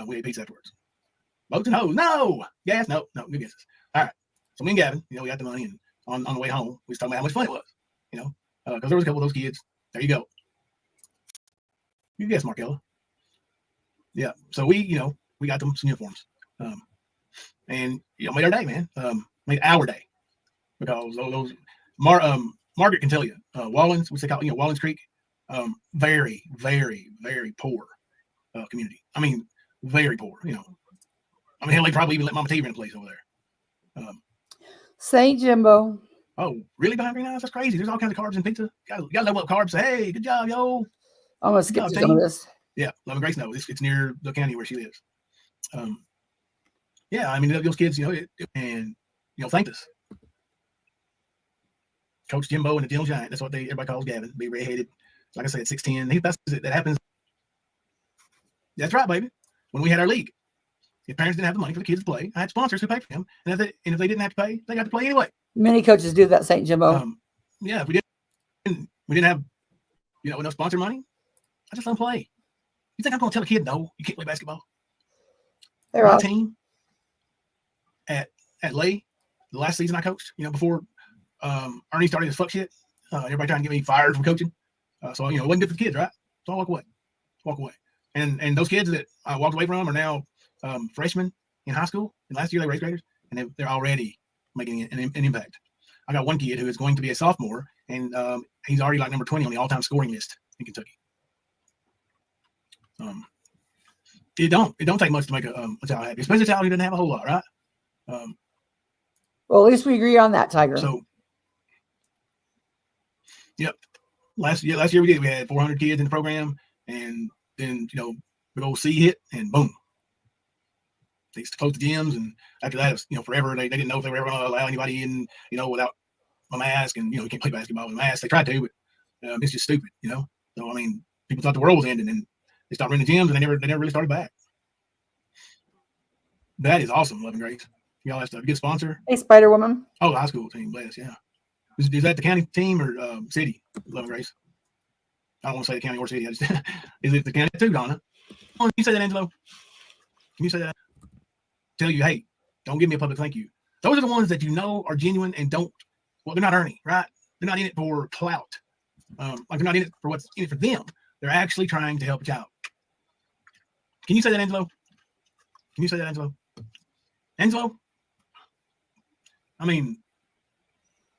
we ate pizza afterwards. Boats and hoes, no. Gas, no. Good guesses. All right. So me and Gavin, we got the money, and on the way home, we was talking about how much fun it was, because there was a couple of those kids. There you go. You guess, Markella. Yeah. So we got them some uniforms, and made our day, man. Made our day, because those Margaret can tell you, Wallens, which they call Wallens Creek, very, very, very poor community. I mean, very poor. Hell, they probably even let Mama T rent a place over there. St. Jimbo. Oh, really? Behind Green Eyes? That's crazy. There's all kinds of carbs in pizza. You gotta level up carbs. Say, hey, good job, yo. I'm gonna skip some of this. Yeah, Love and Grace knows. It's near the county where she lives. Yeah, those kids, and thanked us. Coach Jimbo and the Dill Giant. That's what everybody calls Gavin. Be redheaded. Like I said, 6'10". That happens. That's right, baby. When we had our league, if parents didn't have the money for the kids to play, I had sponsors who paid for them. And if they didn't have to pay, they got to play anyway. Many coaches do that, St. Jimbo. Yeah, if we didn't have enough sponsor money, I just let them play. You think I'm going to tell a kid no, you can't play basketball? My team at Lay, the last season I coached, before Ernie started his fuck shit, everybody trying to get me fired from coaching. So it wasn't good for the kids, right? So I walk away. And those kids that I walked away from are now freshmen in high school. And last year they were 8th graders, and they're already making an impact. I got one kid who is going to be a sophomore, and he's already like number 20 on the all-time scoring list in Kentucky. It don't take much to make a child happy, especially a child who doesn't have a whole lot, right? Well, at least we agree on that, Tiger. So, yep. Last year we had 400 kids in the program, and then big old C hit, and boom. They used to close the gyms, and after that, it was, forever. They didn't know if they were ever going to allow anybody in, without a mask, and you can't play basketball with a mask. They tried to, but it's just stupid, So people thought the world was ending, and they stopped running gyms, and they never really started back. That is awesome, Love and Grace. Y'all have to get a sponsor. Hey, Spider Woman. Oh, the high school team, bless, yeah. Is that the county team or city, Love and Grace? I don't want to say the county or city. Is it the county too, Donna? Oh, can you say that, Angelo? Can you say that? Tell you, hey, don't give me a public thank you. Those are the ones that are genuine and they're not Ernie, right? They're not in it for clout. They're not in it for what's in it for them. They're actually trying to help a child. Can you say that, Angelo? Can you say that, Angelo? Angelo?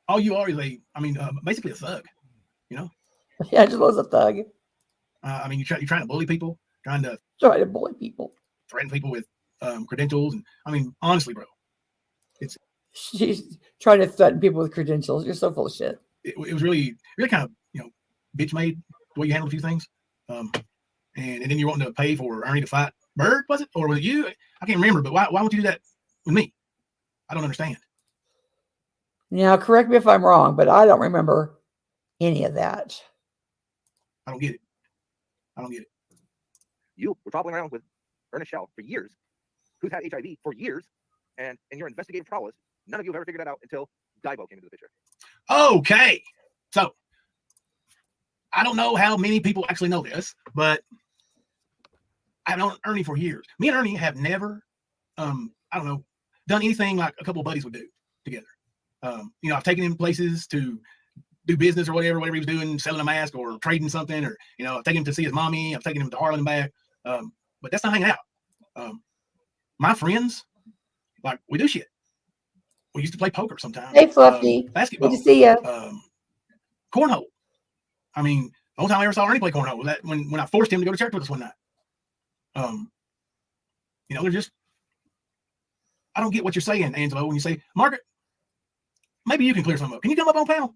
All you are is basically a thug, Angelo's a thug. You're trying to bully people, trying to bully people, threaten people with credentials, and honestly, bro, she's trying to threaten people with credentials. You're so full of shit. It was really kind of bitch made the way you handled a few things, and then you're wanting to pay for Ernie to fight Bird, was it, or was it you? I can't remember, but why won't you do that with me? I don't understand. Now, correct me if I'm wrong, but I don't remember any of that. I don't get it. You were traveling around with Ernest Shell for years, who's had HIV for years, and in your investigative prowess, none of you have ever figured that out until Divo came into the picture. Okay. So, I don't know how many people actually know this, but I've known Ernie for years. Me and Ernie have never, done anything like a couple of buddies would do together. I've taken him places to do business or whatever he was doing, selling a mask or trading something, or, I've taken him to see his mommy. I've taken him to Harlan and back. But that's not hanging out. My friends, we do shit. We used to play poker sometimes. Hey, Fluffy. Basketball. Good to see you. Cornhole. The only time I ever saw Ernie play cornhole was that when I forced him to go to church with us one night. They're just, I don't get what you're saying, Angelo, when you say, Margaret, maybe you can clear something up. Can you come up on panel?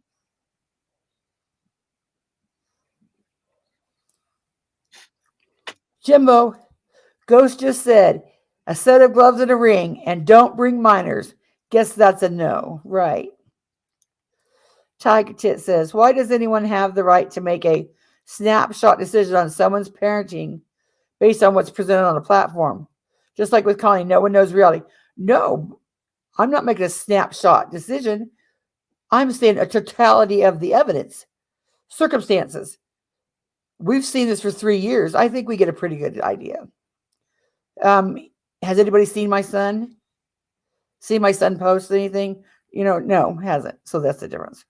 Jimbo, Ghost just said a set of gloves and a ring, and don't bring minors. Guess that's a no, right? Tiger Tit says, why does anyone have the right to make a snapshot decision on someone's parenting based on what's presented on a platform? Just like with Connie, no one knows reality. No, I'm not making a snapshot decision. I'm saying a totality of the evidence, circumstances. We've seen this for 3 years. I think we get a pretty good idea. Has anybody seen my son? Seen my son post anything? No, hasn't. So that's the difference.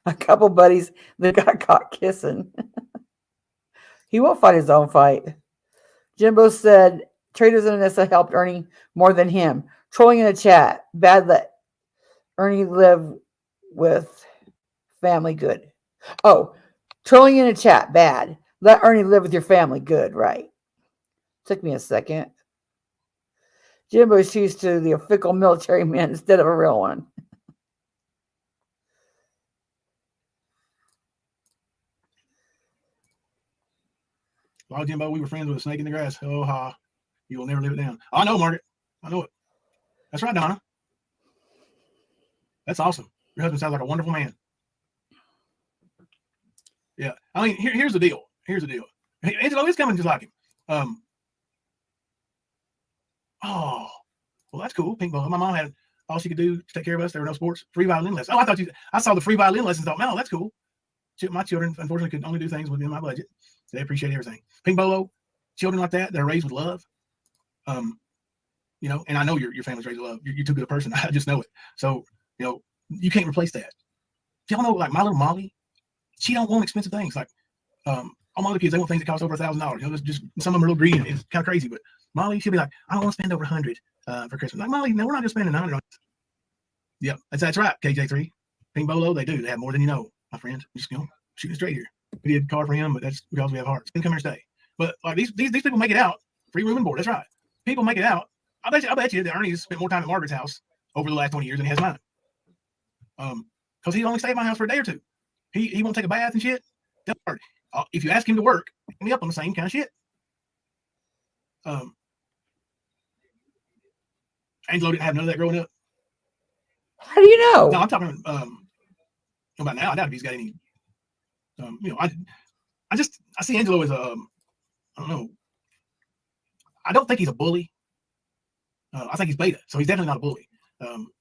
A couple buddies that got caught kissing. He won't fight his own fight. Jimbo said, Traders and Anissa helped Ernie more than him. Trolling in the chat. Bad that Ernie live with family good. Oh, trolling in the chat. Bad. Let Ernie live with your family good. Right. Took me a second. Jimbo's used to the fickle military man instead of a real one. Well, Jimbo, we were friends with a snake in the grass. Oh, ha. You will never live it down. I know, Margaret. I know it. That's right, Donna. That's awesome. Your husband sounds like a wonderful man. Yeah. I mean, here's the deal. Hey, Angelo is coming just like him. Oh, well, that's cool. Pink ball. My mom had all she could do to take care of us. There were no sports. Free violin lessons. Oh, I saw the free violin lessons. Thought, no, that's cool. My children, unfortunately, could only do things within my budget. They appreciate everything. Pink bolo, children like that are raised with love. And I know your family's raised with love. You're too good a person. I just know it. So, you can't replace that. Y'all know, like my little Molly, she don't want expensive things. Like, all my other kids, they want things that cost over $1,000. Just some of them are a little greedy. It's kind of crazy, but Molly, she'll be like, I don't want to spend over $100 for Christmas. Like, Molly, no, we're not just spending $100. Yep, that's right. KJ3, Pink Bolo, they do. They have more than you know, my friend. Just shooting straight here. We did a car for him, but that's because we have hearts. Come here and stay. But like these people make it out. Free room and board. That's right. People make it out. I bet you that Ernie's spent more time at Margaret's house over the last 20 years than he has mine. Because he only stayed at my house for a day or two. He won't take a bath and shit. If you ask him to work, he'll be up on the same kind of shit. Angelo didn't have none of that growing up. How do you know? No, I'm talking about now. I doubt if he's got any. I see Angelo as I don't know. I don't think he's a bully. I think he's beta, so he's definitely not a bully.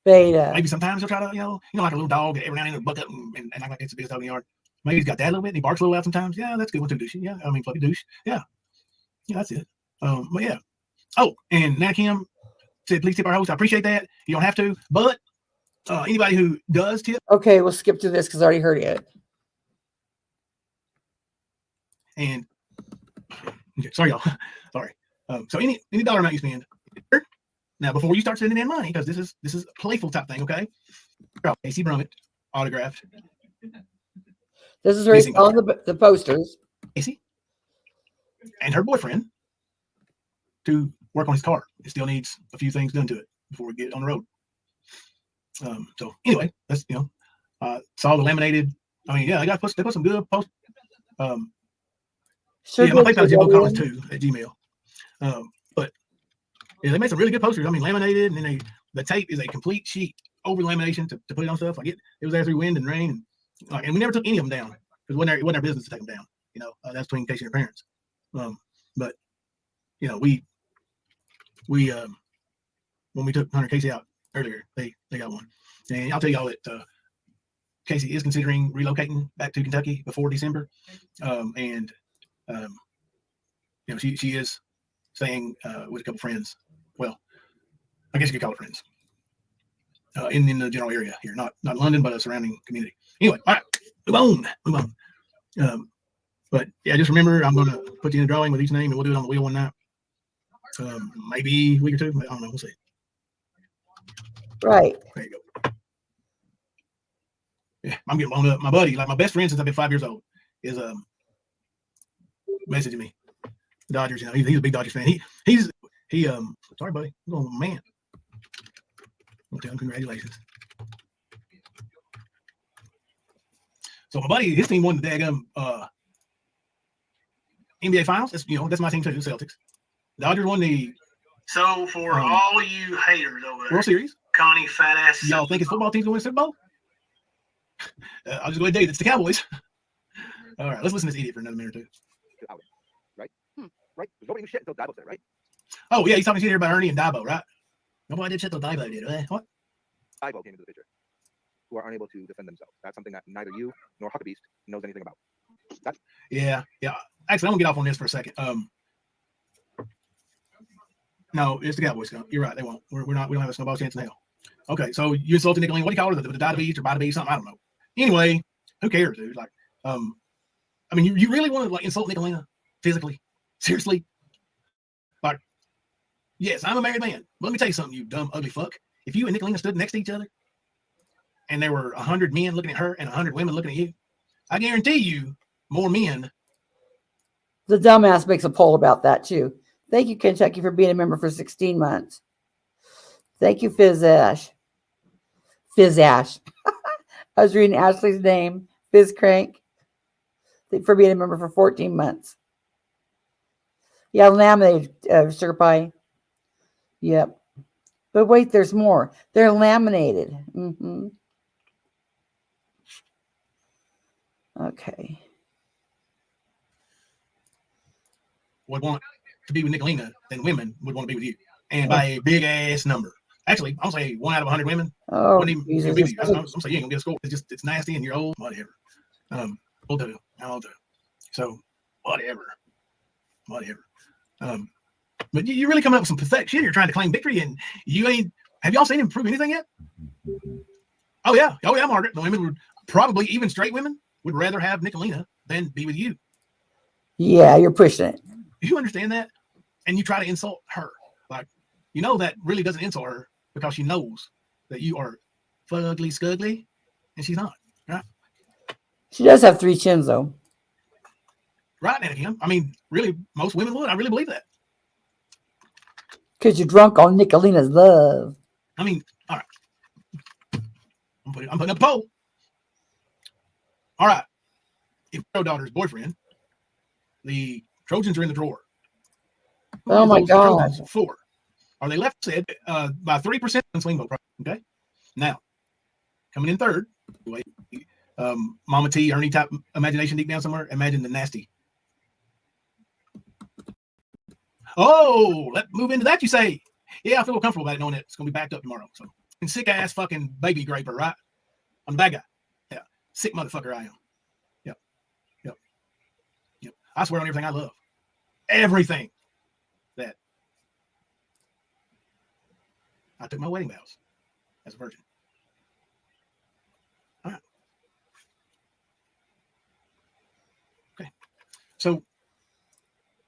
Beta. Maybe sometimes he'll try to, like a little dog, every now and then buck up and act like it's the biggest dog in the yard. Maybe he's got that a little bit, and he barks a little loud sometimes. Yeah, that's good. One, two, douche. Yeah, I mean, fluffy douche. Yeah, that's it. But yeah. Oh, and Nana Kim said, please tip our host. I appreciate that. You don't have to, but anybody who does tip. Okay, we'll skip through this because I already heard it. And okay, sorry, y'all. Sorry. So any dollar amount you spend. Now, before you start sending in money, because this is a playful type thing, okay? Casey Brummett, autographed. This is right on the posters. Casey and her boyfriend to work on his car. It still needs a few things done to it before we get it on the road. So anyway, that's saw the laminated. I mean, yeah, they put some good posts. Yeah, my PayPal is Jimbo Collins 2 at Gmail. But yeah, they made some really good posters. I mean, laminated, and then the tape is a complete sheet over the lamination to put it on stuff. Like it was there through wind and rain, and we never took any of them down because it wasn't our business to take them down. That's between Casey and her parents. But we when we took Hunter Casey out earlier, they got one, and I'll tell y'all that Casey is considering relocating back to Kentucky before December, and she is staying with a couple friends. Well, I guess you could call it friends. In the general area here, not London, but a surrounding community. Anyway, all right, move on. But yeah, just remember, I'm going to put you in a drawing with each name, and we'll do it on the wheel one night. Maybe a week or two. I don't know. We'll see. Right. There you go. Yeah, I'm getting blown up. My buddy, like my best friend since I've been 5 years old, is messaging me. The Dodgers, he's a big Dodgers fan. He's sorry, buddy. Oh man. I'll tell him congratulations. So my buddy, his team won the daggum NBA Finals. That's, that's my team too, the Celtics. Dodgers won the So for all you haters over there, World Series. Connie fat ass. Y'all think his football team's gonna win the Super Bowl? I'll just go ahead and tell you, it's the Cowboys. All right, let's listen to this idiot for another minute or two. Right? Right? There's nobody who shit until Dabo said, right? Oh yeah, he's talking shit here about Ernie and Dabo, right? Nobody did shit till Dabo did. What? Dabo came into the picture, who are unable to defend themselves. That's something that neither you nor Huckabeast knows anything about. Yeah. Actually, I'm gonna get off on this for a second. No, it's the Cowboys. You're right. They won't. We don't have a snowball chance in hell. Okay, so you insulted Nicolene. What do you call her? The die beast or body beast? Something, I don't know. Anyway, who cares, dude? Like, I mean, you really want to like insult Nicolena physically? Seriously? Like, yes, I'm a married man. But let me tell you something, you dumb, ugly fuck. If you and Nicolena stood next to each other, and there were 100 men looking at her and 100 women looking at you, I guarantee you, more men. The dumbass makes a poll about that too. Thank you, Kentucky, for being a member for 16 months. Thank you, Fizz Ash. I was reading Ashley's name, Fizz Crank, for being a member for 14 months. Yeah, laminated sugar pie. Yep. But wait, there's more. They're laminated. Mm-hmm. Okay. Would want to be with Nicolena than women would want to be with you. And by a big ass number. Actually, I'll say 1 out of 100 women. Oh, I'm saying you ain't gonna get a score. It's nasty and you're old. Whatever. We'll do. I'll do. So whatever. But you really coming up with some pathetic shit. You're trying to claim victory, and you ain't. Have y'all seen him prove anything yet? Oh yeah, Margaret. The women would probably, even straight women, would rather have Nicolena than be with you. Yeah, you're pushing it. You understand that? And you try to insult her. Like, that really doesn't insult her because she knows that you are fugly scuggly, and she's not. Right? She does have 3 chins, though. Right, Anakim. I mean, really, most women would. I really believe that. Because you're drunk on Nicolena's love. I mean, all right. I'm putting up a poll. All right. If your daughter's boyfriend, the Trojans are in the drawer. Oh my God. For? Are they left said by 3% in swing vote? Okay. Now, coming in third, wait, Mama T, Ernie type imagination deep down somewhere. Imagine the nasty. Oh, let's move into that. You say, yeah, I feel comfortable about it knowing that it's going to be backed up tomorrow. So, and sick ass fucking baby graper, right? I'm the bad guy. Yeah. Sick motherfucker I am. Yep. I swear on everything I love. Everything that I took my wedding vows as a virgin. All right. Okay. So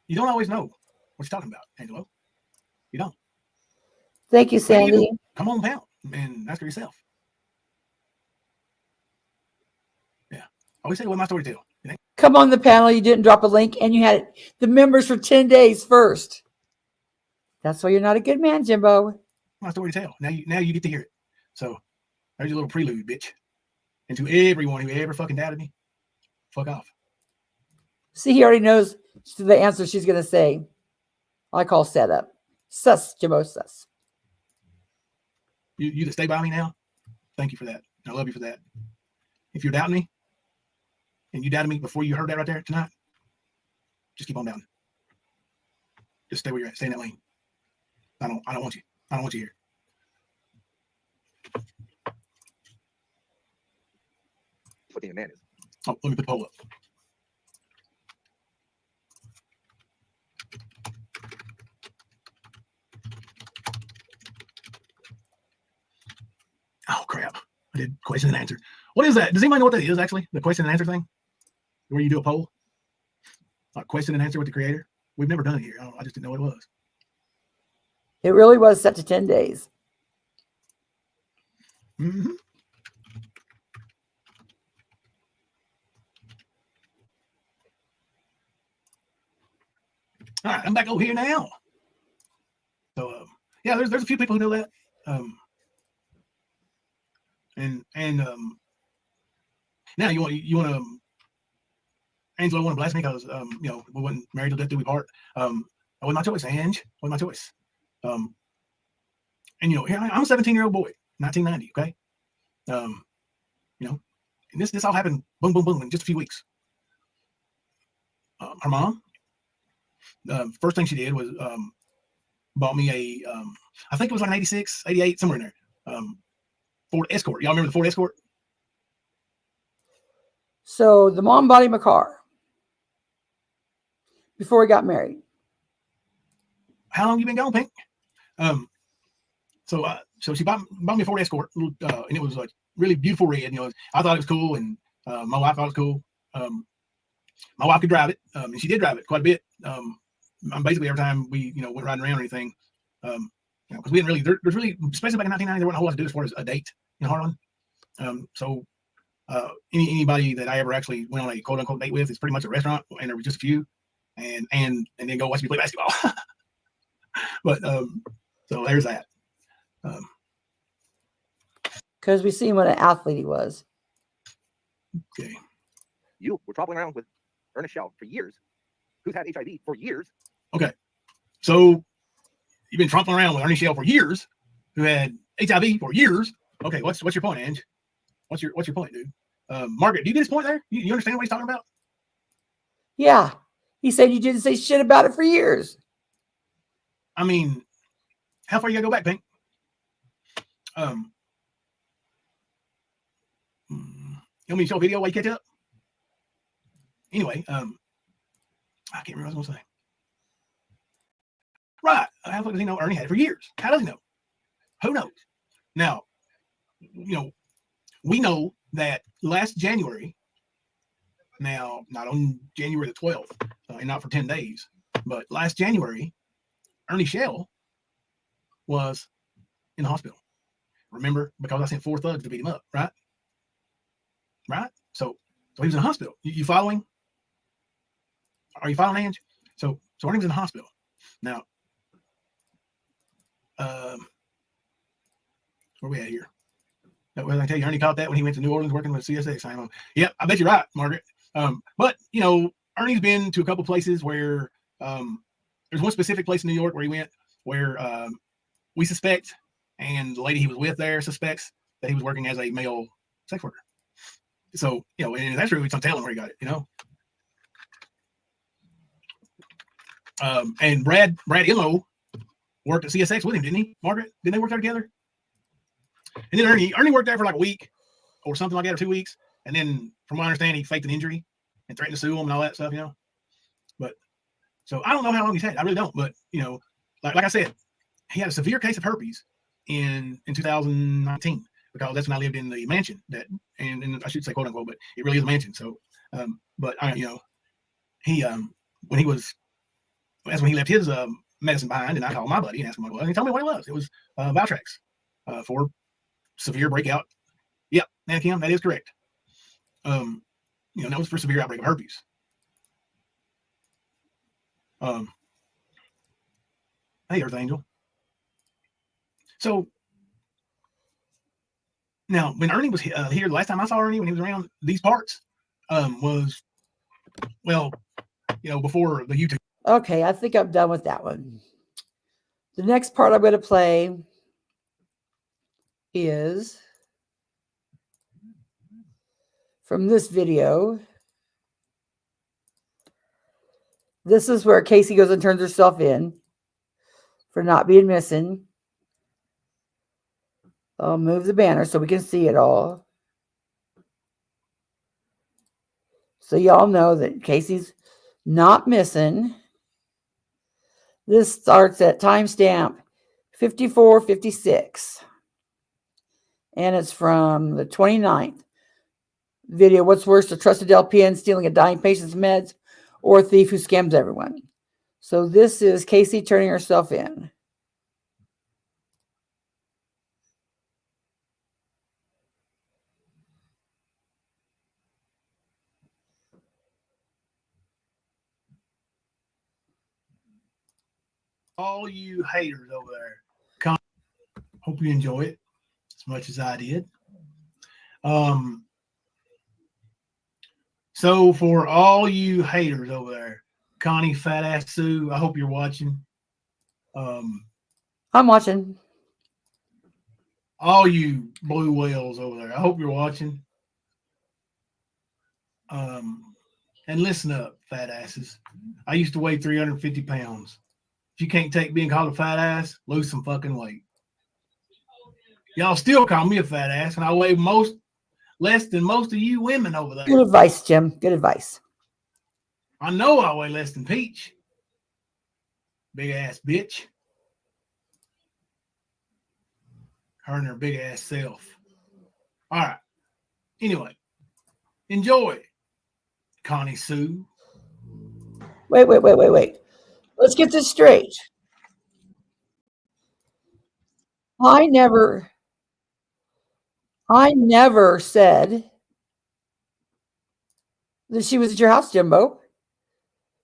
you don't always know what you're talking about, Angelo. You don't. Thank you, Sandy. Come on down and ask her yourself. Yeah. I always say, what my story tell? You think? Come on the panel. You didn't drop a link, and you had the members for 10 days first. That's why you're not a good man, Jimbo. My story to tell. Now you get to hear it. So there's your little prelude, bitch. And to everyone who ever fucking doubted me, fuck off. See, he already knows the answer she's going to say. I call setup. Sus, Jimbo, sus. You to stay by me now, thank you for that. I love you for that. If you're doubting me, and you doubted me before you heard that right there tonight, just keep on doubting. Just stay where you're at. Stay in that lane. I don't want you. I don't want you here. What being a man is. Oh, let me put the poll up. Oh crap! I did question and answer. What is that? Does anybody know what that is? Actually, the question and answer thing, where you do a poll, like question and answer with the creator. We've never done it here. I just didn't know what it was. It really was set to 10 days. Mm-hmm. All right, I'm back over here now. So yeah, there's a few people who know that. And now you want to Angela wanted to blast me because we wasn't married till death do we part. That was my choice, Ange. Was my choice. And here I'm a 17-year-old boy, 1990. Okay. And this all happened boom, boom, boom in just a few weeks. Her mom, first thing she did was bought me a, I think it was like an 86, 88, somewhere in there. Ford Escort. Y'all remember the Ford Escort? So the mom bought him a car before he got married. How long you been gone, Pink? So she bought me a Ford Escort, and it was like really beautiful red. I thought it was cool, and my wife thought it was cool. My wife could drive it, and she did drive it quite a bit. Basically every time we went riding around or anything, because we didn't really there's really, especially back in 1990, there wasn't a whole lot to do as far as a date in Harlan. So anybody that I ever actually went on a quote unquote date with is pretty much a restaurant, and there was just a few, and then go watch me play basketball. But so there's that. Because we seen what an athlete he was. Okay. You were traveling around with Ernest Shell for years, who's had HIV for years. Okay. So you've been trampling around with Ernie Shell for years, who had HIV for years. Okay, what's your point, Ange? What's your point, dude? Margaret, do you get his point there? You understand what he's talking about? Yeah. He said you didn't say shit about it for years. I mean, how far you gotta go back, Pink? You want me to show a video while you catch up? Anyway, I can't remember what I was going to say. Right. How does he know Ernie had it for years? How does he know? Who knows? Now, we know that last January, now not on January the 12th, and not for 10 days, but last January, Ernie Shell was in the hospital. Remember? Because I sent 4 thugs to beat him up, right? Right? So he was in the hospital. You following? Are you following, Ange? So Ernie was in the hospital. Now, where we at here? Well, I tell you, Ernie caught that when he went to New Orleans working with CSX. Yep, I bet you're right, Margaret. But Ernie's been to a couple places where there's one specific place in New York where he went where we suspect, and the lady he was with there suspects that he was working as a male sex worker. So, and that's really some telling where he got it, And Brad Illo worked at CSX with him, didn't he, Margaret? Didn't they work there together? And then Ernie worked there for like a week or something like that, or 2 weeks. And then, from what I understand, he faked an injury and threatened to sue him and all that stuff, But, so I don't know how long he's had. I really don't. But, like I said, he had a severe case of herpes in 2019. Because that's when I lived in the mansion and I should say quote unquote, but it really is a mansion. So, but he, when he left his medicine behind, and I called my buddy and asked him what it was, and he told me what it was. It was Valtrex for severe breakout. Yep, Anakim, that is correct. That was for severe outbreak of herpes. Hey, Earth Angel. So, now, when Ernie was here, the last time I saw Ernie when he was around these parts, was, before the YouTube. Okay, I think I'm done with that one. The next part I'm going to play is from this video. This is where Casey goes and turns herself in for not being missing. I'll move the banner so we can see it all. So y'all know that Casey's not missing. This starts at timestamp 54:56. And it's from the 29th video. What's worse, a trusted LPN stealing a dying patient's meds or a thief who scams everyone? So this is Casey turning herself in. All you haters over there, hope you enjoy it as much as I did. So for all you haters over there, Connie, fat ass Sue, I hope you're watching. I'm watching. All you blue whales over there, I hope you're watching. And listen up, fat asses. I used to weigh 350 pounds. If you can't take being called a fat ass, lose some fucking weight. Y'all still call me a fat ass, and I weigh less than most of you women over there. Good advice, Jim. Good advice. I know I weigh less than Peach. Big ass bitch. Her and her big ass self. All right. Anyway, enjoy, Connie Sue. Wait. Let's get this straight. I never said that she was at your house, Jimbo.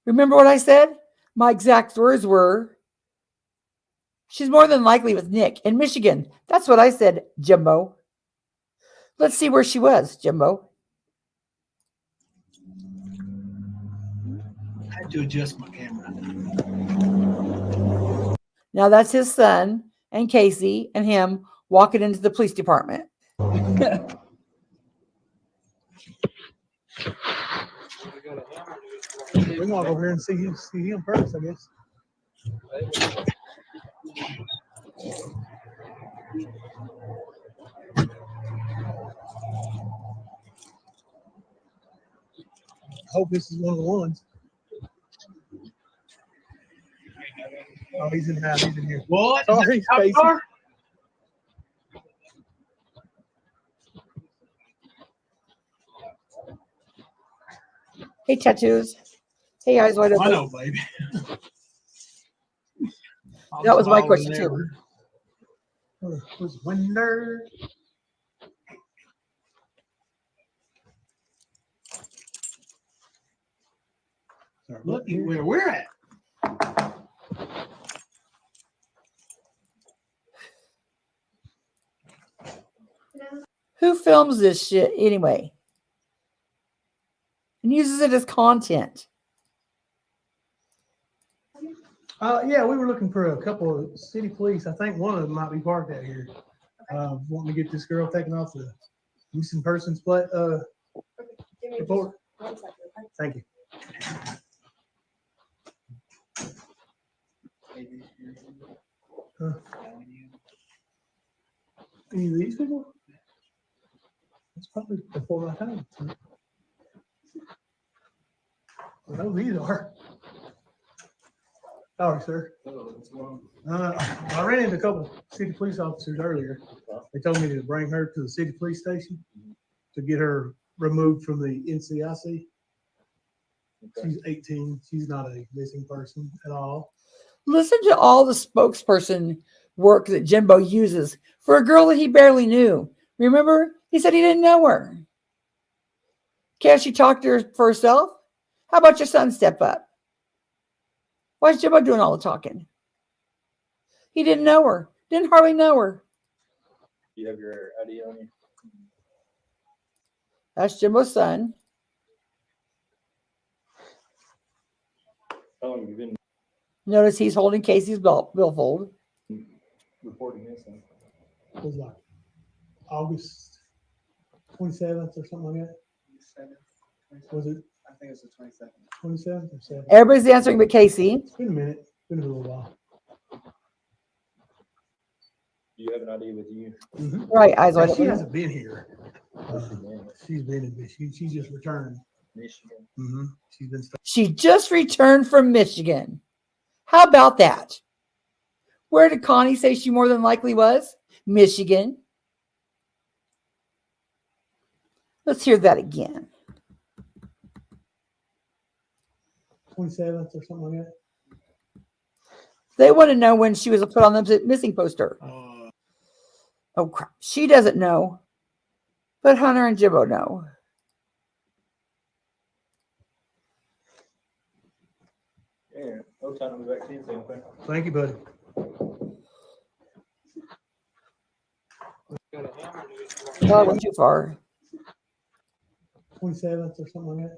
Remember what I said? My exact words were, she's more than likely with Nick in Michigan. That's what I said, Jimbo. Let's see where she was, Jimbo. I had to adjust my camera. Now that's his son and Casey and him walking into the police department. We want to go over here and see him first, I guess. I hope this is one of the ones. Oh, he's in the house. He's in here. What? Sorry, Casey. Hey, tattoos. Hey, eyes wide open. I know, baby. That was my question too. Was winner. Look at where we're at. Who films this shit anyway? And uses it as content. Yeah, we were looking for a couple of city police. I think one of them might be parked out here. Wanting to get this girl taken off the missing persons report. Thank you. Any of these people? It's probably before my time. I know these are. Sorry, sir. I ran into a couple city police officers earlier. They told me to bring her to the city police station to get her removed from the NCIC. She's 18. She's not a missing person at all. Listen to all the spokesperson work that Jimbo uses for a girl that he barely knew. Remember? He said he didn't know her. Can't she talk to her for herself? How about your son step up? Why is Jimbo doing all the talking? He didn't know her. Didn't hardly know her. You have your ID on you? That's Jimbo's son. How long have you been Notice he's holding Casey's billfold. reporting this? It was like August 27th or something like that. Was it? I think it's the 22nd. 27th or 7th? Everybody's answering but Casey. It's been a minute. It's been a little while. Do you have an ID with you? Mm-hmm. Right, eyes wide She open. hasn't been here. She's been in Michigan. She just returned. Michigan. Mm-hmm. She's been stuck. She just returned from Michigan. How about that? Where did Connie say she more than likely was? Michigan. Let's hear that again. 27th or something like that. They want to know when she was put on the missing poster. Oh, crap. She doesn't know. But Hunter and Jimbo know. Yeah. No time to be back to you. Okay. Thank you, buddy. Oh, I went too far. 27th or something like that.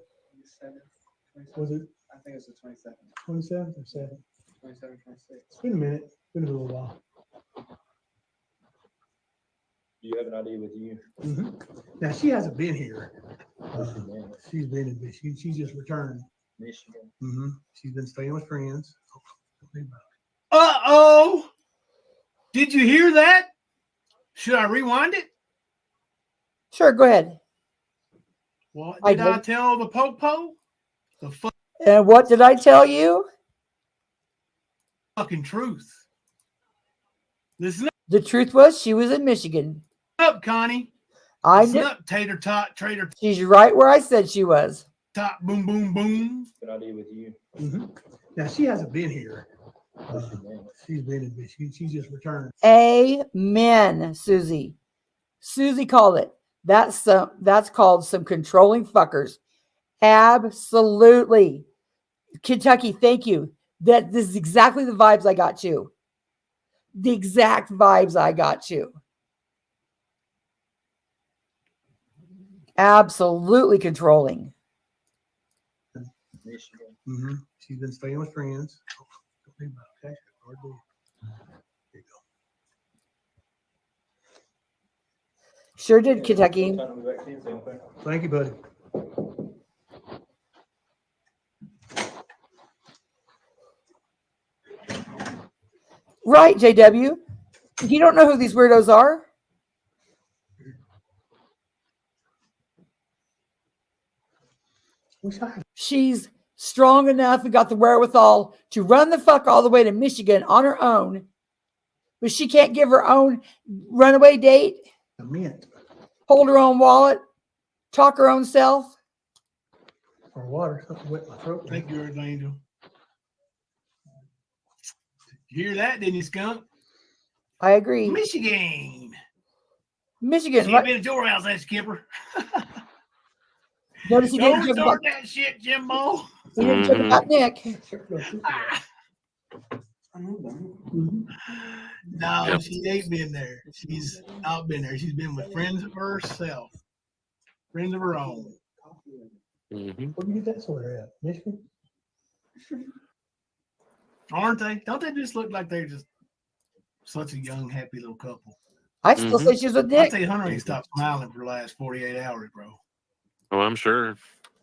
Was it I think it's the 22nd. 27th or 7th? 27, 26. It's been a minute. Been a little while. Do you have an idea with you? Now she hasn't been here. She's been in Michigan. She's just returned. Michigan. She's been staying with friends. Uh-oh. Did you hear that? Should I rewind it? Sure, go ahead. What I did I did. tell the Popo? The And what did I tell you? fucking truth. Listen The truth was she was in Michigan. up, Connie. I Listen knew up, tater tot, traitor she's right where I said she was. tot, boom, boom, boom. Good idea with you. Now she hasn't been here. She's been in Michigan. She's just returned. Amen, Susie. Susie called it. That's called some controlling fuckers. Absolutely. Kentucky, thank you. This is exactly the vibes I got too. The exact vibes I got too. Absolutely controlling. Michigan. She's been staying with friends. Okay. There you go. Sure did, Kentucky. What time are we back Tuesday, okay? Thank you, buddy. Right, JW. You don't know who these weirdos are? Wish I had. She's strong enough and got the wherewithal to run the fuck all the way to Michigan on her own, but she can't give her own runaway date, A mint hold her own wallet, talk her own self. or water. Something wet my throat. Thank you, Earth Angel. You hear that, didn't you, skunk? I agree. Michigan. Michigan. She Right? ain't been at your house, that skipper. Notice he didn't Don't joke start about, that shit, Jimbo. he didn't joke about Nick. No, Yep. she ain't been there. She's not been there. She's been with friends of herself, friends of her own. Mm-hmm. Where do you get that sweater at? Michigan? Aren't they? Don't they just look like they're just such a young, happy little couple? I'd still say she was with I'll Nick. tell you, Hunter ain't stopped smiling for the last 48 hours, bro. Oh, I'm sure.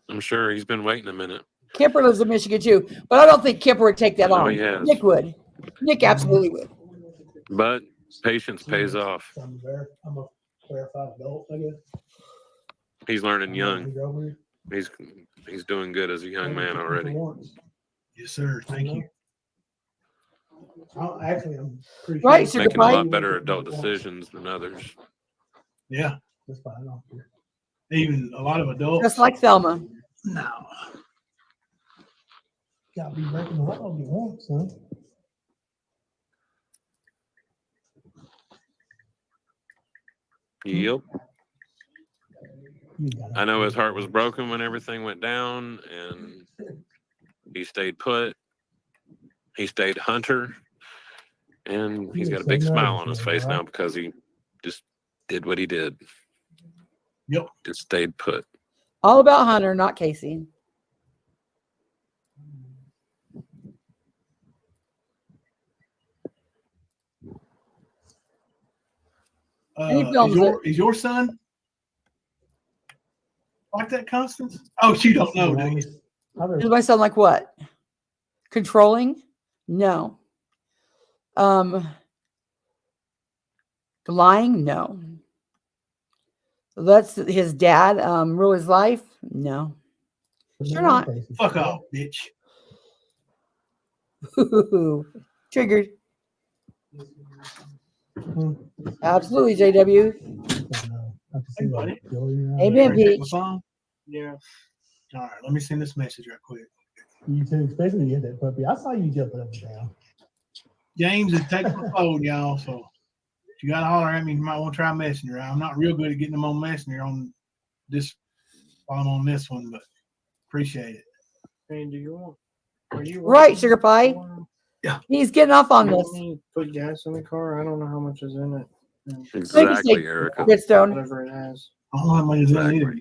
I'm sure he's been waiting a minute. Kemper lives in Michigan too, but I don't think Kemper would take that No, on. he has. Nick would. Nick absolutely would. But patience pays off. I'm a verified adult, I guess. He's learning young. He's over here. He's doing good as a young man already. Yes, sir. Thank you. Actually, I'm pretty Right, sure. Sugar Making a Pie? lot better adult decisions than others. Yeah, That's fine. I don't care. even a lot of adults. Just like Thelma. No. Gotta be breaking the law if you want, son. Yep. You gotta- I know his heart was broken when everything went down, and he stayed put. He stayed Hunter, and he's got a big smile on his face now because he just did what he did. Yep. Just stayed put. All about Hunter, not Casey. Any films Is your son like that, Constance? Oh, you don't know, do you? Does my son like what? Controlling? No. Lying? No. Let's his dad rule his life? No. Sure not. Fuck off, bitch. Triggered. Absolutely, JW. Hey, buddy. Amen, Ready to take Peach. my phone? Yeah. All right, let me send this message right quick. You too, especially you had that puppy. I saw you jumping up and down. James is taking my phone, y'all. So if you got to holler at me, you might want to try Messenger. I'm not real good at getting them on Messenger on this while I'm on this one, but appreciate it. Hey, do you want? Are you Right, Sugar Pie. Yeah. He's getting off on this. Put gas in the car. I don't know how much is in it. Exactly, Erica. Gridstone. Whatever it has. I don't know how much is in it either.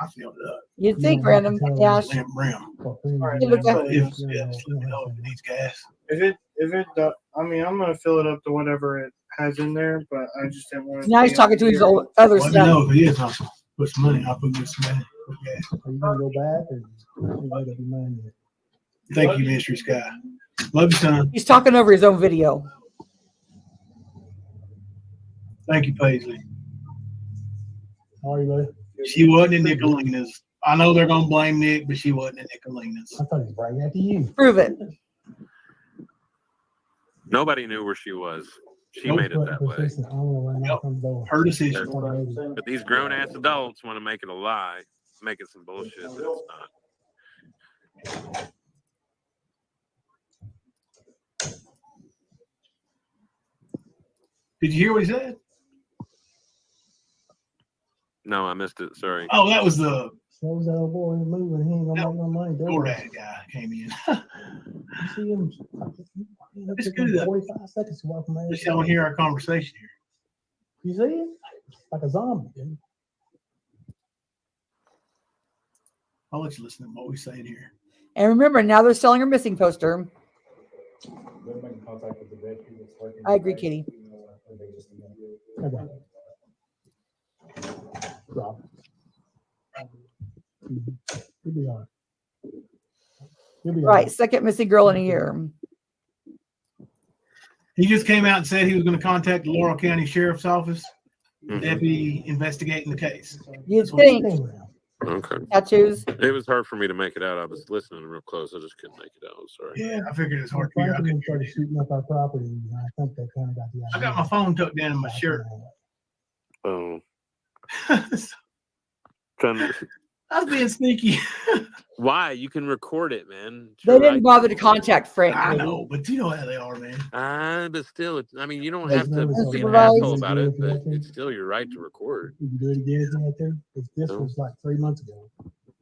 I filled it up. You'd think random. Yeah. Limp rim. Hey, look at- If, yeah, just let me know if it needs gas. If it, I mean, I'm gonna fill it up to whatever it has in there, but I just didn't want to. Now he's talking to his old other Let me son. know if it is. I'll put some money. I'll put some money. Put gas. Are you gonna go back or you made up your mind yet? Thank you, Mystery Sky. Love you, son. He's talking over his own video. Thank you, Paisley. How are you, buddy? She wasn't in Nicolina's. I know they're gonna blame Nick, but she wasn't in Nicolina's. I thought he was bringing that to you. Prove it. Nobody knew where she was. She Nope. made it that way. Yep. Her decision. But these grown ass adults want to make it a lie, make it some bullshit that it's not. Did you hear what he said? No, I missed it. Sorry. Oh, that was the Shows that old boy moving. He ain't gonna make no money. DoorDash guy came in. You see him? It's good that 45 seconds to walk from there. Just don't hear our conversation here. You see it? Like a zombie, dude. I'll let you listen to what we're saying here. And remember, now they're selling her missing poster. I agree, Kitty. Okay. Rob. You'll be all right. You'll be all Right, second missing girl in a year. He just came out and said he was going to contact the Laurel County Sheriff's Office. Mhm. Deputy investigating the case. You'd That's what he think. Okay. Tattoos. It was hard for me to make it out. I was listening real close. I just couldn't make it out. Sorry. Yeah, I figured it's hard for you. I Franklin couldn't hear started it. shooting up our property. And I think they kind of got the I idea. got my phone tucked down in my shirt. Oh. I Trying was being sneaky. Why? You can record it, man. They didn't bother to contact Frank. I know, but you know how they are, man. But still, I mean, you don't There's have to no be an supervised. asshole about it, but it's still your right to record. Did you do it again out there? If this No. was like 3 months ago.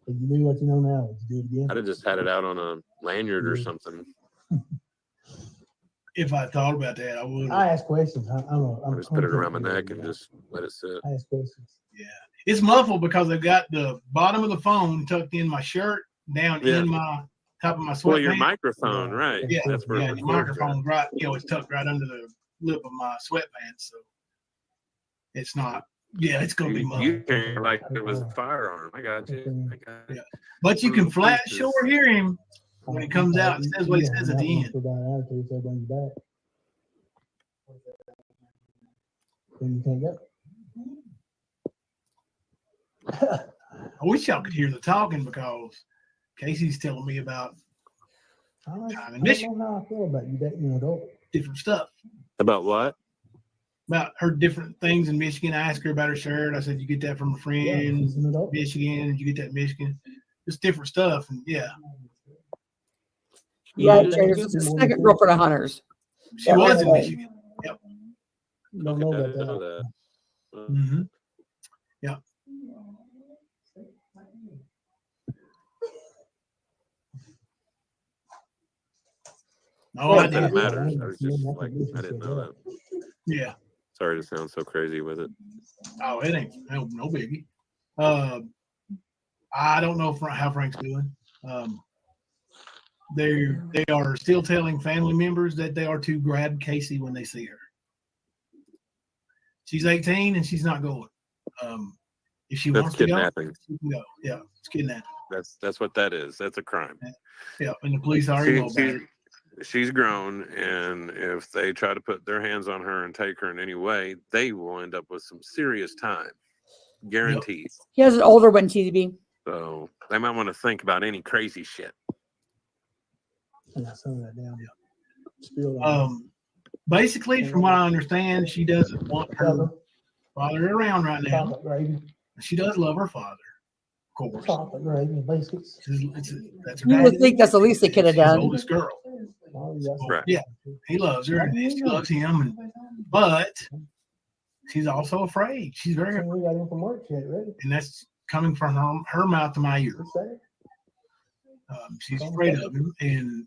If you knew what you know now, would you do it again? I'd have just had it out on a lanyard or something. If I thought about that, I would. I ask questions. I just put it around my neck and just let it sit. I ask questions. Yeah, it's muffled because I got the bottom of the phone tucked in my shirt, down Yeah. in my top of my sweatpants. Well, your microphone, right? Yeah, That's where yeah, it the records at. microphone's right. You know, it's tucked right under the lip of my sweatpants, so it's not. Yeah, it's gonna be You muffled. came like it was a firearm. I got you. I got Yeah. you. But you can flat sure hear him when it comes out. It says what it says at the end. Then you can't go. I wish y'all could hear the talking because Casey's telling me about I Time in don't Michigan. know how I feel about you dating an adult. different stuff. About what? About her different things in Michigan. I asked her about her shirt. I said, "You get that from a friend Yeah, in she's an adult. Michigan? You get that in Michigan?" Just different stuff, and yeah, Yeah, Yeah. there's a second girlfriend of Hunter's. she Yeah, was in right. Michigan. Don't know I about didn't know that. that. Mm-hmm. Yeah. Oh, Yeah, I Not that it did. matters. I was just like, I didn't know that. Yeah. Sorry to sound so crazy with it. Oh, it ain't no biggie. I don't know how Frank's doing. They are still telling family members that they are to grab Casey when they see her. She's 18 and she's not going. If she That's wants to go, kidnapping. she can go. Yeah, it's kidnapping. That's what that is. That's a crime. Yeah, and the police already know about it. She's grown, and if they try to put their hands on her and take her in any way, they will end up with some serious time, guaranteed. He has an older one, TDB. So they might want to think about any crazy shit. I got some of that down. Spilled on Basically, from what I understand, she doesn't want her father around right now. chocolate gravy. She does love her father, of course. Chocolate gravy and biscuits. That's her You would dad. think that's the least they could have She's the done. oldest girl. Oh, yes. Right. Yeah, he loves her and she loves him, but she's also afraid. She's very, So we got in from work yet, ready? and that's coming from her mouth to my ear. What's that? She's afraid of him, and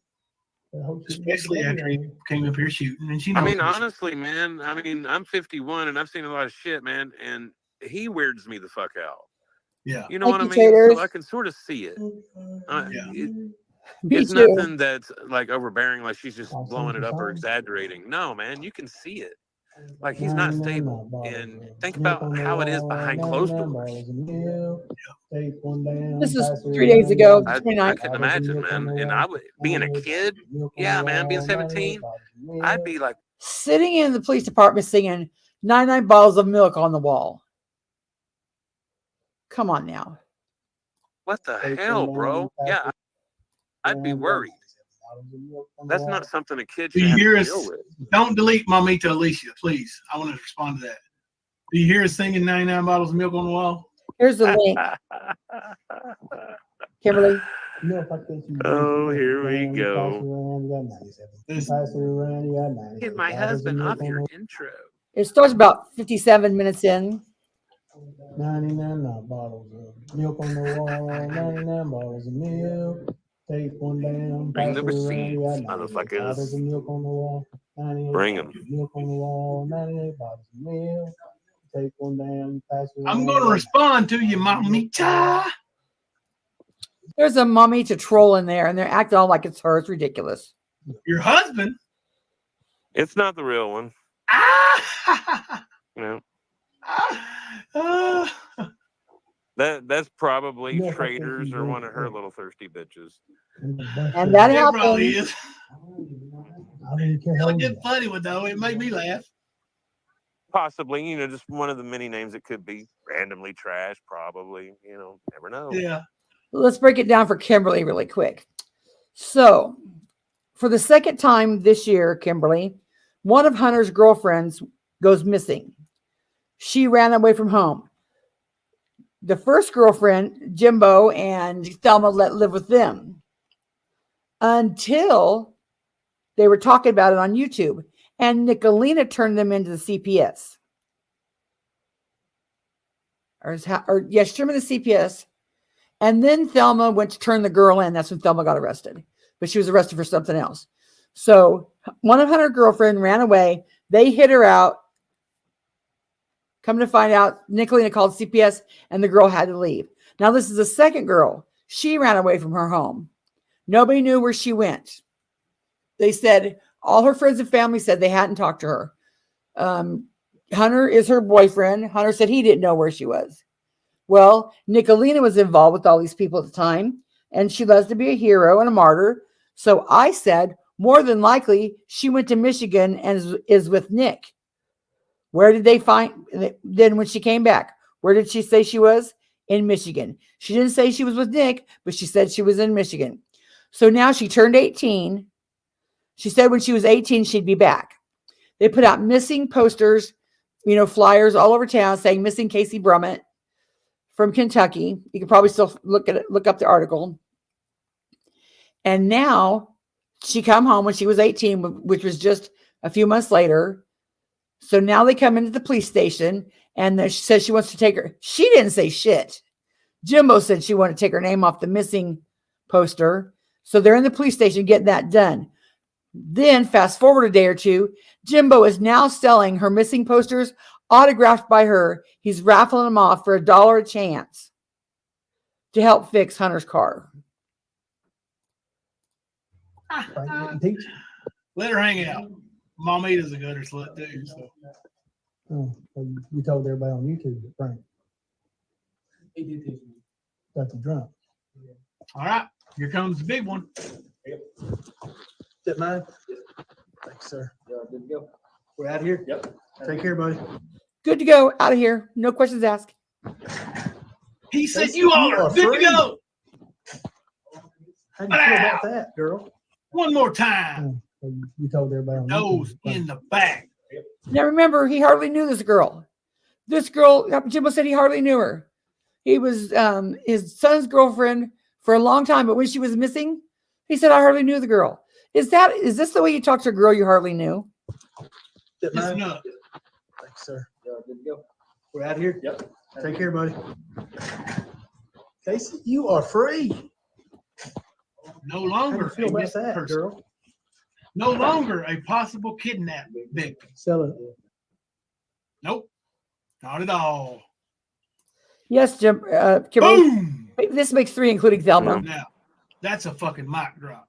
I hope she- especially after he came up here shooting. And she I knows mean, this. honestly, man, I'm 51 and I've seen a lot of shit, man, and he weirds me the fuck out. Yeah. You know what I Thank you, mean? traders. So I can sort of see it. Yeah. Me It's too. nothing that's like overbearing, like she's just blowing it up or exaggerating. No, man, you can see it. Like he's not stable. And think about how it is behind closed doors. This is 3 days ago, the I 29th. couldn't imagine, man. And I would, being a kid, yeah, man, being 17, I'd be like, Sitting in the police department singing 99 bottles of milk on the wall. Come on now. what the hell, bro? Yeah, I'd be worried. That's not something a kid Do should you have hear to us? deal with. Don't delete Mamita Alicia, please. I want to respond to that. Do you hear us singing 99 bottles of milk on the wall? Here's the link, Kimberly. Oh, here we go. Get my husband off your intro. It starts about 57 minutes in. 99 bottles of milk on the wall, 99 bottles of milk. Take one down. Bring pass the it around, receipts, you got 98 bottles motherfuckers. of milk on the wall. 98 Bring bottles 'em. of milk on the wall, 98 bottles of milk. Take one down, pass it I'm around. going to respond to you, Mamita. There's a mummy to troll in there, and they're acting all like it's her. It's ridiculous. Your husband? It's not the real one. Ah! You know, Ah! that's probably Traders or one of her little thirsty bitches. And that It probably happened. is. I don't care It'll how get you funny with though. It made me laugh. Possibly, you know, just one of the many names it could be. Randomly trash, probably. You know, never know. Yeah. Let's break it down for Kimberly really quick. So, for the second time this year, Kimberly, one of Hunter's girlfriends goes missing. She ran away from home. The first girlfriend, Jimbo and Thelma, let live with them until they were talking about it on YouTube. And Nicolina turned them into the CPS. Yes, turned them into the CPS. And then Thelma went to turn the girl in. That's when Thelma got arrested. But she was arrested for something else. So one of Hunter's girlfriend ran away. They hid her out. Come to find out, Nicolina called CPS and the girl had to leave. Now, this is the second girl. She ran away from her home. Nobody knew where she went. They said, all her friends and family said they hadn't talked to her. Hunter is her boyfriend. Hunter said he didn't know where she was. Well, Nicolina was involved with all these people at the time, and she loves to be a hero and a martyr. So I said, more than likely, she went to Michigan and is with Nick. Where did they find, then when she came back, where did she say she was? In Michigan. She didn't say she was with Nick, but she said she was in Michigan. So now she turned 18. She said when she was 18, she'd be back. They put out missing posters, flyers all over town saying missing Casey Brummett from Kentucky. You can probably still look up the article. And now she come home when she was 18, which was just a few months later. So now they come into the police station and she says she wants to take her. She didn't say shit. Jimbo said she wanted to take her name off the missing poster. So they're in the police station getting that done. Then fast forward a day or two, Jimbo is now selling her missing posters autographed by her. He's raffling them off for $1 a chance to help fix Hunter's car. Let her hang out. Mamita's a gutter slut too. So. Oh, you told everybody on YouTube that Frank. He did teach me. Got you drunk. All right, here comes the big one. Is that mine? Thanks, sir. Good to go. We're out of here? Yep. Take care, buddy. Good to go. Out of here. No questions asked. He said you all are good to go. How do you feel about that, girl? One more time. You told everybody on Nose YouTube. in the back. Now remember, he hardly knew this girl. This girl, Jimbo said he hardly knew her. He was his son's girlfriend for a long time, but when she was missing, he said, I hardly knew the girl. Is this the way you talk to a girl you hardly knew? It's not. Thanks, sir. Good to go. We're out of here? Yep. Take care, buddy. Casey, you are free. No How do longer you feel a about missing that, person. girl? No longer a possible kidnapping victim. Sell it. Nope. Not at all. Yes, Jim. Kimberly. Boom! This makes 3, including Thelma. Now, that's a fucking mic drop.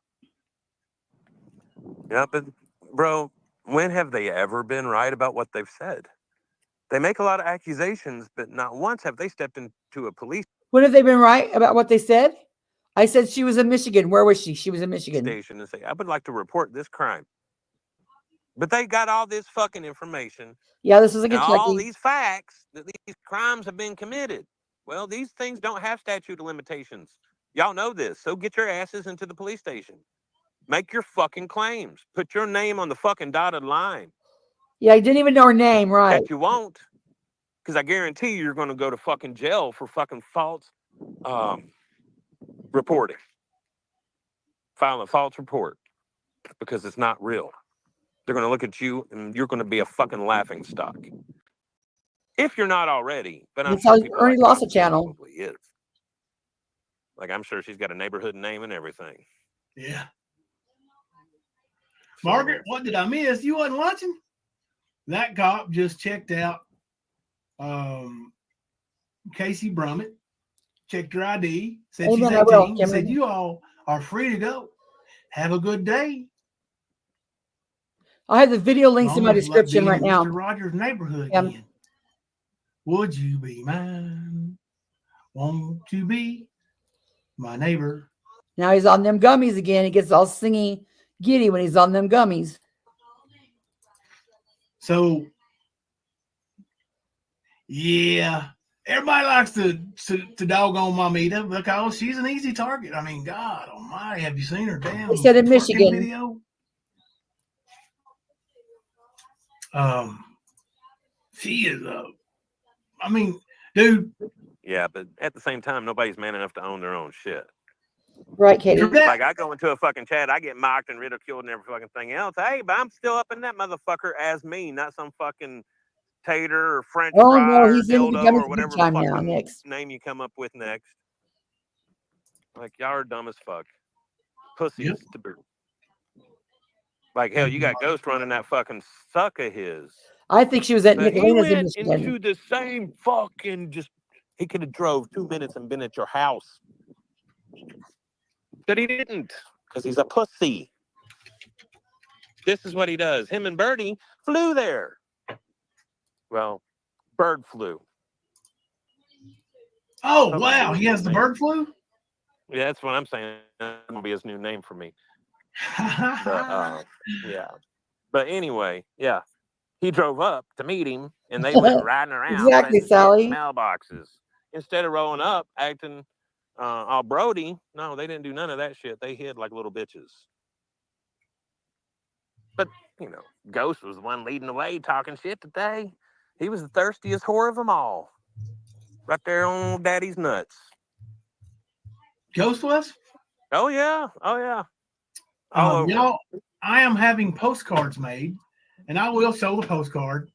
Yeah, but bro, when have they ever been right about what they've said? They make a lot of accusations, but not once have they stepped into a police When have they been right about what they said? I said she was in Michigan. Where was she? She was in Michigan. station and say, I would like to report this crime. But they got all this fucking information Yeah, this is a and all Kentucky. these facts that these crimes have been committed. Well, these things don't have statute of limitations. Y'all know this. So get your asses into the police station. Make your fucking claims. Put your name on the fucking dotted line. Yeah, I didn't even know her name, right? That you won't. Because I guarantee you're going to go to fucking jail for fucking false reporting. Filing a false report because it's not real. They're going to look at you and you're going to be a fucking laughing stock. If you're not already. But I'm It's sure on people Ernie like Lost a Thomas channel. probably is. Like, I'm sure she's got a neighborhood name and everything. Yeah. So, Margaret, what did I miss? You wasn't watching? That cop just checked out Casey Brummett, checked her ID, said Amen, she's I will, 18, and said Kimberly. you all are free to go. Have a good day. I have the video links in my Almost like description being right in now. Mr. Rogers' neighborhood Yeah. again. Would you be mine? Won't you be my neighbor? Now he's on them gummies again. He gets all singy giddy when he's on them gummies. So, yeah, everybody likes to dog on Mamita because she's an easy target. I mean, God almighty, have you seen her damn He said in twerking Michigan. video? She is I mean, dude. yeah, but at the same time, nobody's man enough to own their own shit. Right, Katie? Like, I go into a fucking chat, I get mocked and ridiculed and every fucking thing else. Hey, but I'm still up in that motherfucker as me, not some fucking tater or French Oh fry no, or he's in the dildo gummies or big whatever time now. fucking Next. name you come up with next. Like, y'all are dumb as fuck. Pussies Yep. to boot. Like, hell, you got Ghost running that fucking suck of his. I think she was at But he Nicolina's in went Michigan. into the same fucking he could have drove 2 minutes and been at your house. But he didn't, because he's a pussy. This is what he does. Him and Birdie flew there. Well, bird flu. Oh, Something wow, to do he with has the his name. bird flu? Yeah, that's what I'm saying. That's going to be his new name for me. But, yeah. But anyway, yeah. He drove up to meet him, and they went riding around. Exactly, putting shit in Sally. mailboxes. Instead of rolling up, acting all Brody, no, they didn't do none of that shit. They hid like little bitches. But, you know, Ghost was the one leading the way, talking shit today. He was the thirstiest whore of them all. Right there on Daddy's nuts. Ghost was? Oh, yeah. Oh, yeah. All over. Y'all, I am having postcards made, and I will show the postcard.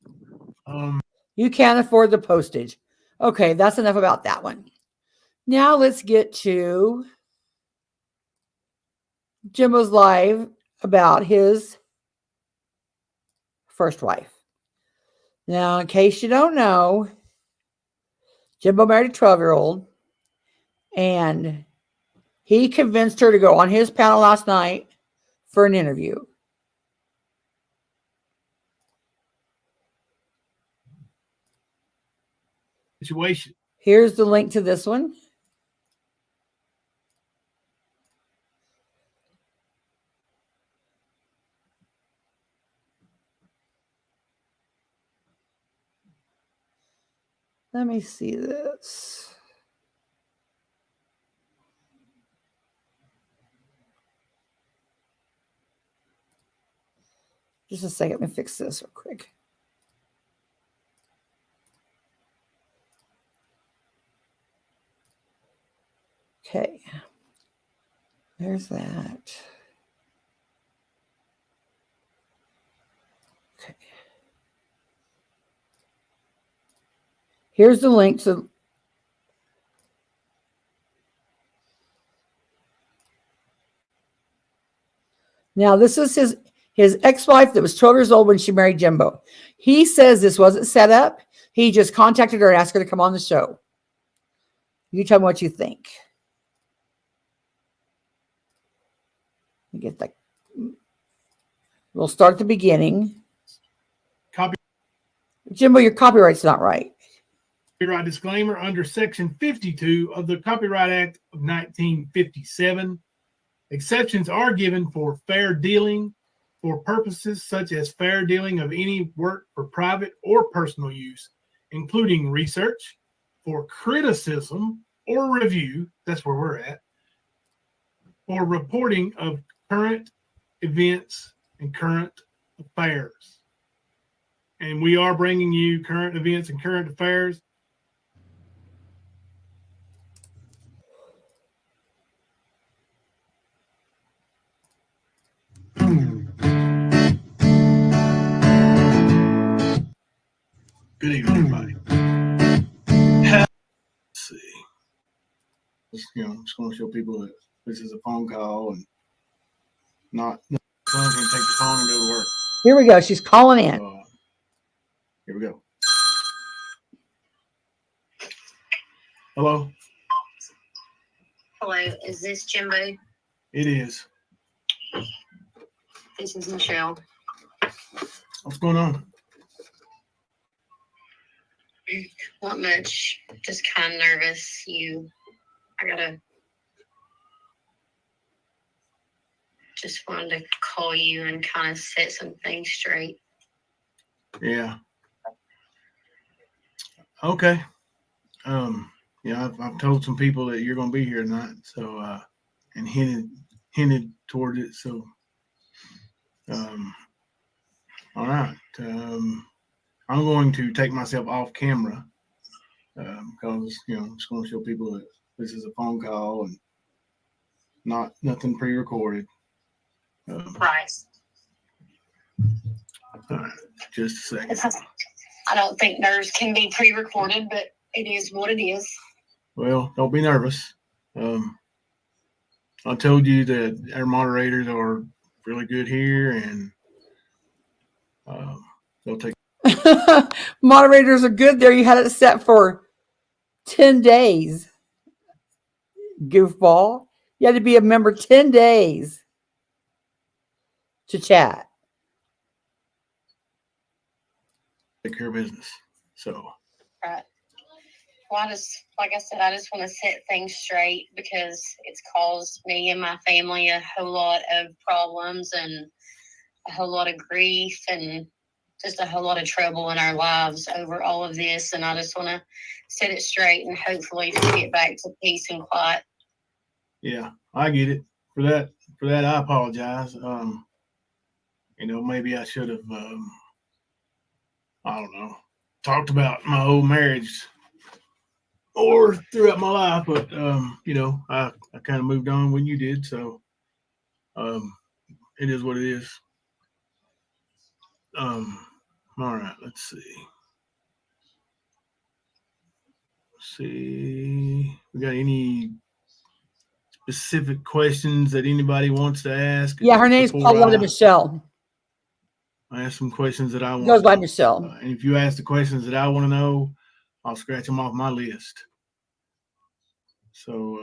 You can't afford the postage. Okay, that's enough about that one. Now let's get to Jimbo's live about his first wife. Now, in case you don't know, Jimbo married a 12-year-old, and he convinced her to go on his panel last night for an interview. Situation. Here's the link to this one. Let me see this. Just a second, let me fix this real quick. Okay, there's that. Okay. Here's the link to now. This is his ex-wife that was 12 years old when she married Jimbo. He says this wasn't set up. He just contacted her and asked her to come on the show. You tell me what you think. You get that. We'll start at the beginning. Copyright Jimbo, your copyright's not right. disclaimer under Section 52 of the Copyright Act of 1957. Exceptions are given for fair dealing for purposes such as fair dealing of any work for private or personal use, including research, for criticism or review, that's where we're at, for reporting of current events and current affairs. And we are bringing you current events and current affairs. Good evening, everybody. Let's see. Just going to show people that this is a phone call and not someone can take the phone and go to work. Here we go. She's calling in. Here we go. Hello. Hello, is this Jimbo? It is. This is Michelle. What's going on? Not much. Just kind of nervous. Just wanted to call you and kind of set some things straight. Yeah. Okay. Yeah, I've told some people that you're going to be here tonight, so and hinted toward it. So, all right. I'm going to take myself off camera because I'm just going to show people that this is a phone call and nothing pre-recorded. Right. All right, just a second. I don't think nerves can be pre-recorded, but it is what it is. Well, don't be nervous. I told you that our moderators are really good here, and they'll take. Moderators are good there. You had it set for 10 days. Goofball. You had to be a member 10 days to chat. Take care of business. So. Right. Well, like I said, I just want to set things straight because it's caused me and my family a whole lot of problems and a whole lot of grief and just a whole lot of trouble in our lives over all of this. And I just want to set it straight and hopefully just get back to peace and quiet. Yeah, I get it. For that, I apologize. Maybe I should have, I don't know, talked about my old marriage or throughout my life, but I kind of moved on when you did, so it is what it is. All right, let's see. We got any specific questions that anybody wants to ask? Yeah, her name's Pauletta Michelle. I ask some questions that I want. Goes by Michelle. And if you ask the questions that I want to know, I'll scratch them off my list. So,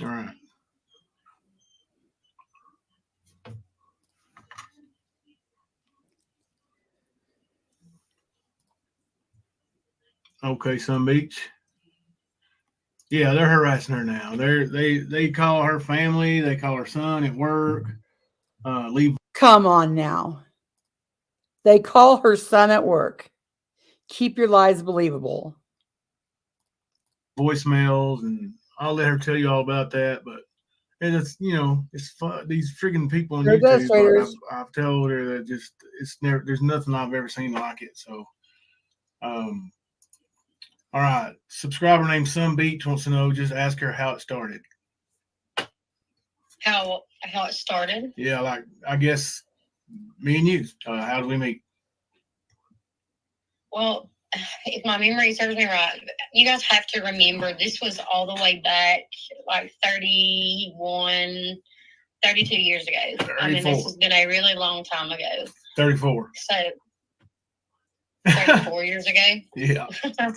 all right. Okay, Sun Beach. Yeah, they're harassing her now. They call her family. They call her son at work. Leave. Come on now. They call her son at work. Keep your lies believable. Voicemails, and I'll let her tell you all about that. But it's it's fun. These freaking people on YouTube. I've told her that it's never. There's nothing I've ever seen like it. So, all right. Subscriber named Sun Beach wants to know. Just ask her how it started. How it started? Yeah, like I guess me and you. How did we meet? Well, if my memory serves me right, you guys have to remember this was all the way back like 32 years ago. 34. I mean, this has been a really long time ago. 34. So 34 years ago. Yeah. Well,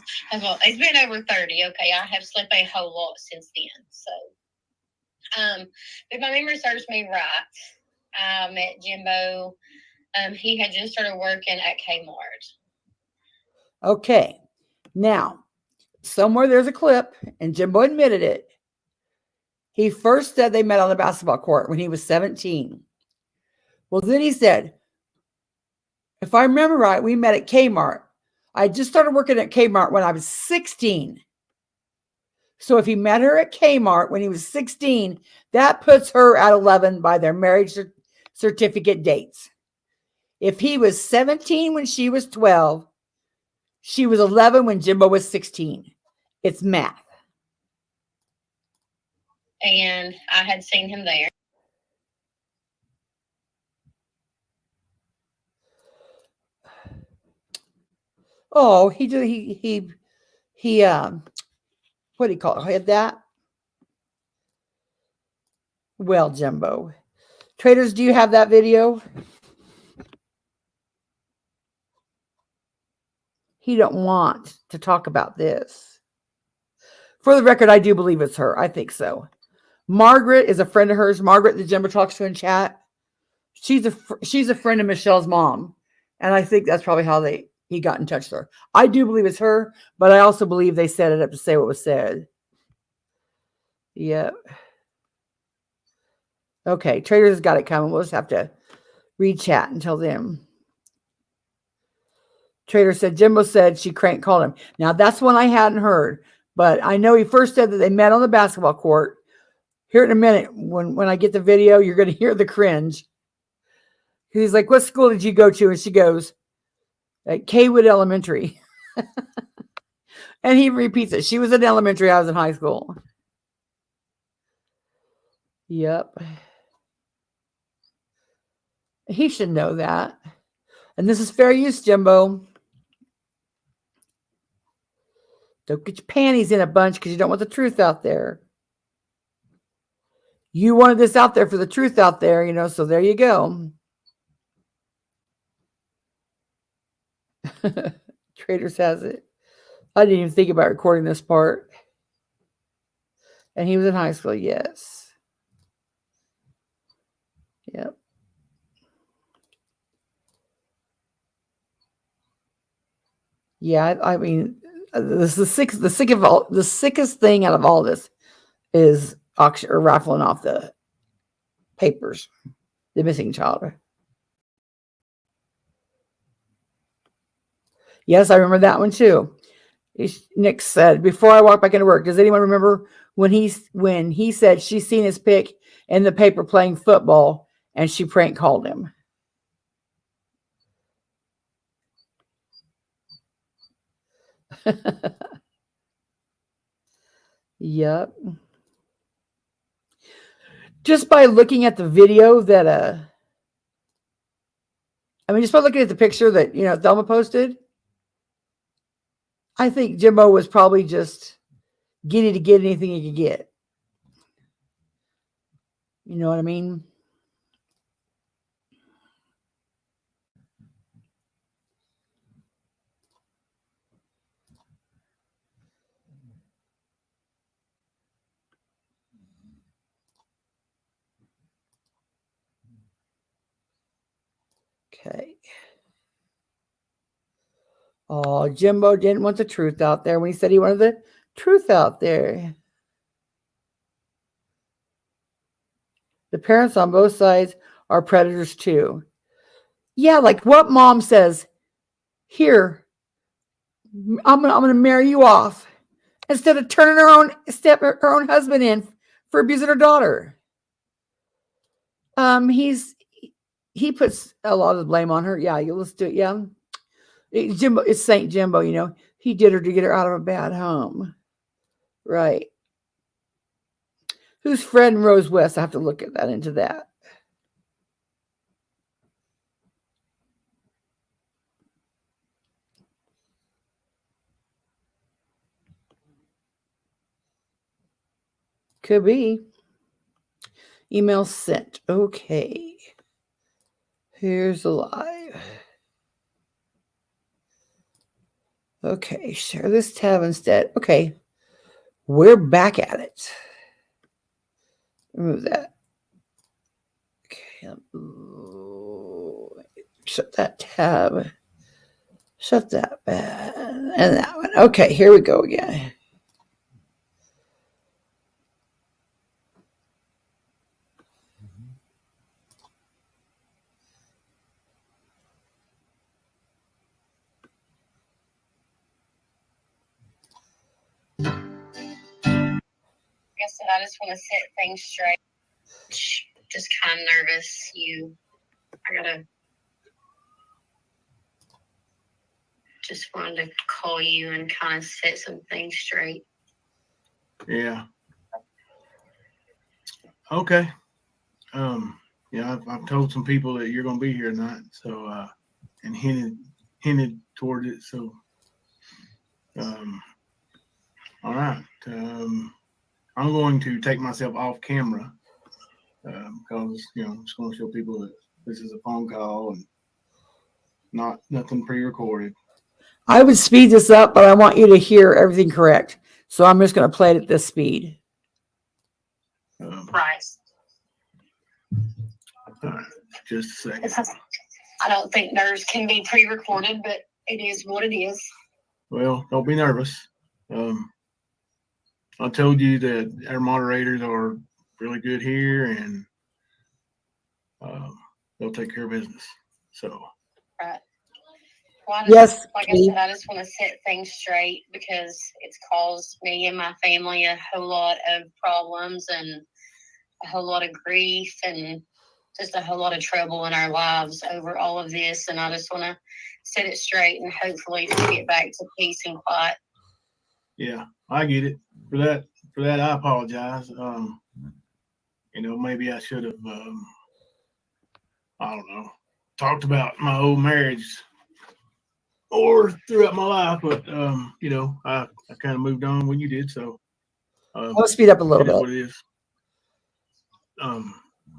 it's been over 30. Okay, I have slept a whole lot since then. So, if my memory serves me right, I met Jimbo. He had just started working at Kmart. Okay. Now, somewhere there's a clip, and Jimbo admitted it. He first said they met on the basketball court when he was 17. Well, then he said, if I remember right, we met at Kmart. I just started working at Kmart when I was 16. So if he met her at Kmart when he was 16, that puts her at 11 by their marriage certificate dates. If he was 17 when she was 12, she was 11 when Jimbo was 16. It's math. And I had seen him there. Oh, what do you call it? Had that? Well, Jimbo. Traders, do you have that video? He don't want to talk about this. For the record, I do believe it's her. I think so. Margaret is a friend of hers. Margaret, that Jimbo talks to in chat. She's a friend of Michelle's mom. And I think that's probably how he got in touch with her. I do believe it's her, but I also believe they set it up to say what was said. Yep. Okay, Traders got it coming. We'll just have to read chat until then. Trader said, Jimbo said she called him. Now, that's one I hadn't heard, but I know he first said that they met on the basketball court. Here in a minute, when I get the video, you're going to hear the cringe. He's like, what school did you go to? And she goes, at Kaywood Elementary. And he repeats it. She was in elementary. I was in high school. Yep. He should know that. And this is fair use, Jimbo. Don't get your panties in a bunch because you don't want the truth out there. You wanted this out there for the truth out there, so there you go. Traders has it. I didn't even think about recording this part. And he was in high school, yes. Yep. Yeah, I mean, this is the sickest thing out of all this is auction or raffling off the papers, the missing child. Yes, I remember that one too. Nick said, before I walk back into work, does anyone remember when he said she's seen his pic in the paper playing football and she prank called him? Yep. Just by looking at the video that just by looking at the picture that Thelma posted, I think Jimbo was probably just giddy to get anything he could get. You know what I mean? Okay. Oh, Jimbo didn't want the truth out there when he said he wanted the truth out there. The parents on both sides are predators too. Yeah, like what mom says, here, I'm gonna marry you off, instead of turning her own husband in for abusing her daughter. He puts a lot of the blame on her. Yeah, let's do it. Yeah. Jimbo, it's Saint Jimbo, he did her to get her out of a bad home. Right. Who's Fred and Rose West? I have to look at that into that. Could be. Email sent. Okay. Here's a live. Okay, share this tab instead. Okay, we're back at it. Remove that. Okay, shut that tab. Shut that and that one. Okay, here we go again. I said, I just want to set things straight. Just kind of nervous. I gotta. Just wanted to call you and kind of set some things straight. Yeah. Okay. Yeah, I've told some people that you're going to be here tonight, so and hinted toward it. So, all right. I'm going to take myself off camera because I'm just going to show people that this is a phone call and nothing pre-recorded. I would speed this up, but I want you to hear everything correct. So I'm just going to play it at this speed. Right. All right, just a second. I don't think nerves can be pre-recorded, but it is what it is. Well, don't be nervous. I told you that our moderators are really good here, and they'll take care of business. So. Right. Well, Yes. Like I said, I just want to set things straight because it's caused me and my family a whole lot of problems and a whole lot of grief and just a whole lot of trouble in our lives over all of this. And I just want to set it straight and hopefully get back to peace and quiet. Yeah, I get it. For that, I apologize. Maybe I should have, I don't know, talked about my old marriage or throughout my life, but I kind of moved on when you did. So I'll speed up a little bit. What it is. All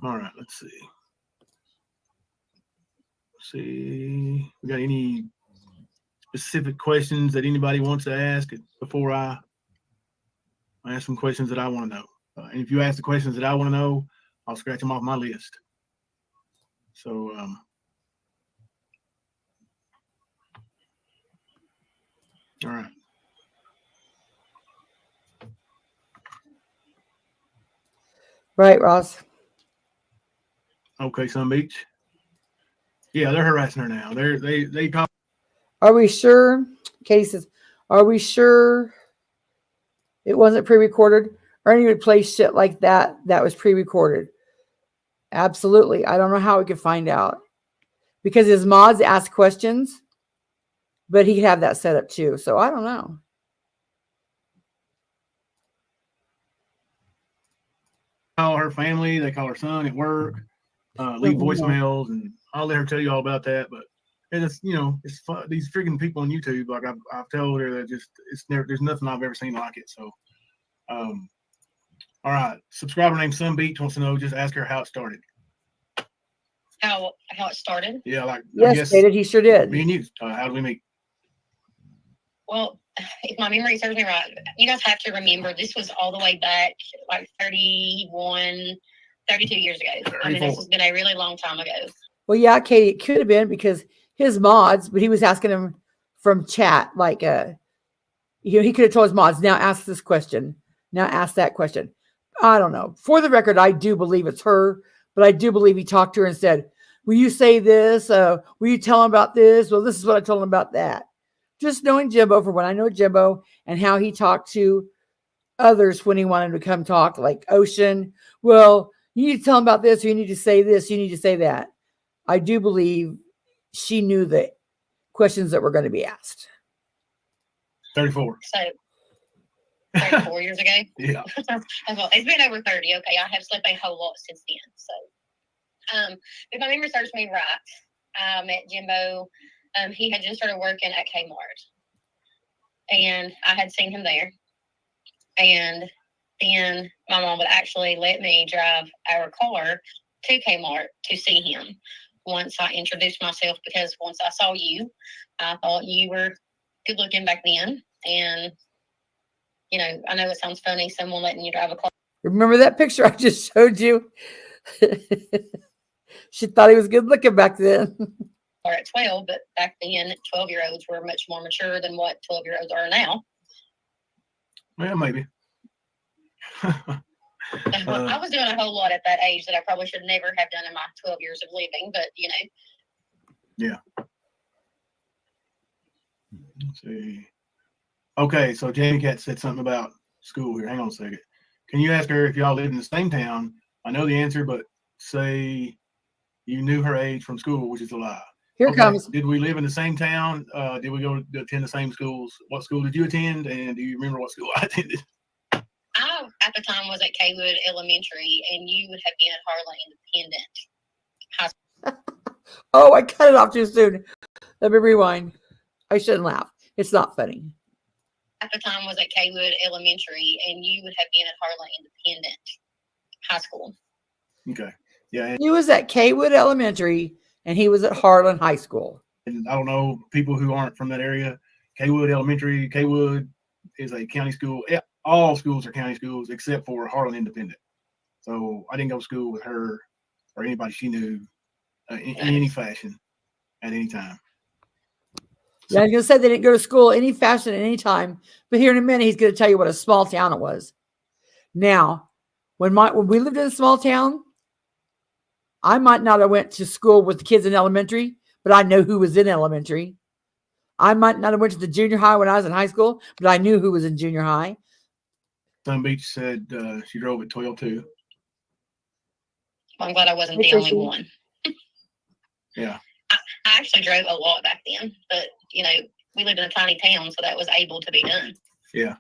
right, let's see. We got any specific questions that anybody wants to ask before I ask some questions that I want to know? And if you ask the questions that I want to know, I'll scratch them off my list. So, all right. Right, Ross. Okay, Sun Beach. Yeah, they're harassing her now. They call. Are we sure? Katie says, are we sure it wasn't pre-recorded? Ernie would play shit like that was pre-recorded. Absolutely. I don't know how we could find out. Because his mods ask questions, but he could have that set up too. So I don't know. Call her family. They call her son at work. Leave voicemails, and I'll let her tell you all about that. But it's it's fun. These freaking people on YouTube. Like I've told her that there's nothing I've ever seen like it. So, all right. Subscriber named Sun Beach wants to know. Just ask her how it started. How it started? Yeah, yes, he sure did. Me and you. How did we meet? Well, if my memory serves me right, you guys have to remember this was all the way back like 32 years ago. 34. I mean, this has been a really long time ago. Well, yeah, Katie, it could have been because his mods, but he was asking him from chat, like he could have told his mods, now ask this question, now ask that question. I don't know. For the record, I do believe it's her, but I do believe he talked to her and said, will you say this? Will you tell him about this? Well, this is what I told him about that. Just knowing Jimbo for when I know Jimbo and how he talked to others when he wanted to come talk, like Ocean. Well, you need to tell him about this, or you need to say this, you need to say that. I do believe she knew the questions that were going to be asked. 34. So 34 years ago? Yeah. Well, it's been over 30. Okay. I have slept a whole lot since then. So, if my memory serves me right, I met Jimbo. He had just started working at Kmart. And I had seen him there. And then my mom would actually let me drive our car to Kmart to see him once I introduced myself, because once I saw you, I thought you were good looking back then. And, you know, I know it sounds funny, someone letting you drive a car. Remember that picture I just showed you? She thought he was good looking back then. Or at 12, but back then 12-year-olds were much more mature than what 12-year-olds are now. Well, maybe. I was doing a whole lot at that age that I probably should never have done in my 12 years of living, but you know. Yeah. Let's see. Okay, so Jamie Cat said something about school here. Hang on a second. Can you ask her if y'all lived in the same town? I know the answer, but say you knew her age from school, which is a lie. Here comes. Did we live in the same town? Did we go to attend the same schools? What school did you attend? And do you remember what school I attended? I, at the time, was at Kaywood Elementary, and you would have been at Harlan Independent High School. Oh, I cut it off too soon. Let me rewind. I shouldn't laugh. It's not funny. At the time, was at Kaywood Elementary, and you would have been at Harlan Independent High School. Okay. Yeah. He was at Kaywood Elementary, and he was at Harlan High School. And I don't know people who aren't from that area. Kaywood Elementary, Kaywood is a county school. All schools are county schools except for Harlan Independent. So I didn't go to school with her or anybody she knew in any fashion at any time. Yeah, I was going to say they didn't go to school any fashion at any time, but here in a minute, he's going to tell you what a small town it was. Now, when we lived in a small town, I might not have went to school with the kids in elementary, but I know who was in elementary. I might not have went to the junior high when I was in high school, but I knew who was in junior high. Sun Beach said she drove at 12 too. I'm glad I wasn't the only one. Yeah. I actually drove a lot back then, but you know, we lived in a tiny town, so that was able to be done. Yeah.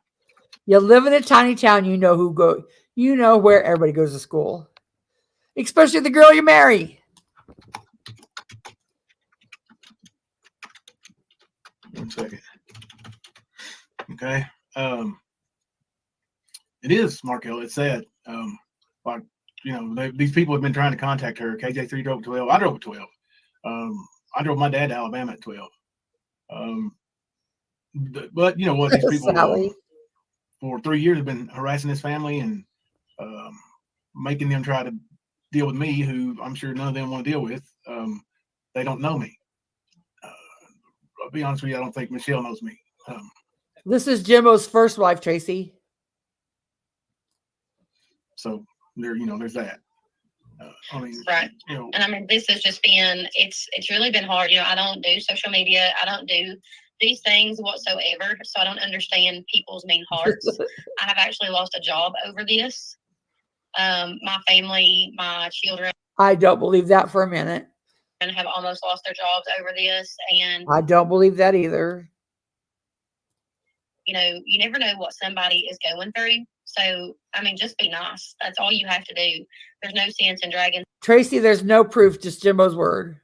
You live in a tiny town, you know where everybody goes to school. Especially the girl you marry. One second. Okay. It is Markel. It's sad. Like, you know, these people have been trying to contact her. KJ3 drove at 12. I drove at 12. I drove my dad to Alabama at 12. But you know what? These people for 3 years have been harassing this family and making them try to deal with me, who I'm sure none of them want to deal with. They don't know me. I'll be honest with you, I don't think Michelle knows me. This is Jimbo's first wife, Tracy. So there's that. I mean, right. You know, and I mean, this has just been, it's really been hard. You know, I don't do social media. I don't do these things whatsoever. So I don't understand people's mean hearts. I have actually lost a job over this. My family, my children. I don't believe that for a minute. And have almost lost their jobs over this. And I don't believe that either. You know, you never know what somebody is going through. So, I mean, just be nice. That's all you have to do. There's no sense in dragging Tracy, there's no proof, just Jimbo's word.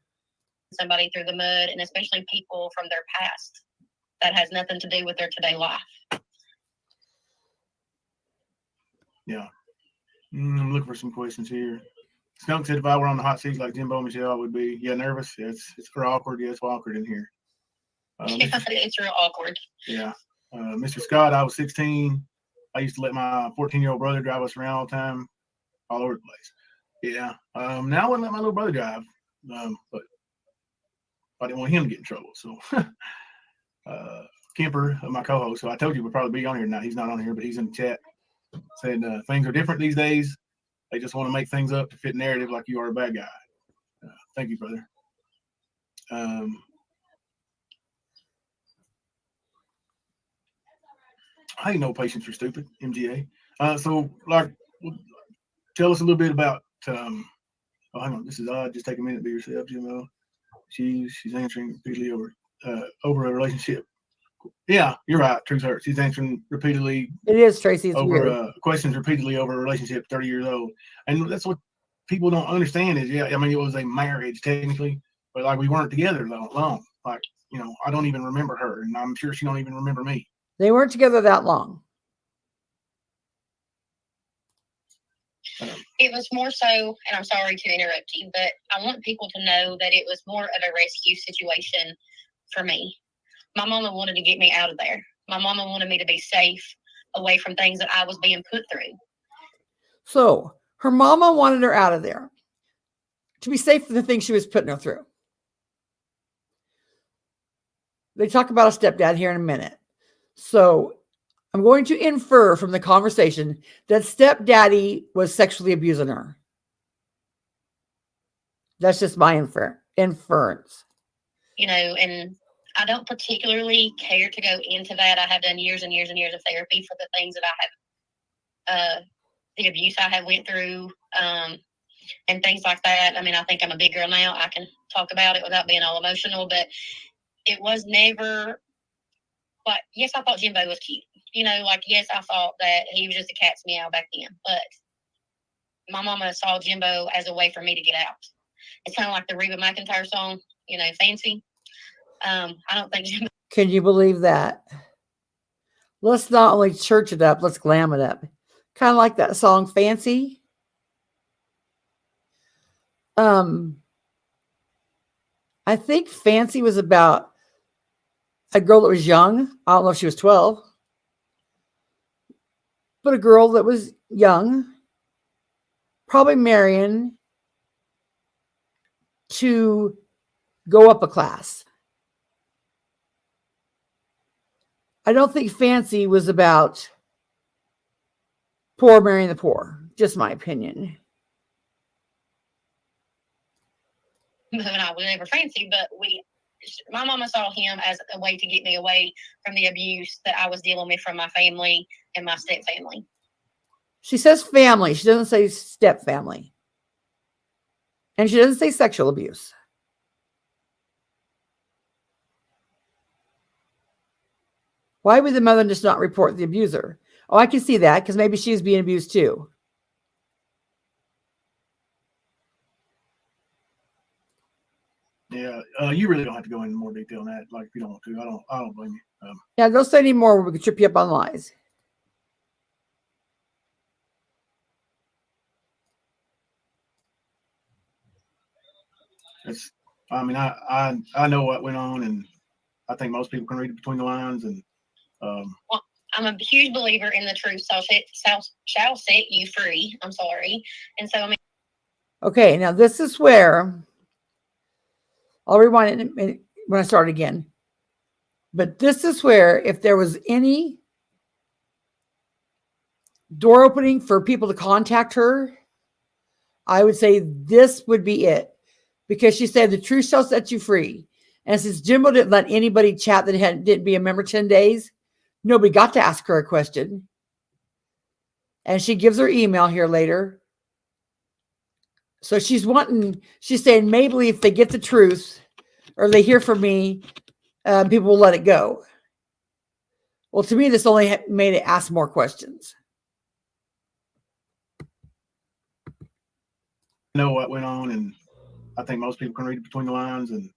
Somebody through the mud, and especially people from their past. That has nothing to do with their today life. Yeah. I'm looking for some questions here. Skunk said if I were on the hot seat like Jimbo and Michelle, I would be, nervous. It's awkward. Yeah, it's awkward in here. It's real awkward. Yeah. Mr. Scott, I was 16. I used to let my 14-year-old brother drive us around all the time, all over the place. Yeah. Now I wouldn't let my little brother drive, but I didn't want him to get in trouble. So Kemper, my co-host, so I told you would probably be on here tonight. He's not on here, but he's in the chat. Said things are different these days. They just want to make things up to fit narrative like you are a bad guy. Thank you, brother. I ain't no patience for stupid, MGA. So, like, tell us a little bit about. Hang on. This is odd. Just take a minute to be yourself, Jimbo. She's answering repeatedly over a relationship. Yeah, you're right. Truth hurts. She's answering repeatedly. It is, Tracy. It's over weird. Questions repeatedly over a relationship 30 years old, and that's what people don't understand. Is I mean, it was a marriage technically, but like we weren't together long. Like I don't even remember her, and I'm sure she don't even remember me. They weren't together that long. It was more so, and I'm sorry to interrupt you, but I want people to know that it was more of a rescue situation for me. My mama wanted to get me out of there. My mama wanted me to be safe away from things that I was being put through. So her mama wanted her out of there to be safe from the things she was putting her through. They talk about a stepdad here in a minute. So I'm going to infer from the conversation that stepdaddy was sexually abusing her. That's just my inference. You know, and I don't particularly care to go into that. I have done years and years and years of therapy for the things that I have, the abuse I have went through, and things like that. I mean, I think I'm a big girl now. I can talk about it without being all emotional, but it was never like, yes, I thought Jimbo was cute. You know, like, yes, I thought that he was just a cat's meow back then, but my mama saw Jimbo as a way for me to get out. It's kind of like the Reba McEntire song, you know, Fancy. I don't think Jimbo. Can you believe that? Let's not only church it up, let's glam it up. Kind of like that song, Fancy. I think Fancy was about a girl that was young. I don't know if she was 12. But a girl that was young, probably marrying to go up a class. I don't think Fancy was about poor marrying the poor. Just my opinion. And I was never fancy, but my mama saw him as a way to get me away from the abuse that I was dealing with from my family and my step family. She says family. She doesn't say step family. And she doesn't say sexual abuse. Why would the mother just not report the abuser? Oh, I can see that because maybe she's being abused too. Yeah, you really don't have to go into more detail on that. Like, if you don't want to, I don't blame you. Yeah, don't say any more. We could trip you up on lies. It's, I mean, I know what went on, and I think most people can read it between the lines. And well, I'm a huge believer in the truth shall set you free. I'm sorry, and so I mean. Okay, now this is where I'll rewind it when I start again. But this is where, if there was any door opening for people to contact her, I would say this would be it. Because she said the truth shall set you free. And since Jimbo didn't let anybody chat that didn't be a member 10 days, nobody got to ask her a question. And she gives her email here later. So she's saying maybe if they get the truth or they hear from me, people will let it go. Well, to me, this only made it ask more questions. I know what went on, and I think most people can read it between the lines. And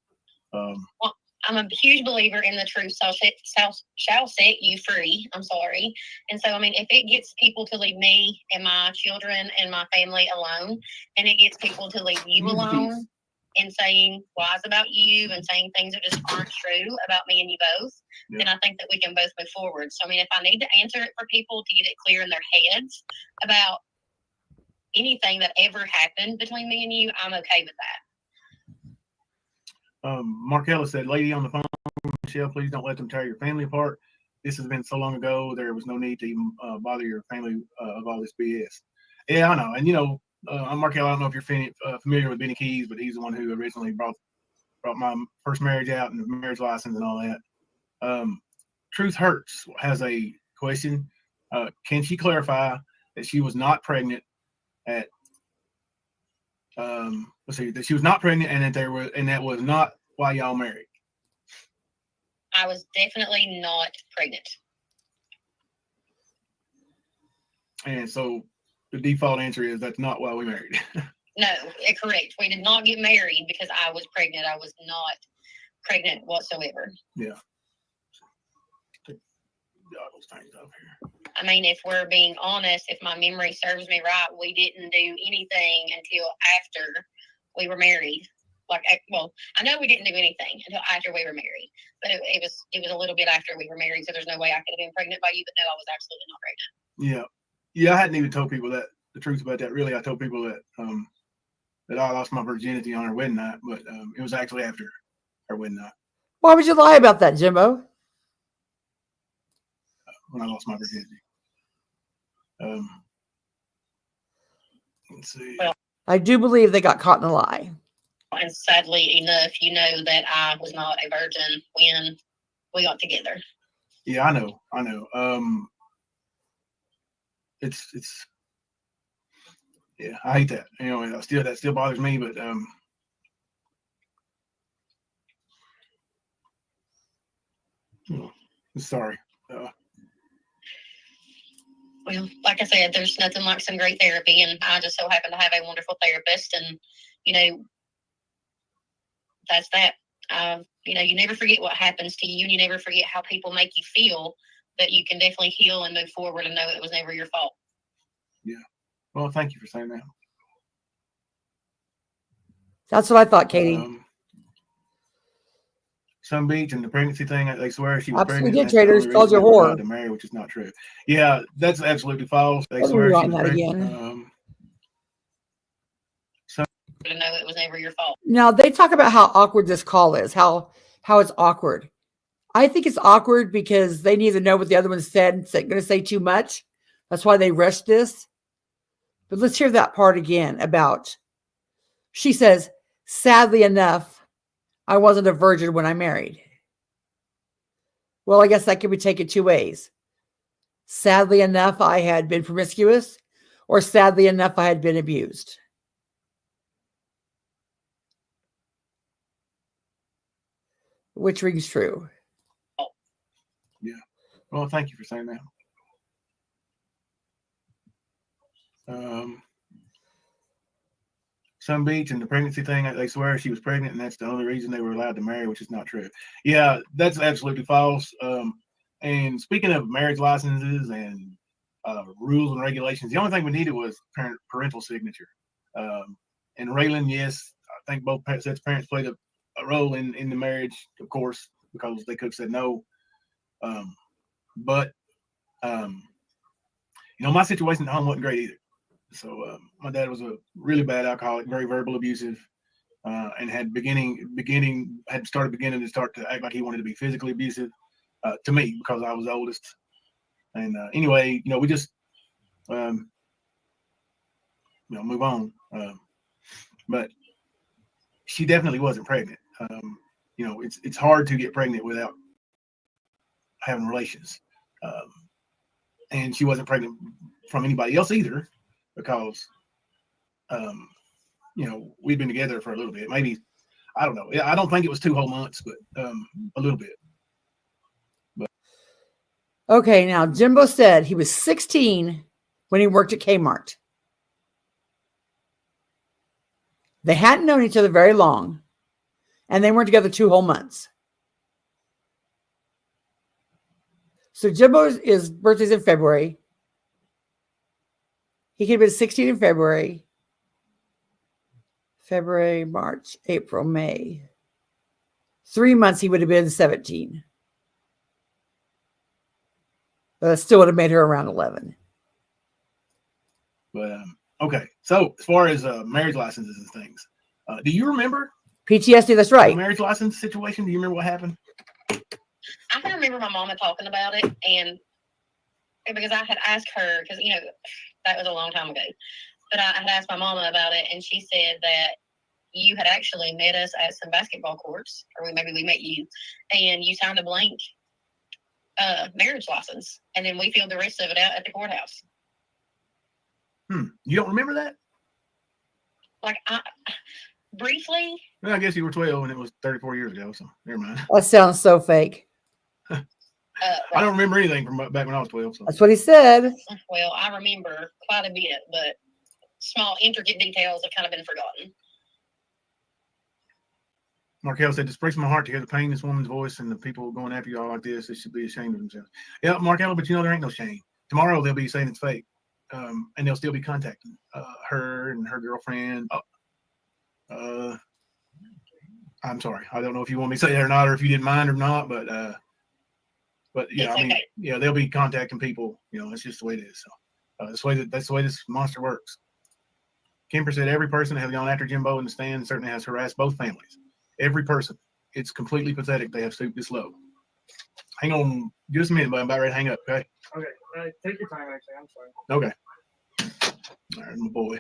well, I'm a huge believer in the truth shall set you free. I'm sorry. And so, I mean, if it gets people to leave me and my children and my family alone, and it gets people to leave you alone and saying lies about you and saying things that just aren't true about me and you both, then I think that we can both move forward. So, I mean, if I need to answer it for people to get it clear in their heads about anything that ever happened between me and you, I'm okay with that. Mark Ellis said, "Lady on the phone, Michelle, please don't let them tear your family apart. This has been so long ago. There was no need to even bother your family of all this BS." Yeah, I know. And you know, Mark Ellis, I don't know if you're familiar with Benny Keys, but he's the one who originally brought my first marriage out and the marriage license and all that. Truth Hurts has a question. Can she clarify that she was not pregnant at that she was not pregnant and that was not why y'all married? I was definitely not pregnant. And so the default answer is that's not why we married. No, correct. We did not get married because I was pregnant. I was not pregnant whatsoever. Yeah. Take those things up here. I mean, if we're being honest, if my memory serves me right, we didn't do anything until after we were married. well, I know we didn't do anything until after we were married, but it was a little bit after we were married, so there's no way I could have been pregnant by you. But no, I was absolutely not pregnant. Yeah. I hadn't even told people the truth about that. Really, I told people that that I lost my virginity on her wedding night, but it was actually after her wedding night Why would you lie about that, Jimbo? when I lost my virginity. Let's see. Well, I do believe they got caught in a lie. And sadly enough, you know that I was not a virgin when we got together. Yeah, I know. It's yeah, I hate that. You know, that still bothers me, but sorry. Well, like I said, there's nothing like some great therapy, and I just so happen to have a wonderful therapist, and that's that. You never forget what happens to you, and you never forget how people make you feel, but you can definitely heal and move forward and know it was never your fault. Yeah. Well, thank you for saying that. That's what I thought, Katie. Sun Beach and the pregnancy thing, they swear she was Absolutely pregnant. did, Traders. Called you a whore. To marry, which is not true. Yeah, that's absolutely false. They What swear are she we was on that pregnant. again? To know it was never your fault. Now they talk about how awkward this call is, how it's awkward. I think it's awkward because they neither know what the other one said and going to say too much. That's why they rushed this. But let's hear that part again about, she says, sadly enough, I wasn't a virgin when I married. Well, I guess that could be taken two ways. Sadly enough, I had been promiscuous, or sadly enough, I had been abused. Which rings true? Yeah. Well, thank you for saying that. Sun Beach and the pregnancy thing, they swear she was pregnant, and that's the only reason they were allowed to marry, which is not true. Yeah, that's absolutely false. And speaking of marriage licenses and rules and regulations, the only thing we needed was parental signature. And Raylan, yes, I think both sets of parents played a role in the marriage, of course, because they could have said no. But my situation at home wasn't great either. So my dad was a really bad alcoholic, very verbal abusive, and had started to act like he wanted to be physically abusive to me because I was the oldest. And anyway, we just move on. But she definitely wasn't pregnant. It's hard to get pregnant without having relations. And she wasn't pregnant from anybody else either, because we'd been together for a little bit. Maybe, I don't know. I don't think it was 2 whole months, but a little bit. But okay, now Jimbo said he was 16 when he worked at Kmart. They hadn't known each other very long, and they weren't together 2 whole months. So Jimbo's birthday's in February. He could have been 16 in February, March, April, May. 3 months he would have been 17. But that still would have made her around 11. But okay, so as far as marriage licenses and things, do you remember PTSD? That's right. the marriage license situation? Do you remember what happened? I can remember my mama talking about it, and because I had asked her, because that was a long time ago, but I had asked my mama about it, and she said that you had actually met us at some basketball courts, or maybe we met you, and you signed a blank marriage license, and then we filled the rest of it out at the courthouse. You don't remember that? Like, briefly. Well, I guess you were 12 and it was 34 years ago, so never mind. That sounds so fake. I don't remember anything from back when I was 12. So. That's what he said. Well, I remember quite a bit, but small, intricate details have kind of been forgotten. Markel said, "It breaks my heart to hear the pain in this woman's voice and the people going after you all like this. They should be ashamed of themselves." Yeah, Markel, but there ain't no shame. Tomorrow they'll be saying it's fake, and they'll still be contacting her and her girlfriend. I'm sorry. I don't know if you want me to say that or not, or if you didn't mind or not, but yeah, It's I mean, okay. yeah, they'll be contacting people. That's just the way it is. So that's the way this monster works. Kemper said every person that has gone after Jimbo in the stand certainly has harassed both families. Every person. It's completely pathetic they have stooped this low. Hang on just a minute, but I'm about ready to hang up, okay? Okay. Take your time, actually. I'm sorry. Okay. All right, my boy.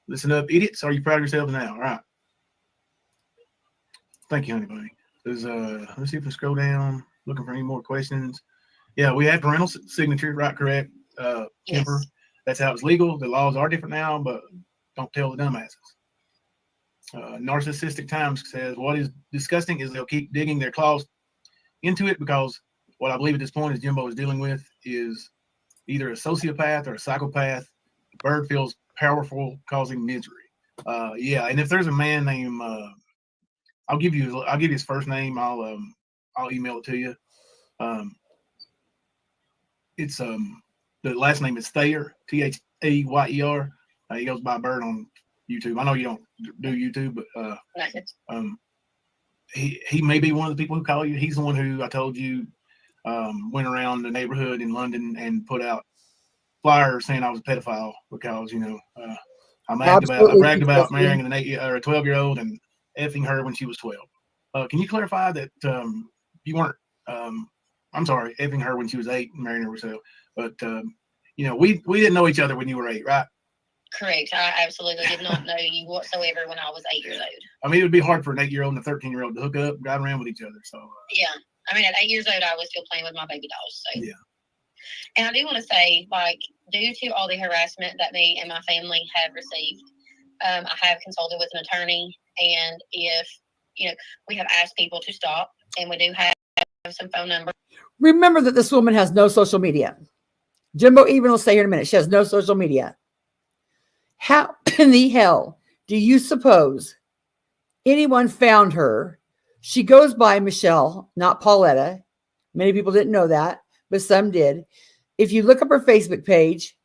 Listen up, idiots. Are you proud of yourselves now? All right. Thank you, honey bunny. Let's see if we scroll down, looking for any more questions. Yeah, we had parental signature, right? Correct. Kemper. Yes. That's how it's legal. The laws are different now, but don't tell the dumbasses. Narcissistic Times says, what is disgusting is they'll keep digging their claws into it because what I believe at this point is Jimbo is dealing with is either a sociopath or a psychopath. Bird feels powerful, causing misery. Yeah, and if there's a man named, I'll give you his first name. I'll email it to you. It's the last name is Thayer, Thayer. He goes by Bird on YouTube. I know you don't do YouTube, but he may be one of the people who call you. He's the one who I told you went around the neighborhood in London and put out flyers saying I was a pedophile because I bragged about marrying an 8 or a 12-year-old and effing her when she was 12. Can you clarify that you weren't? I'm sorry, effing her when she was 8 and marrying her herself. But we didn't know each other when you were 8, right? Correct. I absolutely did not know you whatsoever when I was 8 years old. I mean, it would be hard for an 8-year-old and a 13-year-old to hook up, drive around with each other. So yeah, I mean, at 8 years old, I was still playing with my baby dolls. So yeah. And I do want to say, like, due to all the harassment that me and my family have received, I have consulted with an attorney, and if we have asked people to stop, and we do have some phone numbers. Remember that this woman has no social media. Jimbo even will say here in a minute, she has no social media. How in the hell do you suppose anyone found her? She goes by Michelle, not Pauletta. Many people didn't know that, but some did. If you look up her Facebook page,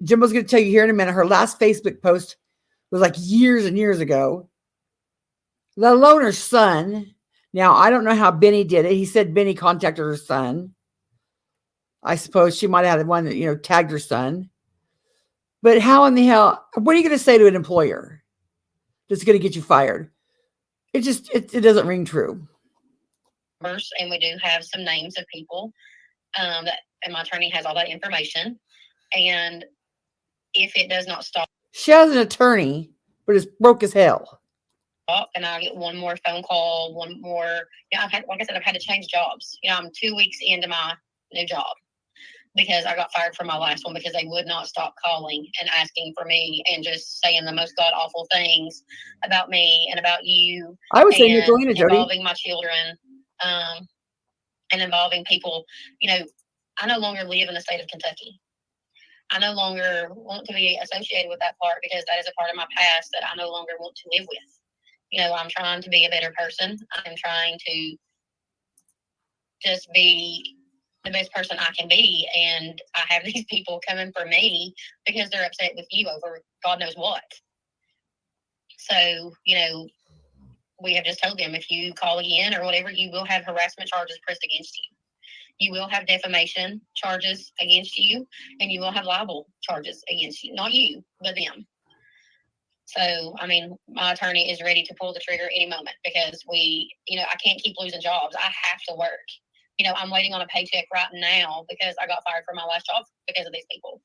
Jimbo's going to tell you here in a minute, her last Facebook post was like years and years ago. Let alone her son. Now, I don't know how Benny did it. He said Benny contacted her son. I suppose she might have had one that, tagged her son. But how in the hell, what are you going to say to an employer that's going to get you fired? It doesn't ring true. And we do have some names of people and my attorney has all that information. And if it does not stop. She has an attorney, but it's broke as hell. And I get one more phone call, one more. I've had to change jobs. I'm 2 weeks into my new job because I got fired from my last one because they would not stop calling and asking for me and just saying the most god awful things about me and about you. I was saying Jody, involving my children, and involving people. I no longer live in the state of Kentucky. I no longer want to be associated with that part because that is a part of my past that I no longer want to live with. I'm trying to be a better person. I'm trying to just be the best person I can be. And I have these people coming for me because they're upset with you over God knows what. So, we have just told them if you call again or whatever, you will have harassment charges pressed against you. You will have defamation charges against you, and you will have libel charges against you. Not you, but them. So, I mean, my attorney is ready to pull the trigger any moment because I can't keep losing jobs. I have to work. I'm waiting on a paycheck right now because I got fired from my last job because of these people.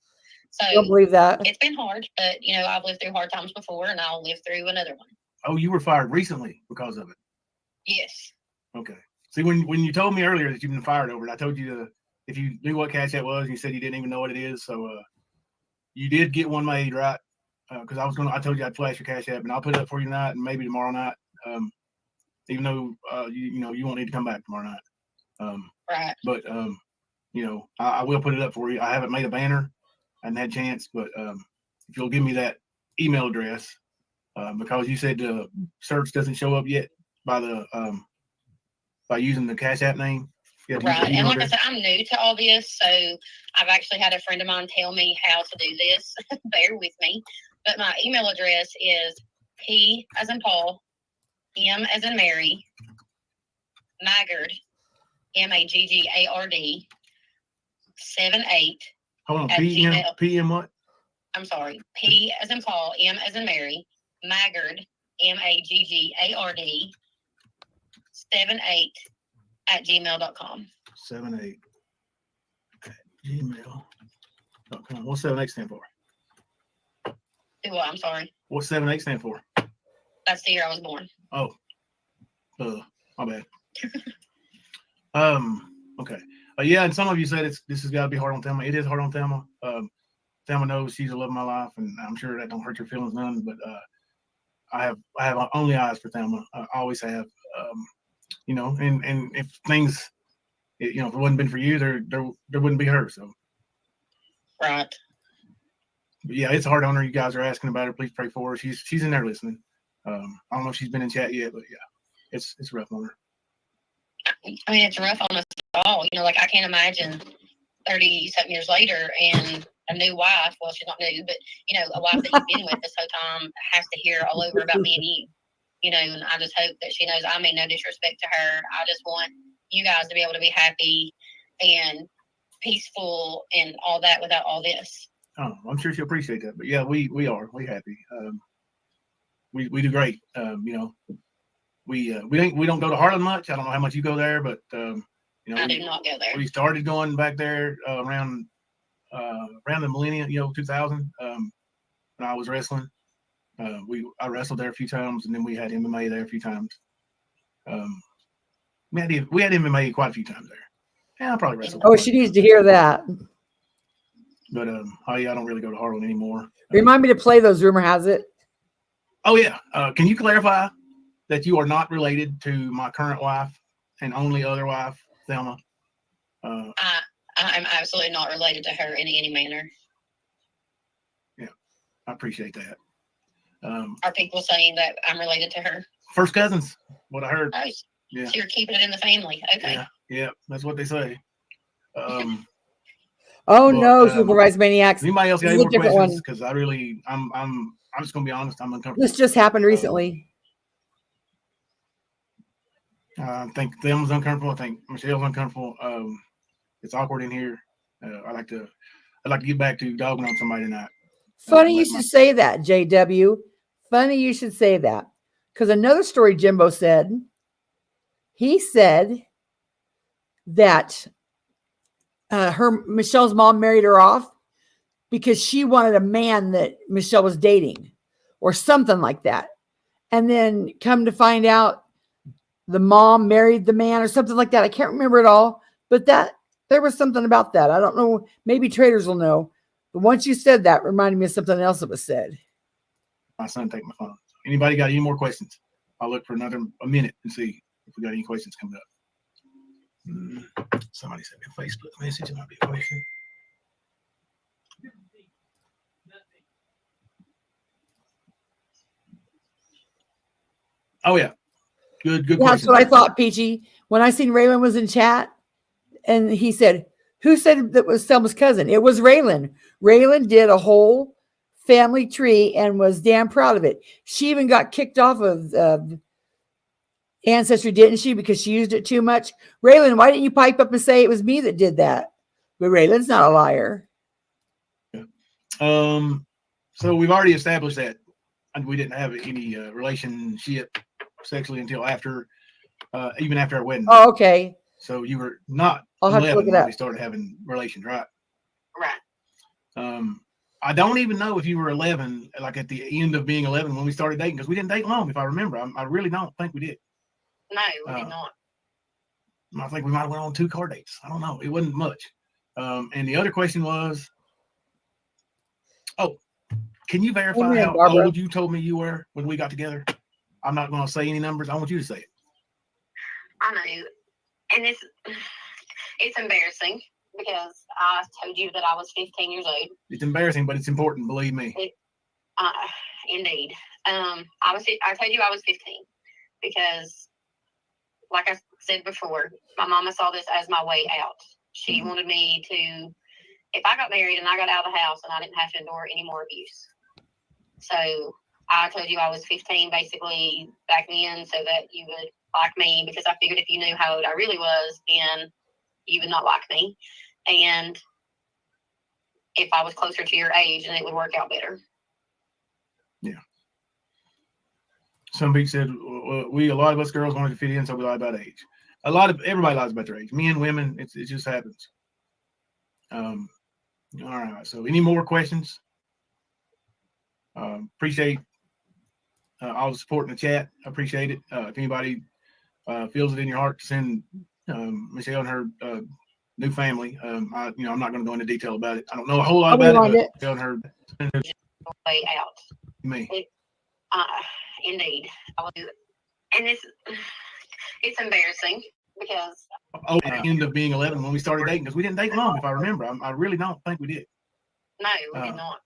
So I don't believe that. It's been hard, but I've lived through hard times before, and I'll live through another one. Oh, you were fired recently because of it? Yes. Okay. See, when you told me earlier that you've been fired over it, I told you if you knew what Cash App was, you said you didn't even know what it is. So you did get one made, right? Because I told you I'd flash your Cash App, and I'll put it up for you tonight and maybe tomorrow night. Even though you won't need to come back tomorrow night. Right. But I will put it up for you. I haven't made a banner. I hadn't had a chance, but if you'll give me that email address, because you said the search doesn't show up yet by using the Cash App name. Right. And like I said, I'm new to all this, so I've actually had a friend of mine tell me how to do this. Bear with me. But my email address is P as in Paul, M as in Mary, Maggard, Maggard, 78 Hold on. at PM. Gmail. PM what? I'm sorry. P as in Paul, M as in Mary, Maggard, Maggard, 78 at gmail.com. 78. Okay. Gmail.com. What's 78 stand for? Do what? I'm sorry. What's 78 stand for? That's the year I was born. Oh. My bad. Okay. Yeah, and some of you said this has got to be hard on Thelma. It is hard on Thelma. Thelma knows she's the love of my life, and I'm sure that don't hurt your feelings none. But I have only eyes for Thelma. I always have. You know, and if things, you know, if it wouldn't been for you, there wouldn't be her. So. Right. But yeah, it's hard on her. You guys are asking about her. Please pray for her. She's in there listening. I don't know if she's been in chat yet, but yeah, it's rough on her. I mean, it's rough on us all. You know, like I can't imagine 30-something years later and a new wife. Well, she's not new, but you know, a wife that you've been with this whole time has to hear all over about me and you. You know, and I just hope that she knows I mean no disrespect to her. I just want you guys to be able to be happy and peaceful and all that without all this. Oh, I'm sure she'll appreciate that. But yeah, we happy. We do great. You know, we don't go to Harlan much. I don't know how much you go there, but you know, I do not go there. We started going back there around the millennium, you know, 2000. When I was wrestling, I wrestled there a few times, and then we had MMA there a few times. We had MMA quite a few times there. Yeah, I probably wrestled. Oh, she needs to hear that. But I don't really go to Harlan anymore. Remind me to play those. Rumor has it. Oh yeah. Can you clarify that you are not related to my current wife and only other wife, Thelma? I'm absolutely not related to her in any manner. Yeah, I appreciate that. Are people saying that I'm related to her? First cousins, what I heard. Oh, Yeah. So you're keeping it in the family. Okay. Yeah, that's what they say. Oh no, Supervised Maniacs. Anybody else got This any is more a different questions? one. Because I'm just gonna be honest. I'm uncomfortable. This just happened recently. I think Thelma's uncomfortable. I think Michelle's uncomfortable. It's awkward in here. I'd like to get back to dogging on somebody tonight. Funny you should say that, JW. Funny you should say that. Because another story Jimbo said, he said that Michelle's mom married her off because she wanted a man that Michelle was dating or something like that. And then come to find out the mom married the man or something like that. I can't remember it all, but there was something about that. I don't know. Maybe traders will know. But once you said that, reminded me of something else that was said. My son take my phone. Anybody got any more questions? I'll look for a minute and see if we got any questions coming up. Somebody sent me a Facebook message. It might be a question. Oh yeah, good question. That's what I thought, Peachy. When I seen Raylan was in chat, and he said, "Who said that was Selma's cousin?" It was Raylan. Raylan did a whole family tree and was damn proud of it. She even got kicked off of Ancestry, didn't she? Because she used it too much. Raylan, why didn't you pipe up and say it was me that did that? But Raylan's not a liar. Yeah. So we've already established that we didn't have any relationship sexually until even after our wedding. Oh, okay. So you were not I'll have to 11 look it when up. we started having relations, right? Right. I don't even know if you were 11, like at the end of being 11 when we started dating, because we didn't date long, if I remember. I really don't think we did. No, we did not. I think we might have went on 2 car dates. I don't know. It wasn't much. And the other question was, can you verify how old you told me you were when we got together? I'm not going to say any numbers. I want you to say it. I know. And it's embarrassing because I told you that I was 15 years old. It's embarrassing, but it's important. Believe me. Indeed. I told you I was 15 because, like I said before, my mama saw this as my way out. She wanted me to, if I got married and I got out of the house and I didn't have to endure any more abuse. So I told you I was 15 basically back then so that you would like me, because I figured if you knew how old I really was, then you would not like me. And if I was closer to your age, then it would work out better. Yeah. Some people said a lot of us girls wanted to fit in, so we lied about age. Everybody lies about their age. Men, women, it just happens. All right. So, any more questions? Appreciate all the support in the chat. I appreciate it. If anybody feels it in your heart to send Michelle and her new family, I'm not going to go into detail about it. I don't know a whole lot about it, but Michelle and her way out. Me. Indeed. And it's embarrassing because End of being 11 when we started dating, because we didn't date long, if I remember. I really don't think we did. No, we did not.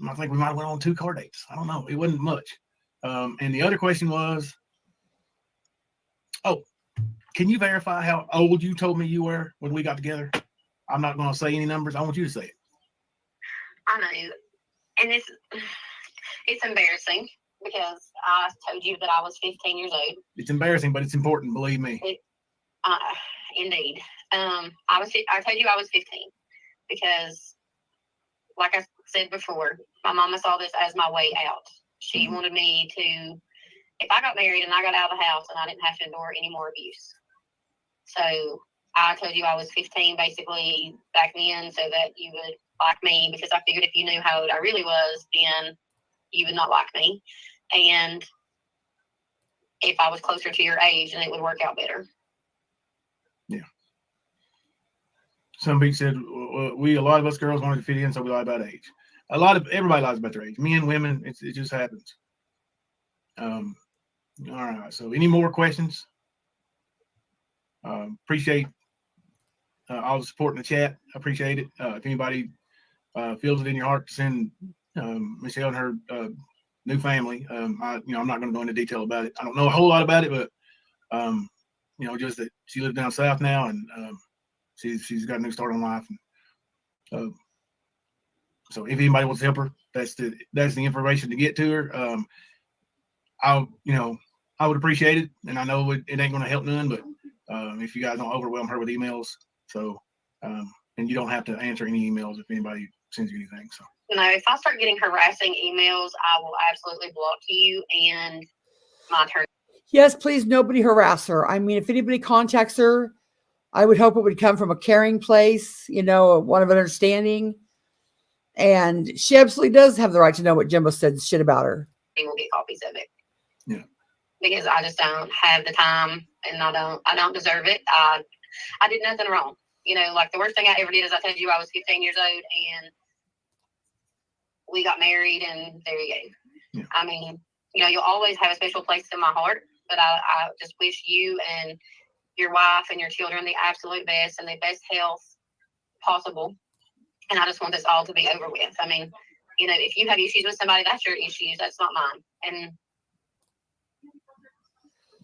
I think we might have went on 2 car dates. I don't know. It wasn't much. And the other question was, can you verify how old you told me you were when we got together? I'm not going to say any numbers. I want you to say it. I know. And it's embarrassing because I told you that I was 15 years old. It's embarrassing, but it's important. Believe me. Indeed. I told you I was 15 because, like I said before, my mama saw this as my way out. She wanted me to, if I got married and I got out of the house and I didn't have to endure any more abuse. So I told you I was 15 basically back then so that you would like me, because I figured if you knew how old I really was, then you would not like me. And if I was closer to your age, then it would work out better. Yeah. Some people said a lot of us girls wanted to fit in, so we lied about age. Everybody lies about their age. Men, women, it just happens. All right. So, any more questions? Appreciate all the support in the chat. I appreciate it. If anybody feels it in your heart to send Michelle and her new family, I'm not going to go into detail about it. I don't know a whole lot about it, but just that she lives down south now, and she's got a new start on life. And, so if anybody wants to help her, that's the information to get to her. I would appreciate it, and I know it ain't going to help none, but if you guys don't overwhelm her with emails, so and you don't have to answer any emails if anybody sends you anything. So no, if I start getting harassing emails, I will absolutely block you and my turn. Yes, please, nobody harass her. I mean, if anybody contacts her, I would hope it would come from a caring place, one of understanding. And she absolutely does have the right to know what Jimbo said shit about her. They will get copies of it. Yeah. Because I just don't have the time, and I don't deserve it. I did nothing wrong. Like the worst thing I ever did is I told you I was 15 years old and we got married, and there you go. Yeah. I mean, you'll always have a special place in my heart, but I just wish you and your wife and your children the absolute best and the best health possible. And I just want this all to be over with. I mean, if you have issues with somebody, that's your issues. That's not mine. And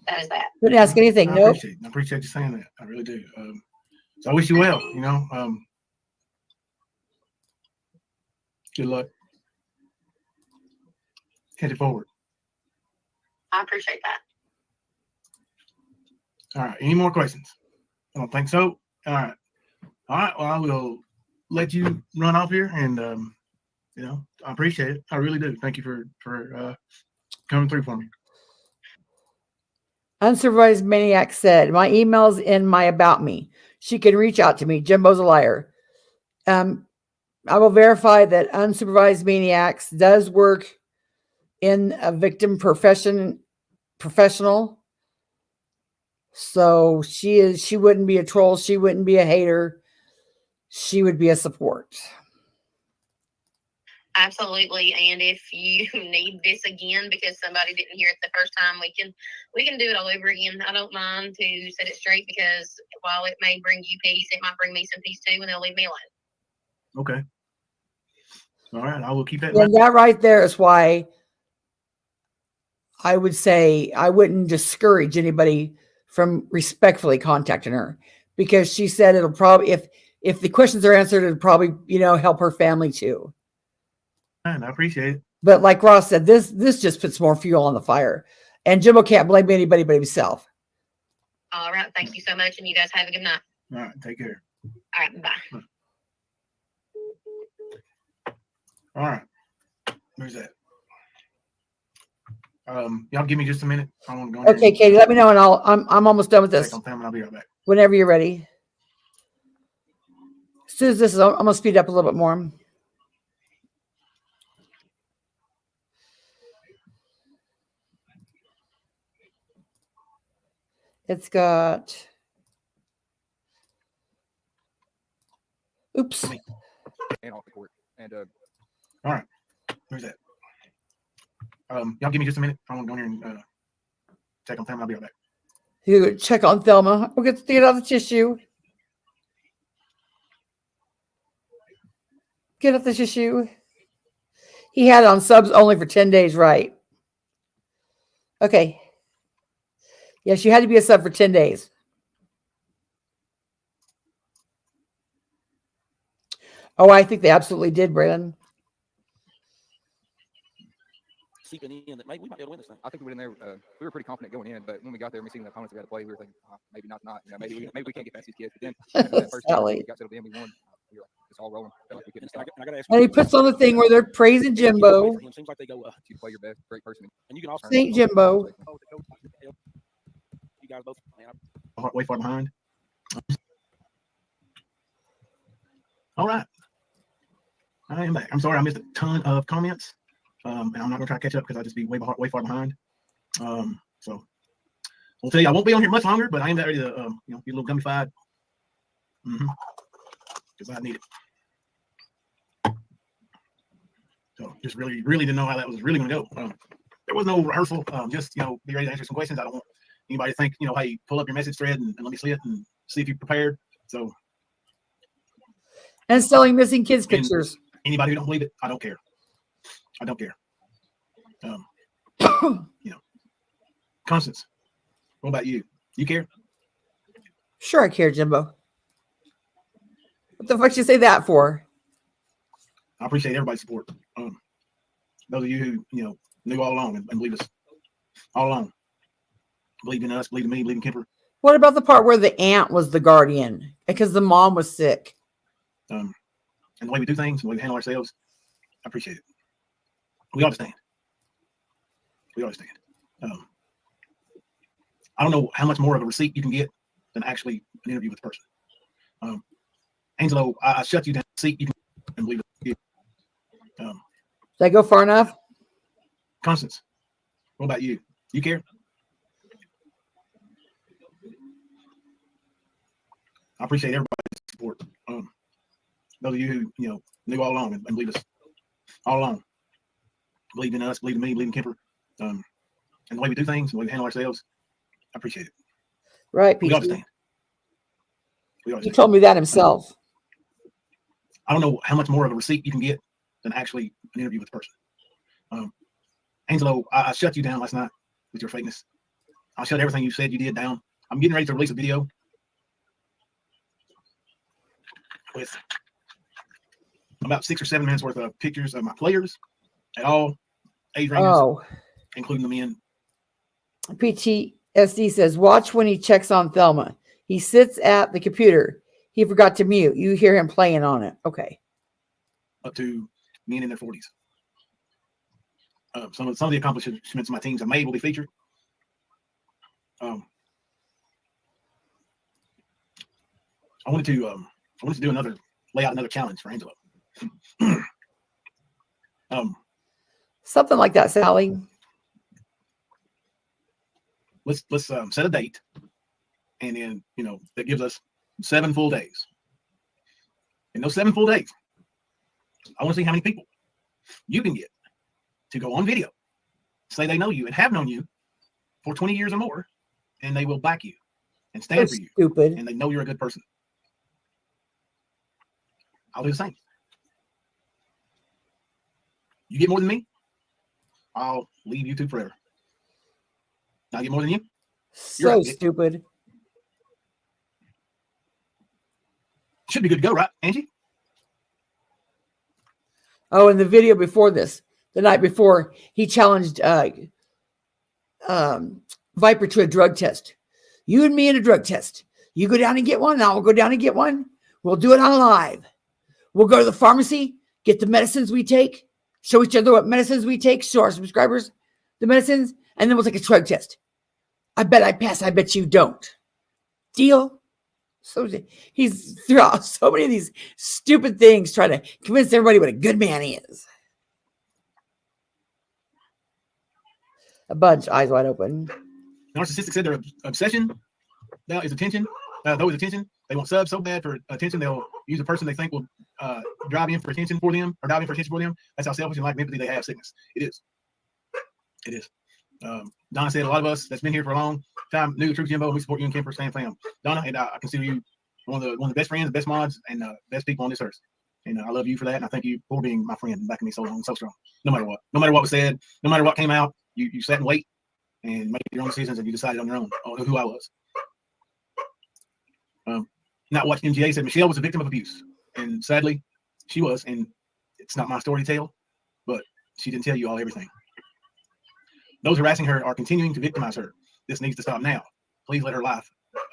that is that. Couldn't ask anything. I appreciate you saying that. I really do. So I wish you well, good luck. Catch it forward. I appreciate that. All right. Any more questions? I don't think so. All right. Well, I will let you run off here, and I appreciate it. I really do. Thank you for coming through for me. Unsupervised Maniac said, my email's in my about me. She can reach out to me. Jimbo's a liar. I will verify that Unsupervised Maniacs does work in a victim professional. So she wouldn't be a troll. She wouldn't be a hater. She would be a support. Absolutely. And if you need this again because somebody didn't hear it the first time, we can do it all over again. I don't mind to set it straight, because while it may bring you peace, it might bring me some peace too, and they'll leave me alone. Okay. All right. I will keep that. And that right there is why I would say I wouldn't discourage anybody from respectfully contacting her, because she said it'll probably, if the questions are answered, it'll probably, help her family too. And I appreciate it. But like Ross said, this just puts more fuel on the fire. And Jimbo can't blame anybody but himself. All right. Thank you so much. And you guys have a good night. All right, take care. All right. Bye. All right. Where's that? Y'all give me just a minute. I want to go in Okay, Katie, let me know, and I'm almost done with check this. on them, and I'll be right back. Whenever you're ready. As soon as this is, I'm gonna speed up a little bit more. It's got. Oops. And off the court. And All right. Where's that? Y'all give me just a minute. I want to go in here and check on them, and I'll be right back. You check on Thelma. We'll get out the tissue. Get out the tissue. He had it on subs only for 10 days, right? Okay. Yes, you had to be a sub for 10 days. Oh, I think they absolutely did, Brandon. seeping in that maybe we might be able to win this thing. I think we went in there. We were pretty confident going in, but when we got there and we seen the opponents we had to play, we were thinking, maybe not. You know, maybe we can't get past these kids. But then after that first game, we got settled in, we won. We were like, it's all rolling. Felt like we couldn't stop. And he puts on the thing where they're praising Jimbo. Seems like they go, you play your best, great person, and you can also Saint Jimbo. You guys both, man. Way far behind. All right. I am back. I'm sorry I missed a ton of comments. And I'm not gonna try to catch up because I'll just be way far behind. So I'll tell you, I won't be on here much longer, but I am ready to be a little gummified. Because I need it. So just really didn't know how that was really gonna go. There was no rehearsal. Just be ready to answer some questions. I don't want anybody to think, hey, pull up your message thread and let me see it and see if you're prepared. So and selling missing kids pictures. Anybody who don't believe it, I don't care. I don't care. Constance, what about you? You care? Sure, I care, Jimbo. What the fuck you say that for? I appreciate everybody's support. Those of you who knew all along and believed us all along, believed in us, believed in me, believed in Kemper. What about the part where the aunt was the guardian because the mom was sick? And the way we do things, and the way we handle ourselves, I appreciate it. We understand. We understand. I don't know how much more of a receipt you can get than actually an interview with the person. Angelo, I shut you down. See, you can believe it. Did I go far enough? Constance, what about you? You care? I appreciate everybody's support. Those of you who knew all along and believed us all along, believed in us, believed in me, believed in Kemper, and the way we do things, and the way we handle ourselves, I appreciate it. Right, We Pete. understand. He told me that himself. I don't know how much more of a receipt you can get than actually an interview with the person. Angelo, I shut you down last night with your fakeness. I shut everything you said you did down. I'm getting ready to release a video with about 6 or 7 minutes worth of pictures of my players at all age ranges, including the men. PTSD says, watch when he checks on Thelma. He sits at the computer. He forgot to mute. You hear him playing on it. Okay. Up to men in their 40s. Some of the accomplishments of my teams I made will be featured. I wanted to do lay out another challenge for Angelo. Something like that, Sally. Let's set a date, and then that gives us 7 full days. In those 7 full days, I want to see how many people you can get to go on video, say they know you and have known you for 20 years or more, and they will back you and stand for you. Stupid. And they know you're a good person. I'll do the same. You get more than me, I'll leave YouTube forever. I get more than you. So right. Stupid. Should be good to go, right, Angie? Oh, and the video before this. the night before he challenged Viper to a drug test. You and me in a drug test. You go down and get one, and I will go down and get one. We'll do it on live. We'll go to the pharmacy, get the medicines we take, show each other what medicines we take, show our subscribers the medicines, and then we'll take a drug test. I bet I pass. I bet you don't. Deal? So he's throughout so many of these stupid things trying to convince everybody what a good man he is. A bunch, eyes wide open. Narcissistic said their obsession now is attention. Though is attention. They want subs so bad for attention, they'll use a person they think will drive in for attention for them, or dive in for attention for them. That's how selfish and lack of empathy they have sickness. It is. It is. Donna said a lot of us that's been here for a long time knew the truth, Jimbo, and we support you and Kemper, stand fam. Donna, and I consider you one of the best friends, the best mods, and best people on this earth. And I love you for that, and I thank you for being my friend and backing me so long, so strong. No matter what was said, no matter what came out, you sat and wait and made your own decisions, and you decided on your own who I was. Not what MGA said. Michelle was a victim of abuse, and sadly, she was. And it's not my story to tell, but she didn't tell you all everything. Those harassing her are continuing to victimize her. This needs to stop now. Please let her live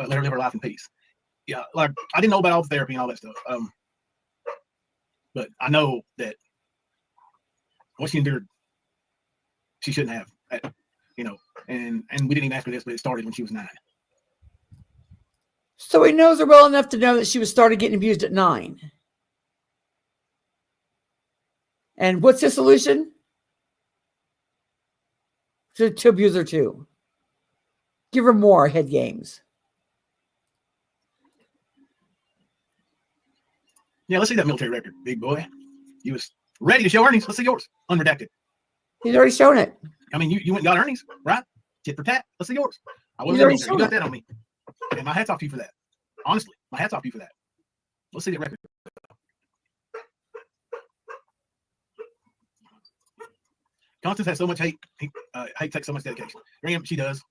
her life in peace. Yeah, like I didn't know about all the therapy and all that stuff. But I know that what she endured, she shouldn't have. And we didn't even ask for this, but it started when she was 9. So he knows her well enough to know that she was started getting abused at 9. And what's the solution? To abuse her too. Give her more head games. Yeah, let's see that military record, big boy. You was ready to show earnings. Let's see yours. Unredacted. He's already shown it. I mean, you went and got earnings, right? Tit for tat. Let's see yours. I wasn't He's there. already You shown got it. that on me. And my hat's off to you for that. Honestly, my hat's off to you for that. Let's see the record. Constance has so much hate. Hate takes so much dedication. Graham, she does.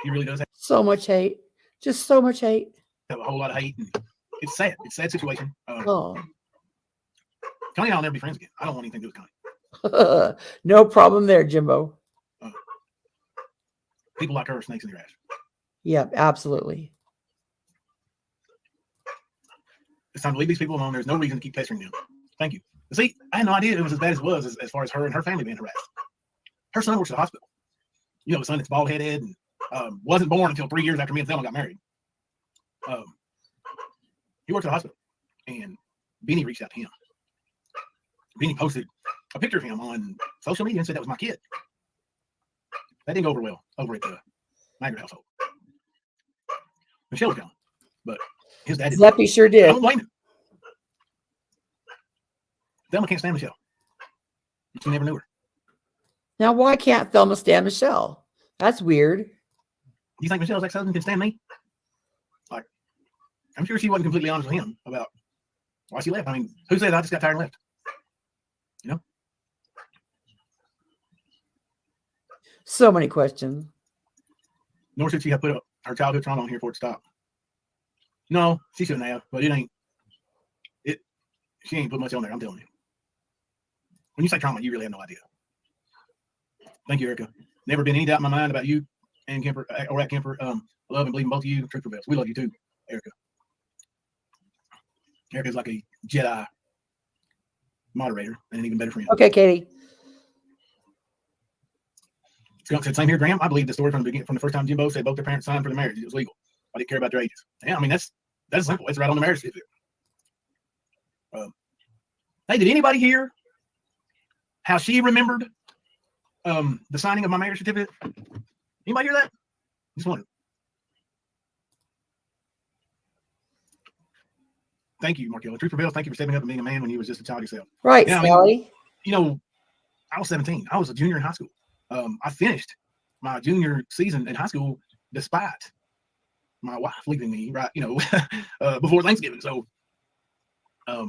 He really does have So much hate. Just so much hate. a whole lot of hate. And it's sad. It's a sad situation. Oh. Connie and I'll never be friends again. I don't want anything to do with Connie. No problem there, Jimbo. People like her are snakes in their ass. Yep, absolutely. It's time to leave these people alone. There's no reason to keep pestering them. Thank you. See, I had no idea it was as bad as it was as far as her and her family being harassed. Her son works at the hospital. You know, the son that's bald-headed and wasn't born until 3 years after me and Thelma got married. He works at the hospital, and Beanie reached out to him. Beanie posted a picture of him on social media and said that was my kid. That didn't go over well over at the Maggard household. Michelle was gone, but his dad did. Zeppy sure I did. don't blame him. Thelma can't stand Michelle. She never knew her. Now, why can't Thelma stand Michelle? That's weird. You think Michelle's ex-husband can stand me? Like, I'm sure she wasn't completely honest with him about why she left. I mean, who said I just got tired and left? You know? So many questions. Nor should she have put up her childhood trauma on here for it to stop. No, she shouldn't have, but it ain't. She ain't put much on there, I'm telling you. When you say trauma, you really have no idea. Thank you, Erica. Never been any doubt in my mind about you and Kemper, or at Kemper. Love and believe in both of you. Truth prevails. We love you too, Erica. Erica's like a Jedi moderator and an even better friend. Okay, Katie. Skunk said, same here, Graham. I believe the story from the beginning, from the first time Jimbo said both their parents signed for the marriage. It was legal. I didn't care about their ages. Yeah, I mean, that's simple. It's right on the marriage certificate. Hey, did anybody hear how she remembered the signing of my marriage certificate? Anybody hear that? Just wondering. Thank you, Markella. Truth prevails. Thank you for stepping up and being a man when you was just a child yourself. Right, yeah, Sally. I mean, you know, I was 17. I was a junior in high school. I finished my junior season in high school despite my wife leaving me, right, you know, before Thanksgiving. So, yeah,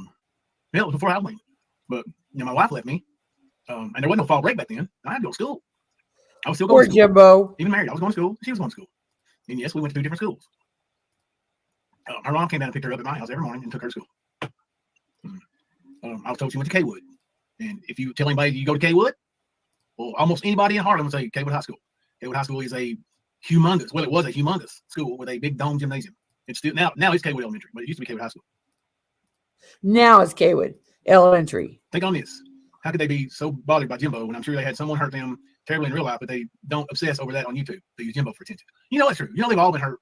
it was before Halloween. But, you know, my wife left me, and there wasn't no fall break back then. I had to go to school. I was still going Poor to school. Jimbo. Even married, I was going to school. She was going to school. And yes, we went to 2 different schools. Her mom came down and picked her up at my house every morning and took her to school. I was told she went to Kaywood. And if you tell anybody you go to Kaywood, Well, almost anybody in Harlem would say Kaywood High School. Kaywood High School is a humongous, well, it was a humongous school with a big dome gymnasium. It's still now it's Kaywood Elementary, but it used to be Kaywood High School. Now it's Kaywood Elementary. Think on this. How could they be so bothered by Jimbo when I'm sure they had someone hurt them terribly in real life, but they don't obsess over that on YouTube? They use Jimbo for attention. You know it's true. You know they've all been hurt.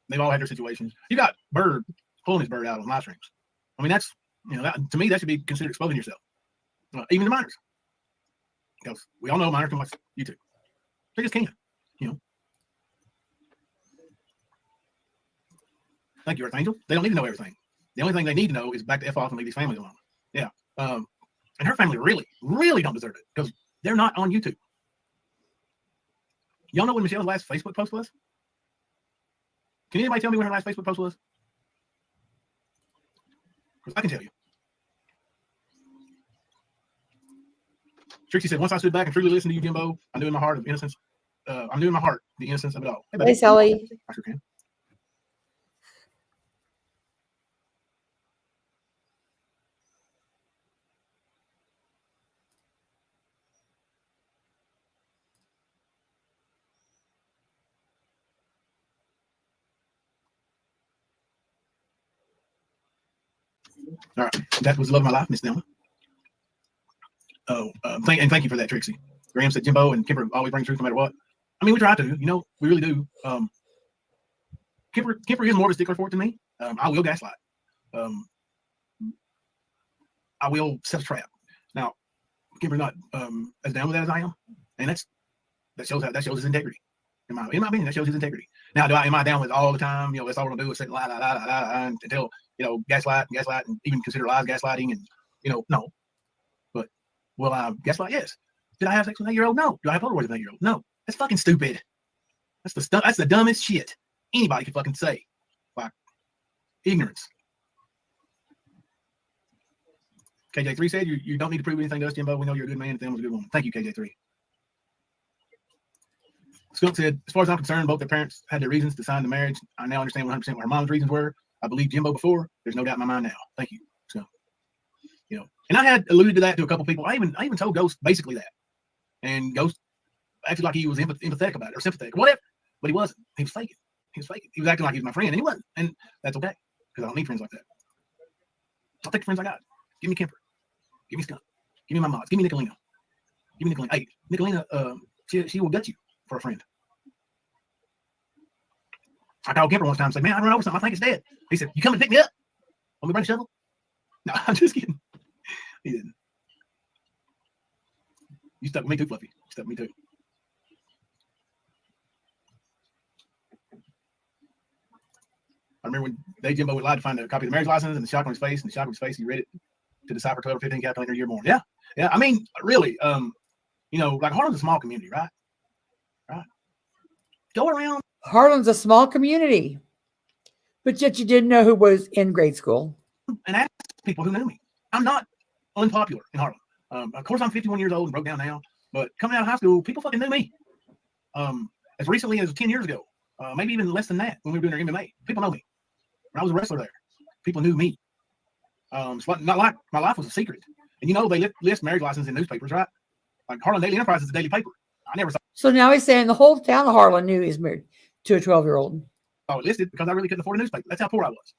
They've all had their situations. You got Bird pulling his bird out on live streams. I mean, that's, that, to me, that should be considered exposing yourself, even the minors, because we all know minors can watch YouTube. They just can't, Thank you, Earth Angel. They don't need to know everything. The only thing they need to know is back to F off and leave these families alone. Yeah. And her family really, really don't deserve it because they're not on YouTube. Y'all know when Michelle's last Facebook post was? Can anybody tell me when her last Facebook post was? Because I can tell you. Trixie said, once I stood back and truly listened to you, Jimbo, I knew in my heart of innocence. I knew in my heart the innocence of it all. Hey, Sally. I sure can. All right, that was the love of my life, Miss Thelma. Oh, thank you for that, Trixie. Graham said Jimbo and Kemper always bring truth no matter what. I mean, we try to, we really do. Kemper is more of a stickler for it than me. I will gaslight. I will set a trap. Now, Kemper's not as down with that as I am, and that shows his integrity. In my opinion, that shows his integrity. Now, am I down with all the time? That's all we're gonna do is sit lie until gaslight, and even consider lies gaslighting, and no. But will I gaslight? Yes. Did I have sex with an 8-year-old? No. Do I have Polaroids with an 8-year-old? No. That's fucking stupid. That's the dumbest shit anybody can fucking say. Like ignorance. KJ3 said you don't need to prove anything to us, Jimbo. We know you're a good man and Thelma's a good woman. Thank you, KJ3. Skunk said, as far as I'm concerned, both their parents had their reasons to sign the marriage. I now understand 100% what her mom's reasons were. I believe Jimbo before. There's no doubt in my mind now. Thank you. So, and I had alluded to that to a couple people. I even told Ghost basically that. And Ghost acted like he was empathetic about it or sympathetic, whatever. But he wasn't. He was faking. He was acting like he was my friend, and he wasn't. And that's okay, because I don't need friends like that. I'll take the friends I got. Give me Kemper. Give me Skunk. Give me my mods. Give me Nicolina. Give me Nicolina. Hey, Nicolina, she will gut you for a friend. I called Kemper one time and said, man, I run over something. I think it's dead. He said, you come and pick me up? Want me to bring a shovel? No, I'm just kidding. He didn't. You stuck with me too, Fluffy. You stuck with me too. I remember when Dave Jimbo would lie to find a copy of the marriage license and the shock on his face, and the shock on his face, he read it to decipher 12 or 15 calculator a year more. Yeah. I mean, really, like Harlem's a small community, right? Go around. Harlem's a small community, but yet you didn't know who was in grade school. And ask people who knew me. I'm not unpopular in Harlem. Of course, I'm 51 years old and broke down now, but coming out of high school, people fucking knew me. As recently as 10 years ago, maybe even less than that, when we were doing our MMA, people know me. When I was a wrestler there, people knew me. It's not like my life was a secret. And they list marriage license in newspapers, right? Like Harlem Daily Enterprise is a daily paper. I never saw. So now he's saying the whole town of Harlem knew he's married to a 12-year-old. Oh, it listed because I really couldn't afford a newspaper. That's how poor I was.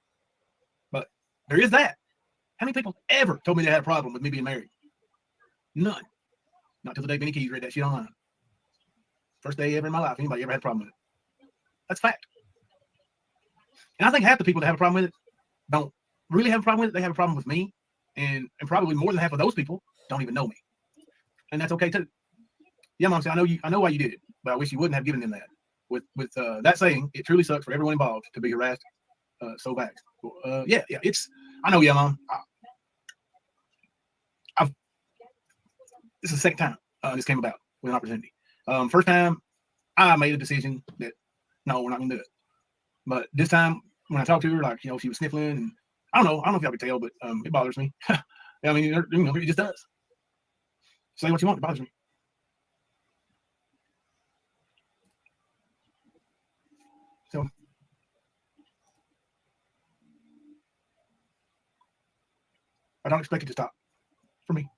But there is that. How many people ever told me they had a problem with me being married? None. Not till the day Benny Keys read that shit online. First day ever in my life anybody ever had a problem with it. That's fact. And I think half the people that have a problem with it don't really have a problem with it. They have a problem with me. And probably more than half of those people don't even know me. And that's okay too. Yeah, Mom, I know why you did it, but I wish you wouldn't have given them that. With that saying, it truly sucks for everyone involved to be harassed so bad. Yeah, I know, yeah, Mom. This is the second time this came about with an opportunity. First time, I made a decision that, no, we're not going to do it. But this time, when I talked to her, like, she was sniffling, and I don't know if y'all could tell, but it bothers me. I mean, it just does. Say what you want, it bothers me. So, I don't expect it to stop for me.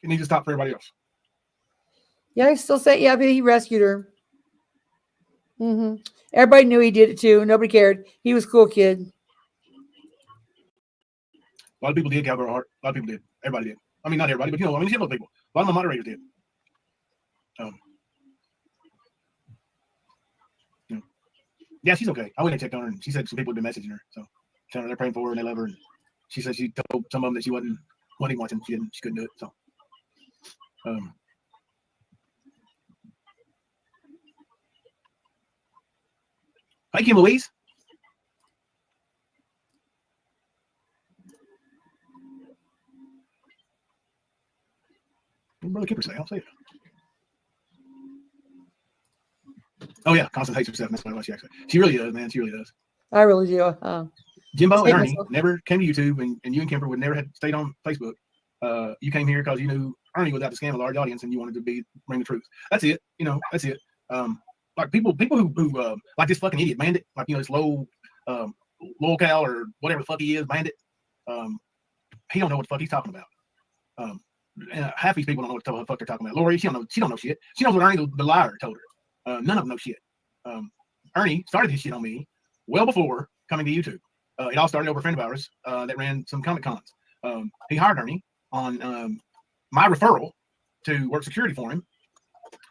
It needs to stop for everybody else. Yeah, I still say, yeah, but he rescued her. Everybody knew he did it too. Nobody cared. He was a cool kid. A lot of people did Cowgirl Heart. A lot of people did. Everybody did. I mean, not everybody, but a lot of people. A lot of my moderators did. Yeah, she's okay. I went and checked on her, and she said some people had been messaging her, so telling her they're praying for her and they love her. And she said she told some of them that she wasn't watching. She couldn't do it. So, hi, Kim Louise. What did Brother Kipper say? I'll say it. Oh yeah, Constance hates herself. That's what she actually. She really does, man. She really does. I really do. Jimbo and Ernie never came to YouTube, and you and Kemper would never have stayed on Facebook. You came here because you knew Ernie was out to scam a large audience, and you wanted to bring the truth. That's it. That's it. Like people who like this fucking idiot Bandit, like this low cal or whatever the fuck he is, Bandit. He don't know what the fuck he's talking about. And half these people don't know what the fuck they're talking about. Lori, she don't know shit. She knows what Ernie the liar told her. None of them know shit. Ernie started his shit on me well before coming to YouTube. It all started over a friend of ours that ran some Comic Cons. He hired Ernie on my referral to work security for him.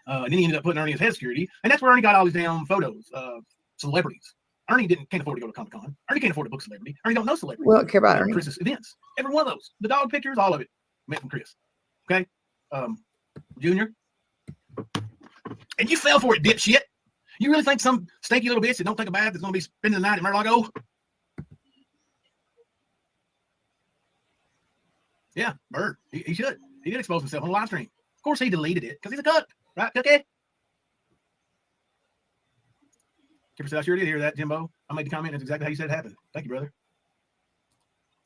And then he ended up putting Ernie as head security. And that's where Ernie got all these damn photos of celebrities. Ernie can't afford to go to Comic Con. Ernie can't afford to book celebrity. Ernie don't know celebrity. We don't care about Ernie. Chris's events. Every one of those. The dog pictures, all of it. Meant from Chris. Okay? Junior. And you fell for it, dipshit. You really think some stinky little bitch that don't take a bath is going to be spending the night at Mar-a-Lago? Yeah, Bird. He should. He did expose himself on a live stream. Of course, he deleted it because he's a cuck, right, Cookie? Kipper said, I sure did hear that, Jimbo. I made the comment. That's exactly how you said it happened. Thank you, brother.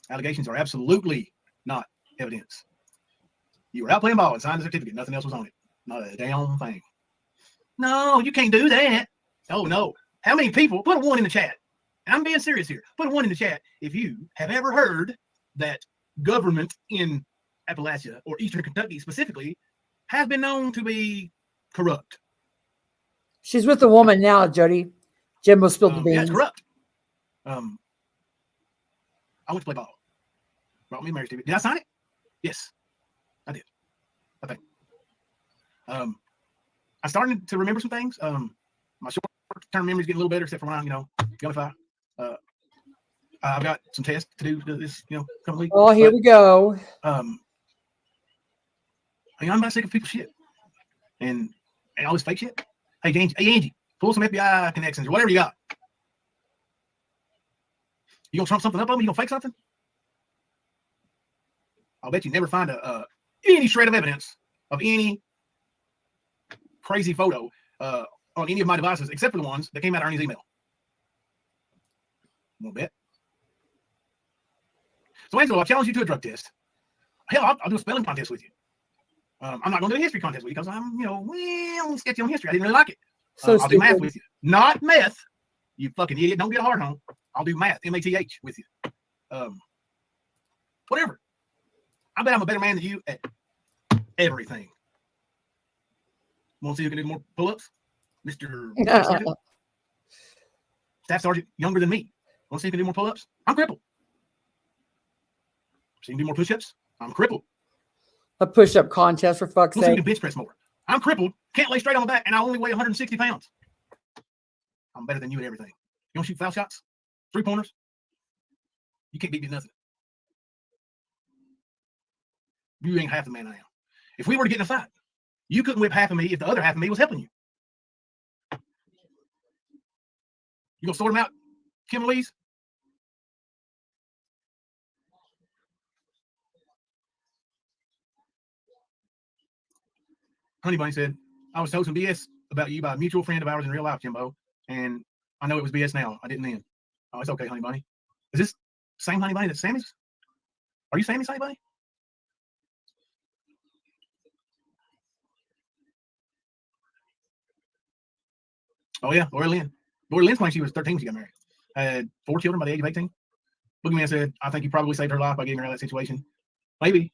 Allegations are absolutely not evidence. You were out playing ball and signed a certificate. Nothing else was on it. Not a damn thing. No, you can't do that. Oh, no. How many people? Put a 1 in the chat. And I'm being serious here. Put a 1 in the chat if you have ever heard that government in Appalachia or Eastern Kentucky specifically has been known to be corrupt. She's with a woman now, Jody. Jimbo spilled the beans. Yeah, it's corrupt. I went to play ball. Brought me a marriage certificate. Did I sign it? Yes, I did. I think. I started to remember some things. My short-term memory is getting a little better, except for when I'm, Gunify. I've got some tests to do this, couple weeks. Oh, here we go. I'm not sick of people's shit and all this fake shit. Hey, Angie, pull some FBI connections or whatever you got. You gonna trump something up on me? You gonna fake something? I'll bet you never find any shred of evidence of any crazy photo on any of my devices, except for the ones that came out of Ernie's email. A little bit. So, Angelo, I challenge you to a drug test. Hell, I'll do a spelling contest with you. I'm not going to do a history contest with you because I'm sketchy on history. I didn't really like it. I'll do math with you. Not meth. You fucking idiot. Don't get a hard home. I'll do math, M-A-T-H, with you. Whatever. I bet I'm a better man than you at everything. Want to see who can do more pull-ups? Mr. Staff Sergeant, younger than me. Want to see who can do more pull-ups? I'm crippled. So you can do more push-ups? I'm crippled. A push-up contest, for fuck's Let's see who sake. can bench press more. I'm crippled. Can't lay straight on the back, and I only weigh 160 pounds. I'm better than you at everything. You want to shoot foul shots? 3-pointers? You can't beat me at nothing. You ain't half the man I am. If we were to get in a fight, you couldn't whip half of me if the other half of me was helping you. You gonna sort them out, Kim Louise? Honey Bunny said, I was told some BS about you by a mutual friend of ours in real life, Jimbo, and I know it was BS now. I didn't then. Oh, it's okay, Honey Bunny. Is this same Honey Bunny that's Sammy's? Are you Sammy's Honey Bunny? Oh, yeah, Lori Lynn. Lori Lynn claimed she was 13 when she got married. Had 4 children by the age of 18. Boogeyman said, I think you probably saved her life by getting her out of that situation. Maybe.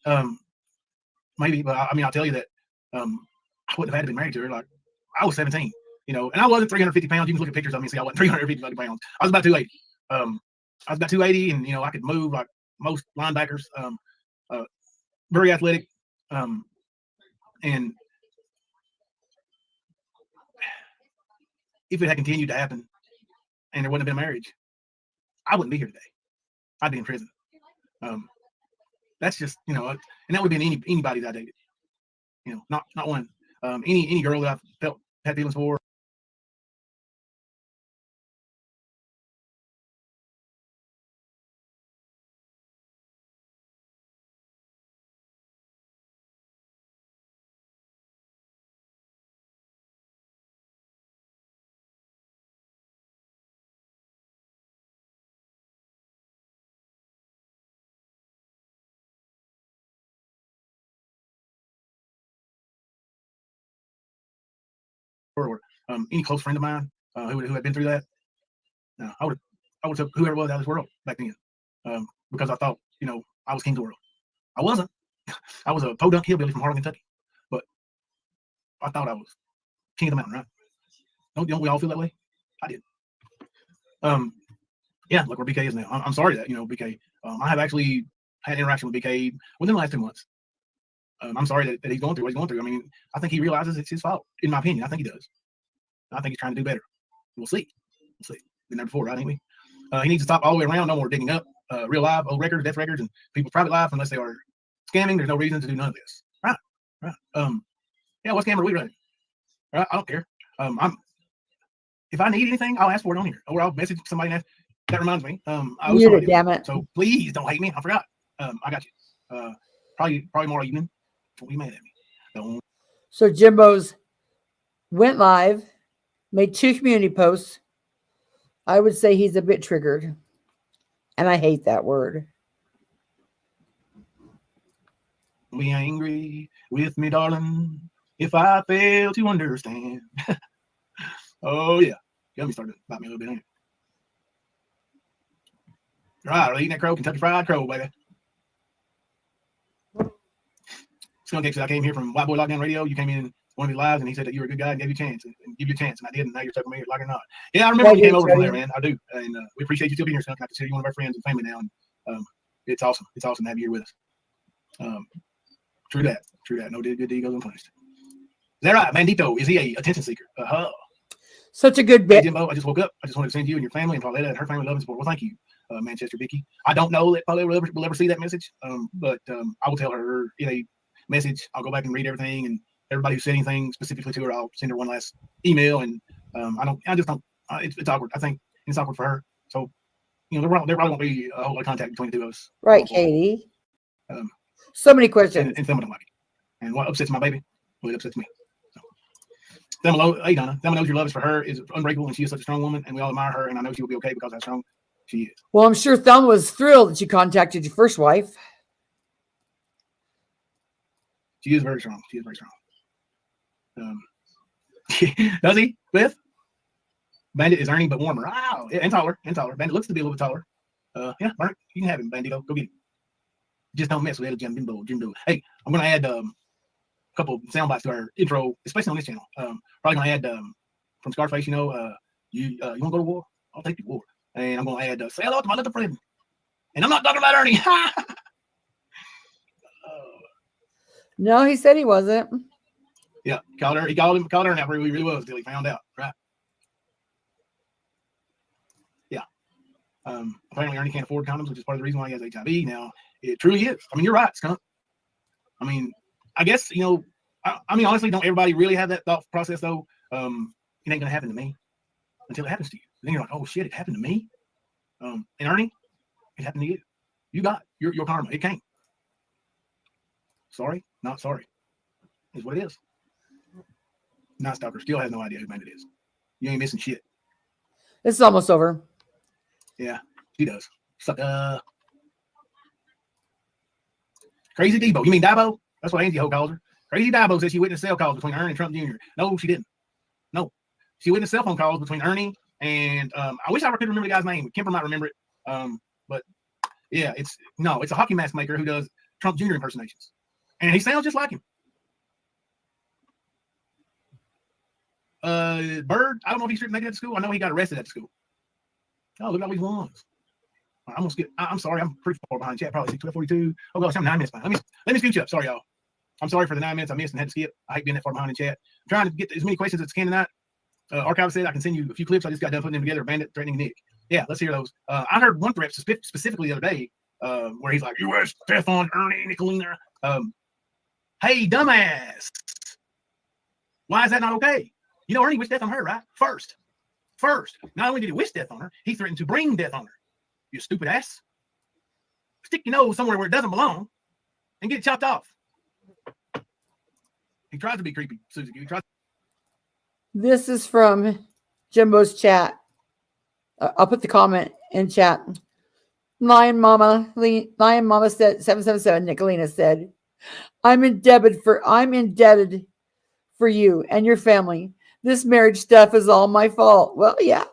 maybe, but I mean, I'll tell you that I wouldn't have had to be married to her. Like, I was 17, you know, and I wasn't 350 pounds. You can look at pictures of me and see I wasn't 350 pounds. I was about 280. I was about 280, and you know, I could move like most linebackers. Very athletic, and if it had continued to happen and there wouldn't have been a marriage, I wouldn't be here today. I'd be in prison. That's just, you know, and that would be in anybody that I dated. You know, not one. Any girl that I had feelings for. Or any close friend of mine who had been through that, I would took whoever it was out of this world back then, because I thought, you know, I was king of the world. I wasn't. I was a podunk hillbilly from Harlan, Kentucky, but I thought I was king of the mountain, right? Don't we all feel that way? I did. Yeah, look where BK is now. I'm sorry that, you know, BK. I have actually had interaction with BK within the last 2 months. I'm sorry that he's going through what he's going through. I mean, I think he realizes it's his fault, in my opinion. I think he does. I think he's trying to do better. We'll see. We'll see. Been there before, right? Ain't we? He needs to stop all the way around. No more digging up real live, old records, death records, and people's private life unless they are scamming. There's no reason to do none of this. Right. Right. Yeah, what scam are we running? Right? I don't care. If I need anything, I'll ask for it on here, or I'll message somebody. That reminds me. I was Muted, damn it. So please don't hate me. I forgot. I got you. Probably tomorrow evening. Don't be mad at me. Don't. So Jimbo's went live, made 2 community posts. I would say he's a bit triggered. And I hate that word. Be angry with me, darling, if I fail to understand. Oh, yeah. Got me started about me a little bit, ain't it? Right, eating that crow, Kentucky Fried Crow, baby. Skunk said I came here from White Boy Lockdown Radio. You came in one of his lives, and he said that you were a good guy and gave you a chance, and give you a chance, and I did, and now you're talking me like it or not. Yeah, I remember when you came over from there, man. I do, and we appreciate you still being here, Skunk. I consider you one of our friends and family now, and it's awesome. It's awesome to have you here with us. True that. No good deed goes unpunished. Is that right? Bandito, is he a attention seeker? Such a good Hey, bit. Jimbo, I just woke up. I just wanted to send you and your family and Pauletta and her family love and support. Well, thank you, Manchester Vicky. I don't know that Pauletta will ever see that message, but I will tell her in a message. I'll go back and read everything, and everybody who said anything specifically to her, I'll send her one last email. And I just don't. It's awkward. I think it's awkward for her. So, you know, there probably won't be a whole lot of contact between the two of us. Right, Katie. So many questions. And Thelma don't like it. And what upsets my baby, well, it upsets me. Thelma, hey Donna, Thelma knows your love is for her is unbreakable, and she is such a strong woman, and we all admire her, and I know she will be okay because how strong she is. Well, I'm sure Thelma was thrilled that you contacted your first wife. She is very strong. Does he, Cliff? Bandit is Ernie, but warmer. Wow, and taller. Bandit looks to be a little bit taller. Yeah, Mark, you can have him, Bandito. Go get him. Just don't mess with Jimbo. Hey, I'm gonna add couple sound bites to our intro, especially on this channel. Probably gonna add from Scarface, you know, you want to go to war? I'll take you to war. And I'm gonna add say hello to my little friend. And I'm not talking about Ernie. No, he said he wasn't. Yeah, he called Ernie out where he really was till he found out, right? Yeah. Apparently Ernie can't afford condoms, which is part of the reason why he has HIV. Now, it truly is. I mean, you're right, Skunk. I mean, I guess, you know, I mean, honestly, don't everybody really have that thought process, though? It ain't going to happen to me until it happens to you. Then you're like, oh, shit, it happened to me? And Ernie, it happened to you. You got your karma. It came. Sorry, not sorry. Is what it is. Night Stalker still has no idea who man it is. You ain't missing shit. This is almost over. Yeah, he does. Suck. Crazy Debo. You mean Dabo? That's what Angie Ho calls her. Crazy Dabo says she witnessed cell calls between Ernie and Trump Jr. No, she didn't. No. She witnessed cell phone calls between Ernie and I wish I could remember the guy's name. Kemper might remember it. But yeah, it's a hockey mask maker who does Trump Jr. impersonations. And he sounds just like him. Bird, I don't know if he's making it at school. I know he got arrested at school. Oh, look at all these ones. I'm sorry, I'm pretty far behind chat, probably 12:42. Oh gosh, I'm 9 minutes behind. Let me scoot you up. Sorry, y'all. I'm sorry for the 9 minutes I missed and had to skip. I hate being that far behind in chat. I'm trying to get as many questions as I can tonight. Archive said I can send you a few clips. I just got done putting them together. Bandit threatening Nick. Yeah, let's hear those. I heard one threat specifically the other day where he's like, "U.S. death on Ernie Nicolina." Hey, dumbass. Why is that not okay? You know, Ernie wished death on her, right? First. Not only did he wish death on her, he threatened to bring death on her. You stupid ass. Stick your nose somewhere where it doesn't belong and get it chopped off. He tried to be creepy, Susie. He tried. This is from Jimbo's chat. I'll put the comment in chat. Lion Mama said 777. Nicolina said, I'm indebted for you and your family. This marriage stuff is all my fault. Well, yeah.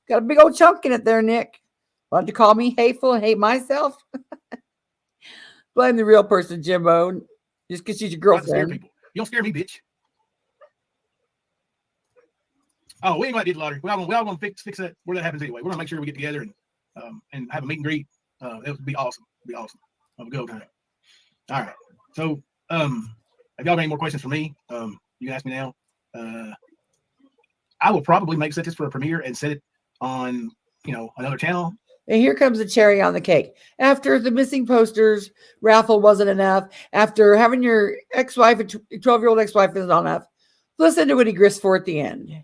Got a big old chunk in it there, Nick. Want to call me hateful and hate myself? Blame the real person, Jimbo. Just because she's your girlfriend. You don't scare me, bitch. Oh, we ain't gonna get lottery. We all gonna fix that where that happens anyway. We're gonna make sure we get together and have a meet and greet. That would be awesome. Have a good old time. All right. So if y'all have any more questions for me, you can ask me now. I will probably set this for a premiere and set it on another channel. And here comes the cherry on the cake. After the missing posters raffle wasn't enough, after having your ex-wife, 12-year-old ex-wife isn't enough, listen to what he grifts for at the end.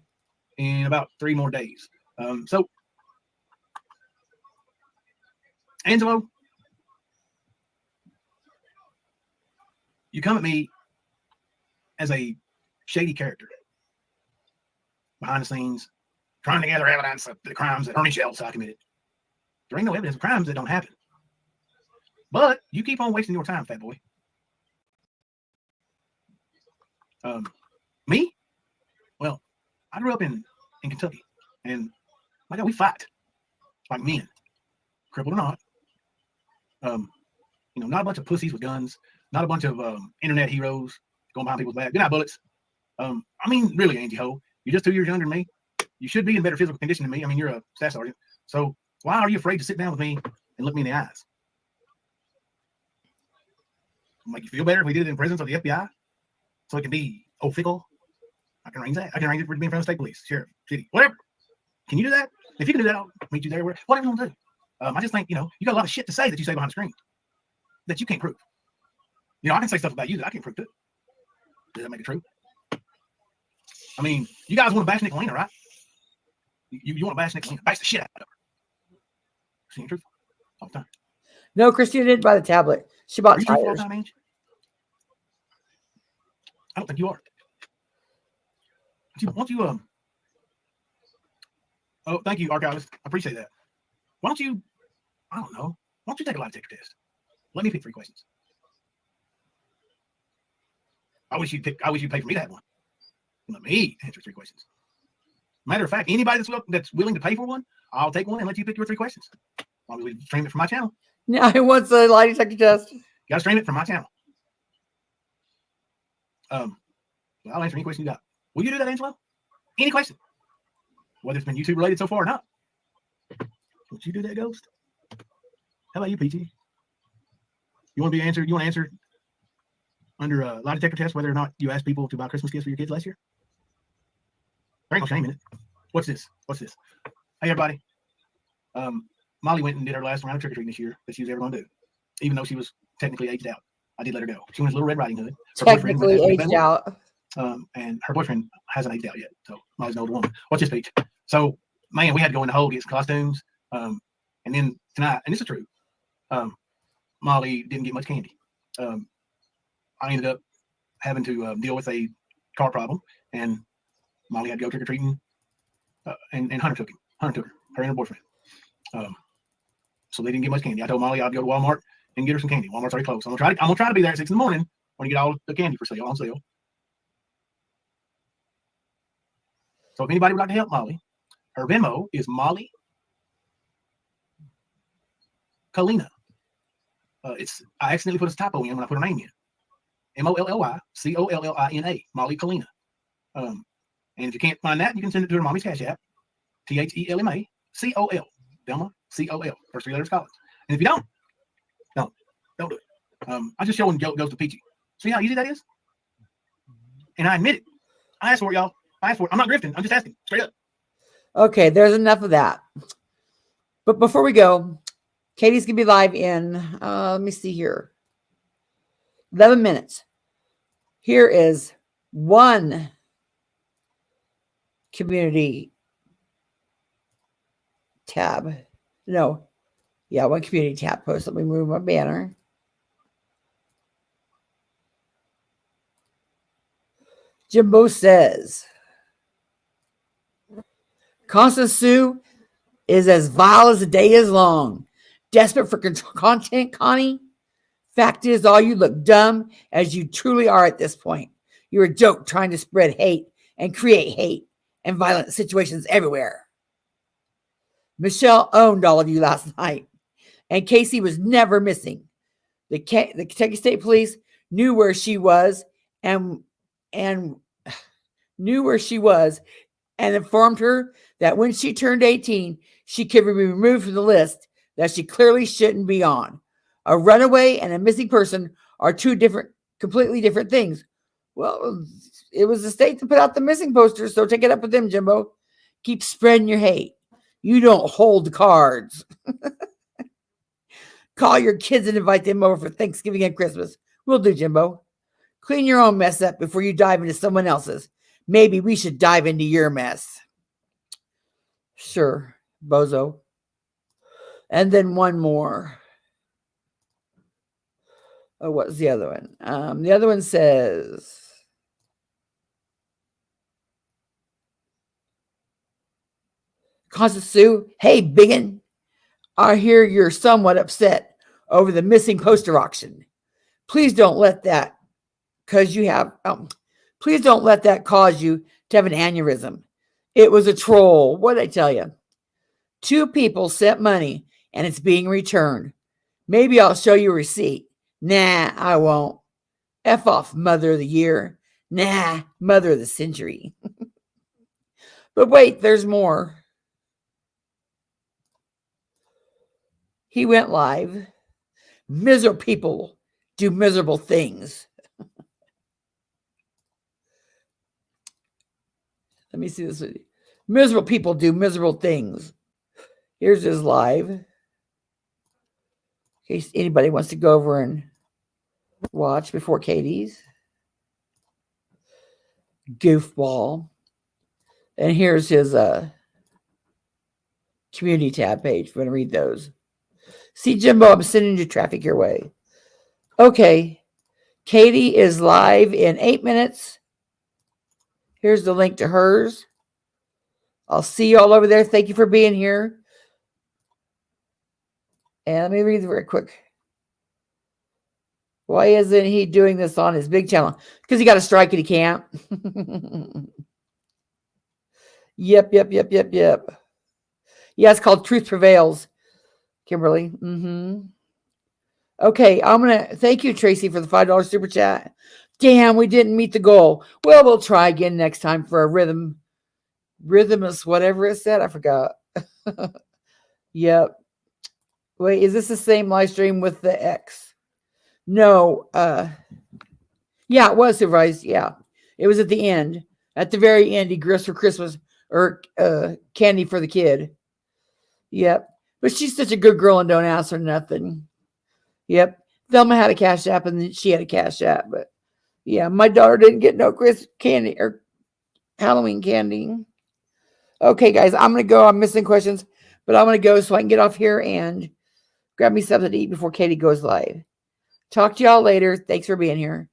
In about 3 more days. So, Angelo, you come at me as a shady character behind the scenes, trying to gather evidence of the crimes that Ernie Shells committed. There ain't no evidence of crimes that don't happen. But you keep on wasting your time, fat boy. Me? Well, I grew up in Kentucky, and my God, we fight like men, crippled or not. Not a bunch of pussies with guns, not a bunch of internet heroes going behind people's back. Good night, bullets. Really, Angie Ho, you're just 2 years younger than me. You should be in better physical condition than me. You're a staff sergeant. So why are you afraid to sit down with me and look me in the eyes? Make you feel better if we did it in presence of the FBI, so it can be fickle. I can arrange that. I can arrange it for being in front of state police, sheriff, city, whatever. Can you do that? If you can do that, I'll meet you there. Whatever you want to do. I just think, you got a lot of shit to say that you say behind the screen that you can't prove. I can say stuff about you that I can't prove to. Does that make it true? You guys want to bash Nicolina, right? You want to bash Nicolina? Bash the shit out of her. She ain't truthful all the time. No, Christina didn't buy the tablet. She bought tires. All the time, Ange? I don't think you are. Oh, thank you, archivist. I appreciate that. Why don't you take a lie detector test? Let me pick 3 questions. I wish you'd pay for me to have one. Let me answer 3 questions. Matter of fact, anybody that's willing to pay for one, I'll take one and let you pick your 3 questions. As long as we stream it from my channel. No, I want the lie detector test. You gotta stream it from my channel. I'll answer any question you got. Will you do that, Angelo? Any question? Whether it's been YouTube related so far or not. Would you do that, Ghost? How about you, PT? You want to answer under a lie detector test whether or not you asked people to buy Christmas gifts for your kids last year? There ain't no shame in it. What's this? Hey, everybody. Molly went and did her last round of trick-or-treating this year that she was ever going to do, even though she was technically aged out. I did let her go. She went as Little Red Riding Hood. Technically aged out. And her boyfriend hasn't aged out yet, so Molly's an older woman. Watch this speech. So, man, we had to go in the hole to get some costumes. And then tonight, and this is true, Molly didn't get much candy. I ended up having to deal with a car problem, and Molly had to go trick-or-treating, and Hunter took him. Hunter took her and her boyfriend. So they didn't get much candy. I told Molly I'd go to Walmart and get her some candy. Walmart's already closed. So I'm gonna try to be there at 6 in the morning when you get all the candy on sale. So if anybody would like to help Molly, her Venmo is Molly Kalina. I accidentally put a typo in when I put her name in. MollyCollina, Molly Collina. And if you can't find that, you can send it to her mommy's Cash App, THELMA COL, Delma COL, first 3 letters Collins. And if you don't do it. I just show when Joe goes to Peachy. See how easy that is? And I admit it. I asked for it, y'all. I asked for it. I'm not grifting. I'm just asking straight up. Okay, there's enough of that. But before we go, Katie's gonna be live in let me see here. 11 minutes. Here is one community tab. No. Yeah, one community tab post. Let me move my banner. Jimbo says, Constance Sue is as vile as the day is long. Desperate for content, Connie? Fact is, all you look dumb as you truly are at this point. You're a joke trying to spread hate and create hate and violent situations everywhere. Michelle owned all of you last night, and Casey was never missing. The Kentucky State Police knew where she was and informed her that when she turned 18, she could be removed from the list that she clearly shouldn't be on. A runaway and a missing person are two completely different things. Well, it was the state that put out the missing posters, so take it up with them, Jimbo. Keep spreading your hate. You don't hold cards. Call your kids and invite them over for Thanksgiving and Christmas. Will do, Jimbo. Clean your own mess up before you dive into someone else's. Maybe we should dive into your mess. Sure, bozo. And then one more. Oh, what's the other one? The other one says, Constance Sue, hey, biggin. I hear you're somewhat upset over the missing poster auction. Please don't let that cause you to have an aneurysm. It was a troll. What did I tell you? 2 people sent money and it's being returned. Maybe I'll show you a receipt. Nah, I won't. F off, Mother of the Year. Nah, Mother of the Century. But wait, there's more. He went live. Miserable people do miserable things. Let me see this. Miserable people do miserable things. Here's his live. In case anybody wants to go over and watch before Katie's. Goofball. And here's his community tab page. If you want to read those. See, Jimbo, I'm sending you traffic your way. Okay. Katie is live in 8 minutes. Here's the link to hers. I'll see you all over there. Thank you for being here. And let me read very quick. Why isn't he doing this on his big channel? Because he got a strike and he can't. Yep. Yeah, it's called Truth Prevails, Kimberly. Okay, I'm going to thank you, Tracy, for the $5 super chat. Damn, we didn't meet the goal. Well, we'll try again next time for a rhythmus, whatever it said. I forgot. Yep. Wait, is this the same live stream with the X? No. Yeah, it was supervised. Yeah. It was at the end. At the very end, he grifts for Christmas or candy for the kid. Yep. But she's such a good girl and don't ask her nothing. Yep. Thelma had a Cash App and then she had a Cash App. But yeah, my daughter didn't get no Christmas candy or Halloween candy. Okay, guys, I'm going to go. I'm missing questions, but I'm going to go so I can get off here and grab me something to eat before Katie goes live. Talk to y'all later. Thanks for being here.